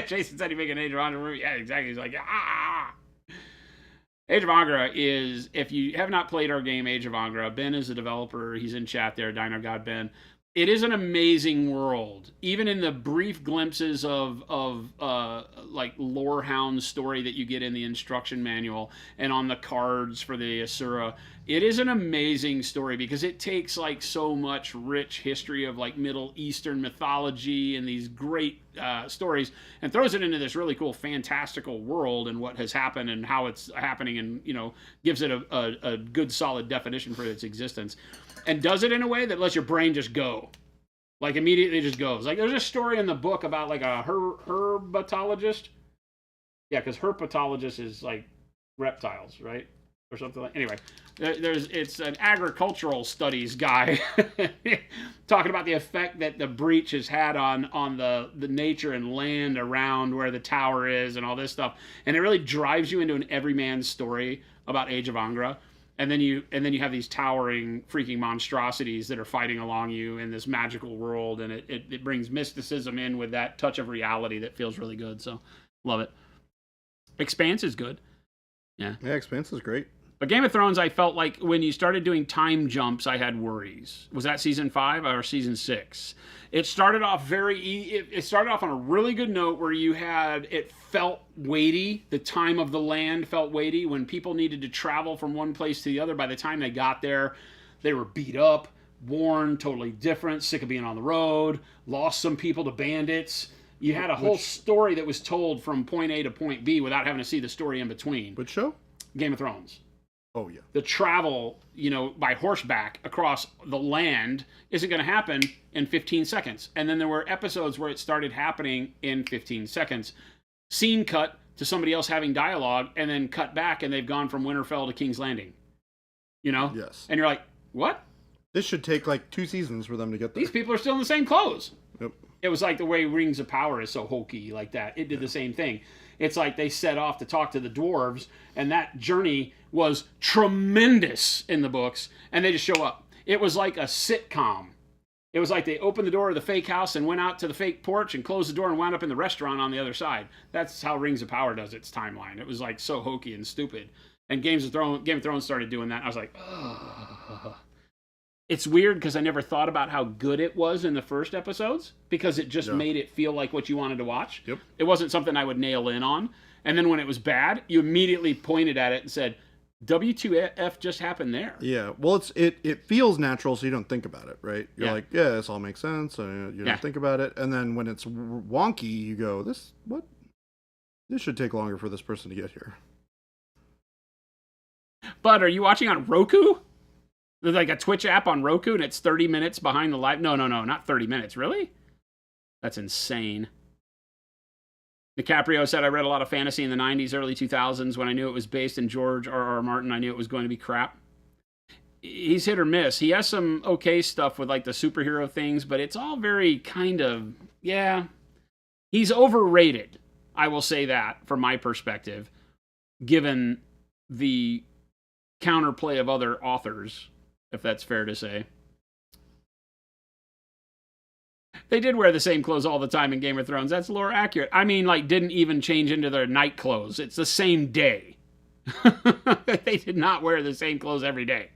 Jason said he'd make an Age of Angra movie. Yeah, exactly. He's like, ah! Age of Angra is, if you have not played our game Age of Angra, Ben is the developer. He's in chat there, Dino God Ben. It is an amazing world, even in the brief glimpses of like Lorehound's story that you get in the instruction manual and on the cards for the Asura. It is an amazing story because it takes like so much rich history of like Middle Eastern mythology and these great stories and throws it into this really cool fantastical world and what has happened and how it's happening, and gives it a good solid definition for its existence. And does it in a way that lets your brain just go. Like, immediately just goes. Like, there's a story in the book about, like, a herpetologist. Yeah, because herpetologist is, like, reptiles, right? Or something like... Anyway, it's an agricultural studies guy talking about the effect that the breach has had on the nature and land around where the tower is and all this stuff. And it really drives you into an everyman's story about Age of Angra. And then you have these towering freaking monstrosities that are fighting along you in this magical world, and it brings mysticism in with that touch of reality that feels really good. So, love it. Expanse is good. Yeah, Expanse is great. But Game of Thrones, I felt like when you started doing time jumps, I had worries. Was that season 5 or season 6? It started off it started off on a really good note where it felt weighty. The time of the land felt weighty. When people needed to travel from one place to the other, by the time they got there, they were beat up, worn, totally different, sick of being on the road, lost some people to bandits. You had a whole story that was told from point A to point B without having to see the story in between. Which show? Game of Thrones. Oh, yeah. The travel, by horseback across the land isn't going to happen in 15 seconds. And then there were episodes where it started happening in 15 seconds. Scene cut to somebody else having dialogue, and then cut back, and they've gone from Winterfell to King's Landing. Yes. And you're like, what? This should take like 2 seasons for them to get there. These people are still in the same clothes. Yep. It was like the way Rings of Power is so hokey like that. It did the same thing. It's like they set off to talk to the dwarves, and that journey was tremendous in the books, and they just show up. It was like a sitcom. It was like they opened the door of the fake house and went out to the fake porch and closed the door and wound up in the restaurant on the other side. That's how Rings of Power does its timeline. It was like so hokey and stupid. And Game of Thrones started doing that. I was like, ugh. It's weird because I never thought about how good it was in the first episodes because it just made it feel like what you wanted to watch. Yep. It wasn't something I would nail in on. And then when it was bad, you immediately pointed at it and said, W2F just happened there. Yeah. Well, it feels natural, so you don't think about it, right? You're like, yeah, this all makes sense. You don't think about it. And then when it's wonky, you go, this should take longer for this person to get here. But are you watching on Roku? There's like a Twitch app on Roku, and it's 30 minutes behind the live. No, not 30 minutes. Really? That's insane. DiCaprio said, I read a lot of fantasy in the 90s, early 2000s. When I knew it was based in George R.R. Martin, I knew it was going to be crap. He's hit or miss. He has some okay stuff with like the superhero things, but it's all very kind of, he's overrated. I will say that from my perspective, given the counterplay of other authors, if that's fair to say. They did wear the same clothes all the time in Game of Thrones. That's lore accurate. I mean, like, didn't even change into their night clothes. It's the same day. They did not wear the same clothes every day.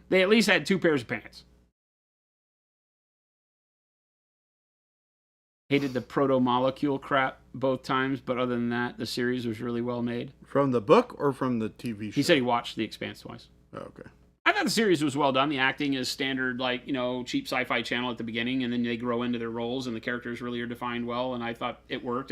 They at least had 2 pairs of pants. Hated the proto-molecule crap both times, but other than that, the series was really well made. From the book or from the TV show? He said he watched The Expanse twice. Oh, okay. I thought the series was well done. The acting is standard, like, cheap sci-fi channel at the beginning, and then they grow into their roles, and the characters really are defined well, and I thought it worked.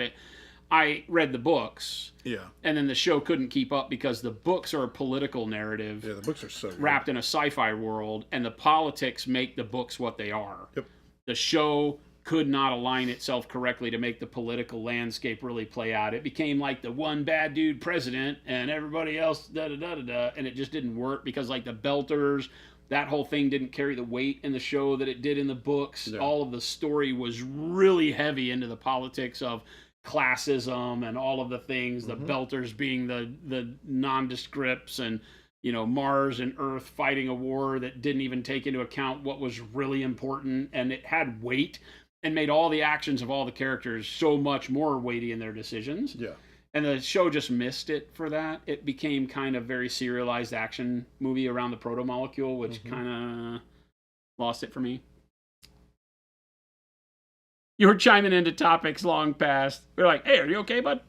I read the books. Yeah. And then the show couldn't keep up because the books are a political narrative. Yeah, the books are so good. Wrapped in a sci-fi world, and the politics make the books what they are. Yep. The show could not align itself correctly to make the political landscape really play out. It became like the one bad dude president and everybody else da-da-da-da-da, and it just didn't work because like the Belters, that whole thing didn't carry the weight in the show that it did in the books. Yeah. All of the story was really heavy into the politics of classism and all of the things, the Belters being the nondescripts and Mars and Earth fighting a war that didn't even take into account what was really important, and it had weight and made all the actions of all the characters so much more weighty in their decisions. Yeah. And the show just missed it for that. It became kind of very serialized action movie around the proto-molecule, which kind of lost it for me. You were chiming into topics long past. We're like, hey, are you okay, bud?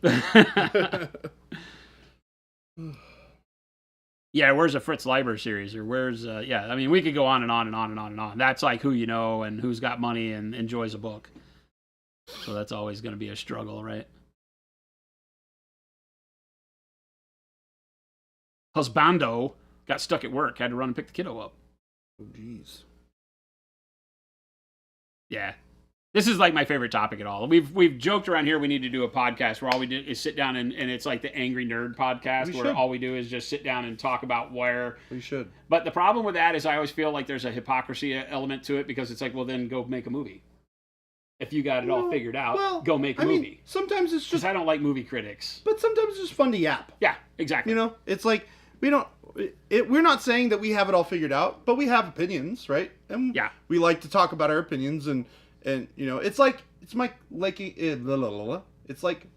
Yeah, where's a Fritz Leiber series? Or where's, yeah, I mean, we could go on and on and on and on and on. That's like who you know and who's got money and enjoys a book. So that's always going to be a struggle, right? Husbando got stuck at work, had to run and pick the kiddo up. Oh, jeez. Yeah. This is like my favorite topic at all. We've joked around here we need to do a podcast where all we do is sit down and it's like the Angry Nerd podcast where all we do is just sit down and talk about where... We should. But the problem with that is I always feel like there's a hypocrisy element to it because it's like, well, then go make a movie. If you got it all figured out, go make a movie. Mean, sometimes it's just... Because I don't like movie critics. But sometimes it's just fun to yap. Yeah, exactly. You know, it's like, we don't... we're not saying that we have it all figured out, but we have opinions, right? And we like to talk about our opinions and you know, it's like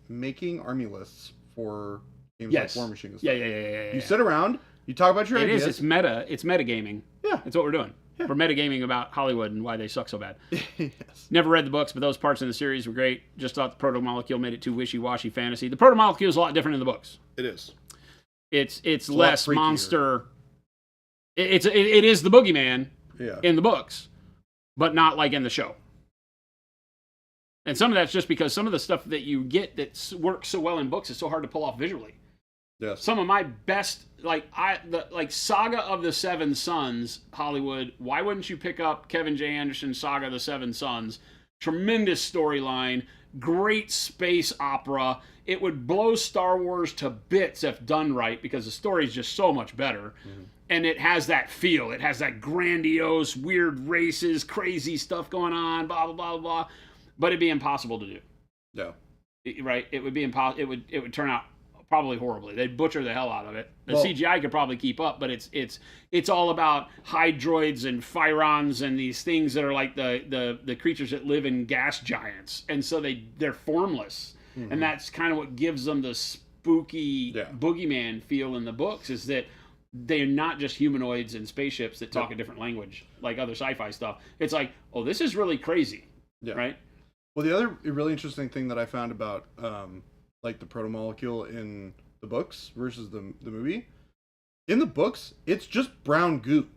making army lists for games like War Machine. Yeah. You sit around, you talk about your ideas. It's meta. It's metagaming. Yeah. It's what we're doing. Yeah. We're metagaming about Hollywood and why they suck so bad. Yes. Never read the books, but those parts in the series were great. Just thought the Proto-Molecule made it too wishy-washy fantasy. The Proto-Molecule is a lot different in the books. It is. It's less monster. It is the boogeyman in the books, but not like in the show. And some of that's just because some of the stuff that you get that works so well in books is so hard to pull off visually. Yes. Some of my best, like Saga of the Seven Sons, Hollywood. Why wouldn't you pick up Kevin J. Anderson's Saga of the Seven Sons? Tremendous storyline, great space opera. It would blow Star Wars to bits if done right because the story is just so much better. Mm-hmm. And it has that feel. It has that grandiose, weird races, crazy stuff going on, blah, blah, blah, blah. But it'd be impossible to do. Yeah. Right? It would be impossible. It would turn out probably horribly. They'd butcher the hell out of it. The CGI could probably keep up, but it's all about hydroids and phyrons and these things that are like the creatures that live in gas giants. And so they're formless. Mm-hmm. And that's kind of what gives them the spooky boogeyman feel in the books is that they're not just humanoids and spaceships that talk a different language like other sci-fi stuff. It's like, oh, this is really crazy. Yeah. Right? Well, the other really interesting thing that I found about like the Proto-Molecule in the books versus the movie, in the books, it's just brown goo.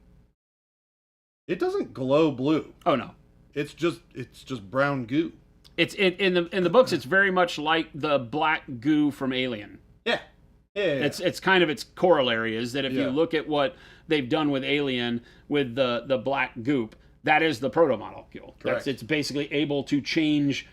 It doesn't glow blue. Oh no. It's just brown goo. It's in the books it's very much like the black goo from Alien. Yeah. Yeah. It's kind of its corollary is that if you look at what they've done with Alien with the black goop, that is the Proto-Molecule. It's basically able to change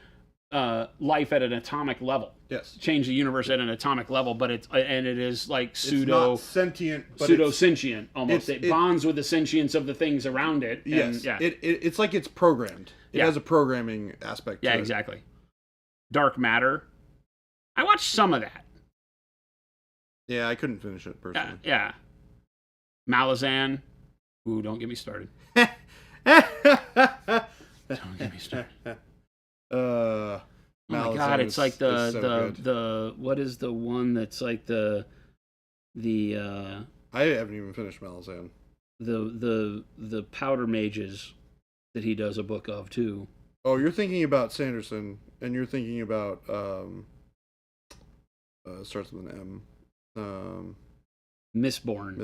life at an atomic level. Yes. Change the universe at an atomic level, but it is like it's not sentient, but pseudo-sentient almost. It bonds with the sentience of the things around it. Yes. And, it's like it's programmed. It has a programming aspect to it. Yeah, exactly. Dark Matter. I watched some of that. Yeah, I couldn't finish it personally. Yeah. Malazan. Ooh, don't get me started. Don't get me started. Oh my god, it's like the what is the one that's like the I haven't even finished Malazan. The powder mages that he does a book of too. Oh, you're thinking about Sanderson, and you're thinking about starts with an M. Mistborn.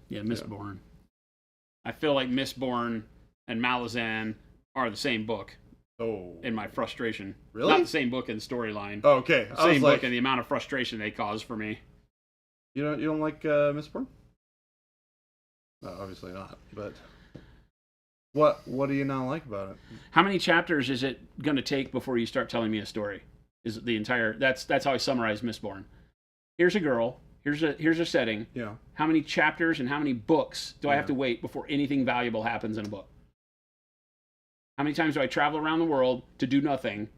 Yeah, Mistborn. Yeah. I feel like Mistborn and Malazan are the same book. Oh. In my frustration. Really? Not the same book in storyline. Oh, okay. The same book and the amount of frustration they cause for me. You don't like Mistborn? No, obviously not. But what do you not like about it? How many chapters is it going to take before you start telling me a story? Is the entire that's how I summarize Mistborn. Here's a girl. Here's a setting. Yeah. How many chapters and how many books do I have to wait before anything valuable happens in a book? How many times do I travel around the world to do nothing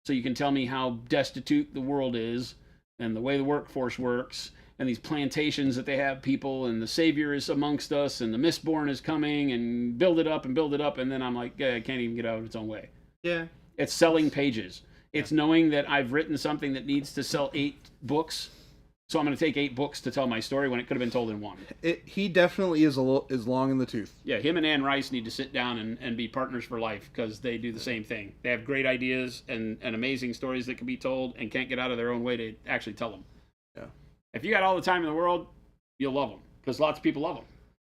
so you can tell me how destitute the world is and the way the workforce works and these plantations that they have people and the savior is amongst us and the Mistborn is coming and build it up and then I'm like, I can't even get out of its own way. Yeah. It's selling pages. It's knowing that I've written something that needs to sell 8 books So I'm going to take 8 books to tell my story when it could have been told in 1. He definitely is is long in the tooth. Yeah, him and Anne Rice need to sit down and be partners for life because they do the same thing. They have great ideas and amazing stories that can be told and can't get out of their own way to actually tell them. Yeah. If you got all the time in the world, you'll love them because lots of people love them.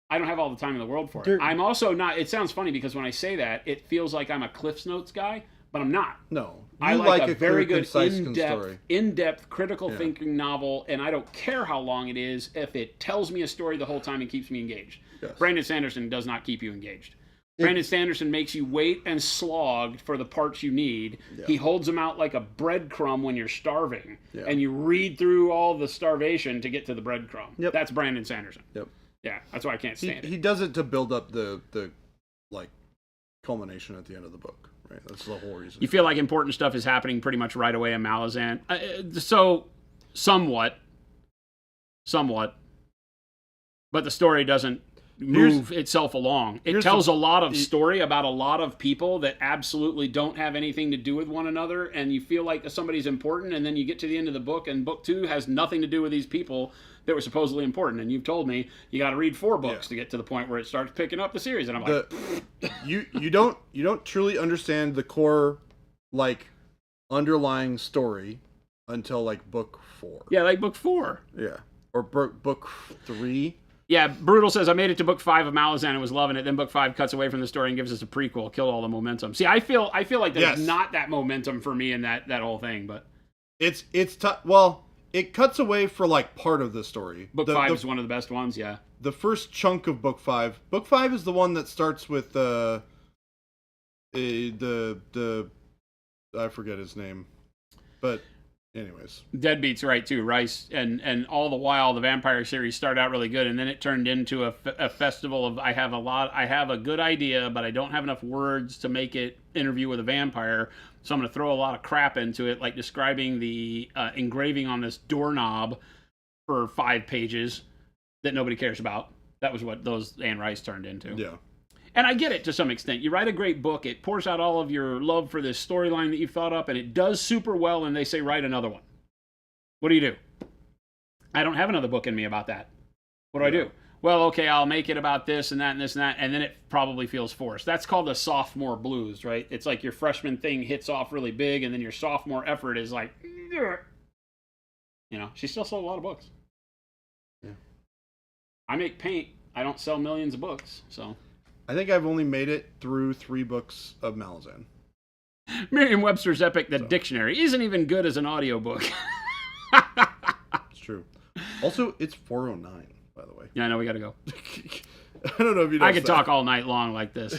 I don't have all the time in the world for it. I'm also not, it sounds funny because when I say that, it feels like I'm a Cliff's Notes guy, but I'm not. No. I like a very clear, good concise in-depth critical thinking novel, and I don't care how long it is if it tells me a story the whole time and keeps me engaged. Yes. Brandon Sanderson does not keep you engaged. Brandon Sanderson makes you wait and slog for the parts you need. Yeah. He holds them out like a breadcrumb when you're starving, and you read through all the starvation to get to the breadcrumb. Yep. That's Brandon Sanderson. Yep. Yeah, that's why I can't stand it. He does it to build up the like culmination at the end of the book. Right, that's the whole reason. You feel like important stuff is happening pretty much right away in Malazan. So, somewhat, but the story doesn't move itself along. It tells a lot of story about a lot of people that absolutely don't have anything to do with one another, and you feel like somebody's important, and then you get to the end of the book, and book 2 has nothing to do with these people that were supposedly important. And you've told me you got to read 4 books to get to the point where it starts picking up the series, and I'm like, you don't truly understand the core like underlying story until like book 4. Yeah, like book 4. Yeah, or book 3. Yeah, Brutal says, I made it to book 5 of Malazan and was loving it. Then book 5 cuts away from the story and gives us a prequel, killed all the momentum. See, I feel like there's not that momentum for me in that whole thing, but it's well, it cuts away for like part of the story. Book 5 is one of the best ones, yeah. The first chunk of book 5. Book 5 is the one that starts with the I forget his name, but anyways, Deadbeat's right too. Rice and all the while the vampire series started out really good, and then it turned into a festival of I have a good idea, but I don't have enough words to make it Interview with a Vampire, so I'm going to throw a lot of crap into it, like describing the engraving on this doorknob for 5 pages that nobody cares about. That was what those Anne Rice turned into. Yeah. And I get it to some extent. You write a great book, it pours out all of your love for this storyline that you've thought up, and it does super well, and they say, write another one. What do? I don't have another book in me about that. What do I do? Well, okay, I'll make it about this and that and this and that, and then it probably feels forced. That's called the sophomore blues, right? It's like your freshman thing hits off really big, and then your sophomore effort is like, you know, she still sold a lot of books. Yeah. I make paint. I don't sell millions of books, so... I think I've only made it through 3 books of Malazan. Merriam-Webster's Epic, the dictionary, isn't even good as an audiobook. It's true. Also, it's 4:09, by the way. Yeah, I know, we gotta go. I don't know if you know. I could talk all night long like this.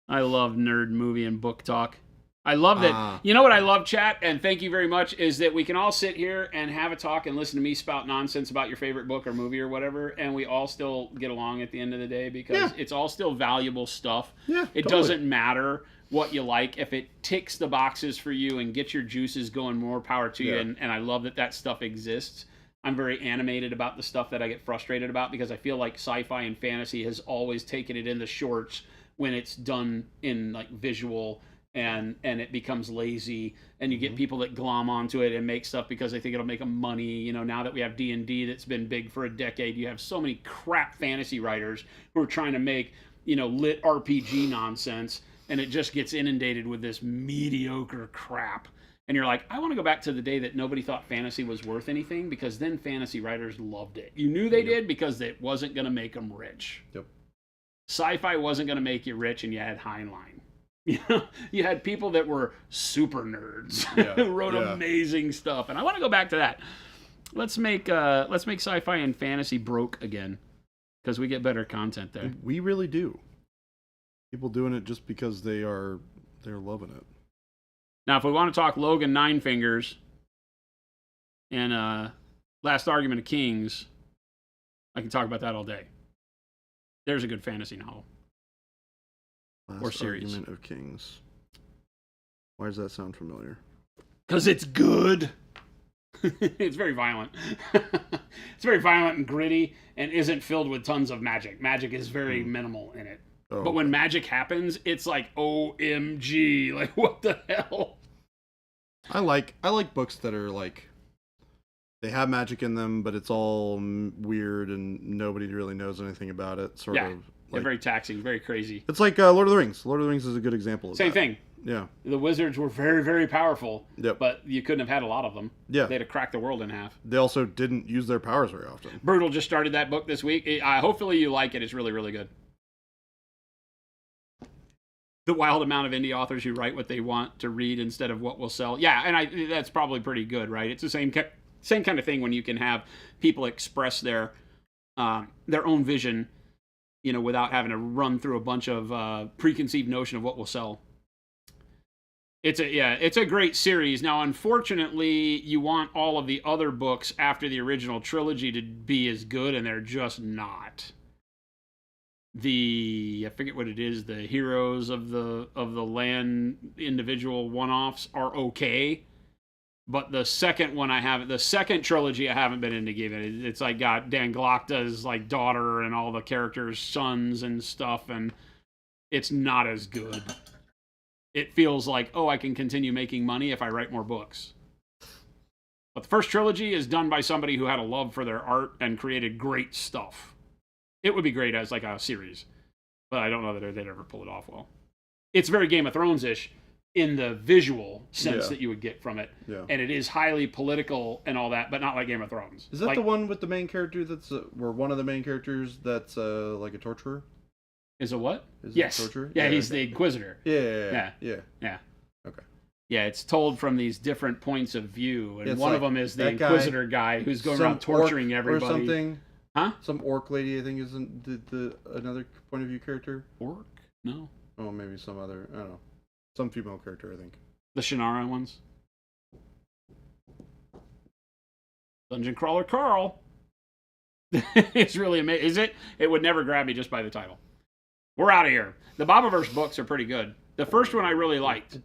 I love nerd movie and book talk. I love that. You know what I love, chat, and thank you very much, is that we can all sit here and have a talk and listen to me spout nonsense about your favorite book or movie or whatever, and we all still get along at the end of the day because it's all still valuable stuff. Yeah, it doesn't matter what you like. If it ticks the boxes for you and gets your juices going, more power to you, and I love that stuff exists. I'm very animated about the stuff that I get frustrated about because I feel like sci-fi and fantasy has always taken it in the shorts when it's done in like visual and it becomes lazy, and you get people that glom onto it and make stuff because they think it'll make them money. You know, now that we have D&D that's been big for a decade, you have so many crap fantasy writers who are trying to make, you know, lit RPG nonsense, and it just gets inundated with this mediocre crap. And you're like, I want to go back to the day that nobody thought fantasy was worth anything, because then fantasy writers loved it. You knew they did because it wasn't going to make them rich. Yep. Sci-fi wasn't going to make you rich, and you had Heinlein. You know, you had people that were super nerds who wrote amazing stuff, and I want to go back to that. Let's make sci-fi and fantasy broke again, because we get better content there. We really do. People doing it just because they're loving it. Now, if we want to talk Logan Nine Fingers and Last Argument of Kings, I can talk about that all day. There's a good fantasy novel. Or series. Argument of Kings. Why does that sound familiar? Because it's good. It's very violent. It's very violent and gritty and isn't filled with tons of magic. Magic is very minimal in it. Oh, but when magic happens, it's like OMG. Like, what the hell? I like books that are like They have magic in them, but it's all weird and nobody really knows anything about it. Sort Yeah. of. They're Like, very taxing, very crazy. it's like Lord of the Rings. Lord of the Rings is a good example of Same that. thing. Yeah. The wizards were very, very powerful, Yep. but you couldn't have had a lot of them. Yeah. They'd have cracked the world in half. They also didn't use their powers very often. Brutal just started that book this week. Hopefully you like it. It's really, really good. The wild amount of indie authors who write what they want to read instead of what will sell. Yeah, and that's probably pretty good, right? It's the same kind of thing when you can have people express their own vision, without having to run through a bunch of preconceived notion of what will sell. It's a great series. Now, unfortunately, you want all of the other books after the original trilogy to be as good, and they're just not. I forget what it is, the Heroes of the Land individual one-offs are okay, but the second trilogy I haven't been into giving. It's like got Dan Glokta's like daughter and all the characters' sons and stuff, and it's not as good. It feels like, I can continue making money if I write more books. But the first trilogy is done by somebody who had a love for their art and created great stuff. It would be great as like a series, but I don't know that they'd ever pull it off well. It's very Game of Thrones-ish in the visual sense that you would get from it. Yeah. And it is highly political and all that, but not like Game of Thrones. Is that like, the one with the main character where one of the main characters that's like a torturer? Is it what? Is yes. it a torturer? Yeah, he's the Inquisitor. Yeah. Okay. Yeah, it's told from these different points of view, and It's one like of them is the that guy- Inquisitor guy who's going Some around torturing orc everybody. or something. Huh? Some orc lady, I think, isn't the another point of view character. Orc? No. Oh, maybe some other. I don't know. Some female character, I think. The Shannara ones. Dungeon Crawler Carl. It's really amazing. Is it? It would never grab me just by the title. We're out of here. The Bobaverse books are pretty good. The first one I really liked.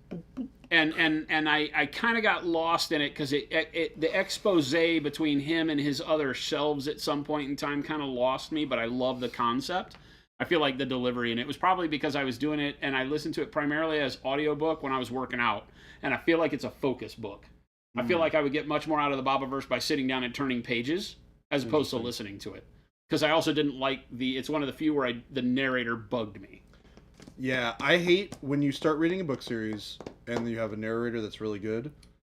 And I kind of got lost in it because the expose between him and his other shelves at some point in time kind of lost me, but I love the concept. I feel like the delivery, and it was probably because I was doing it and I listened to it primarily as audiobook when I was working out, and I feel like it's a focus book. I feel like I would get much more out of the Bobaverse by sitting down and turning pages as opposed to listening to it. Because I also didn't like it's one of the few where the narrator bugged me. Yeah, I hate when you start reading a book series and you have a narrator that's really good,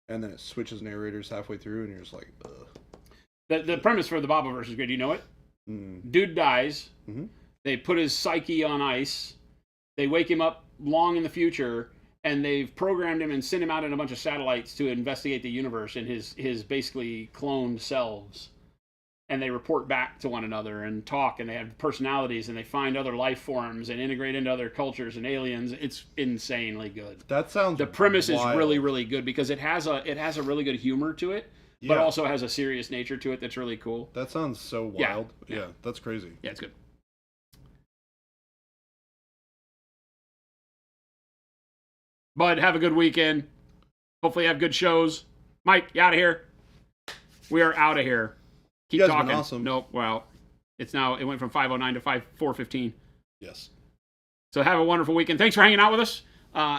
and then it switches narrators halfway through, and you're just like, ugh. The premise for the Bobaverse is good. Do you know it? Dude dies. Mm-hmm. They put his psyche on ice. They wake him up long in the future, and they've programmed him and sent him out in a bunch of satellites to investigate the universe in his basically cloned selves. And they report back to one another and talk, and they have personalities, and they find other life forms and integrate into other cultures and aliens. It's insanely good. That sounds. The premise wild. is really, really good because it has a really good humor to it, but Yeah. also has a serious nature to it that's really cool. That sounds so Yeah. wild. Yeah, that's crazy. Yeah, it's good. Bud, have a good weekend. Hopefully you have good shows. Mike, you out of here. We are out of here. Keep You guys have talking. been awesome. Nope. Well, it went from 5:09 to 4:15. Yes. So have a wonderful weekend. Thanks for hanging out with us.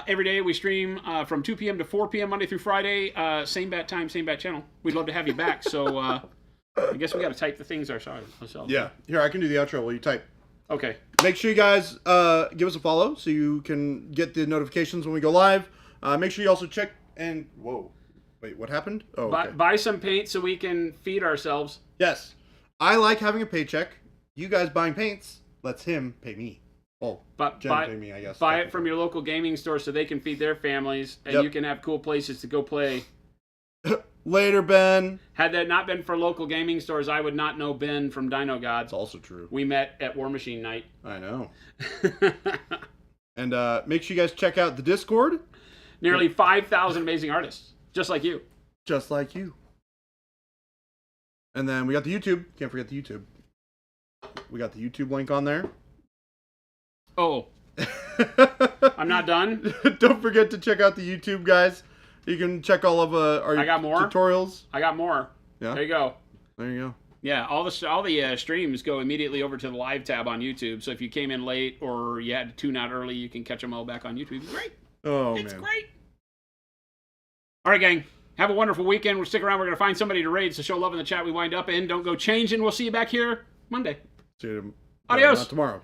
Every day we stream from 2 p.m. to 4 p.m. Monday through Friday. Same bat time, same bat channel. We'd love to have you back. So I guess we got to type the things ourselves. Yeah. Here, I can do the outro while you type. Okay. Make sure you guys give us a follow so you can get the notifications when we go live. Make sure you also check and... Whoa. Wait, what happened? Oh, okay. Buy some paint so we can feed ourselves. Yes. I like having a paycheck. You guys buying paints lets him pay me. Oh, But Jen pay me, I guess. buy it from your local gaming store so they can feed their families, and Yep. you can have cool places to go play. Later, Ben. Had that not been for local gaming stores, I would not know Ben from Dino That's Gods. also true. We met at War Machine Night. I know. And make sure you guys check out the Discord. Nearly 5,000 amazing artists, just like you. Just like you. And then we got the YouTube. Can't forget the YouTube. We got the YouTube link on there. Oh, I'm not done. Don't forget to check out the YouTube, guys. You can check all of our I got more? tutorials. I got more. Yeah. There you go. There you go. Yeah, all the streams go immediately over to the live tab on YouTube. So if you came in late or you had to tune out early, you can catch them all back on YouTube. Great. Oh, It's man. great. All right, gang. Have a wonderful weekend. We'll stick around. We're going to find somebody to raid, so show love in the chat we wind up in. Don't go changing. We'll see you back here Monday. See you Adios. not tomorrow.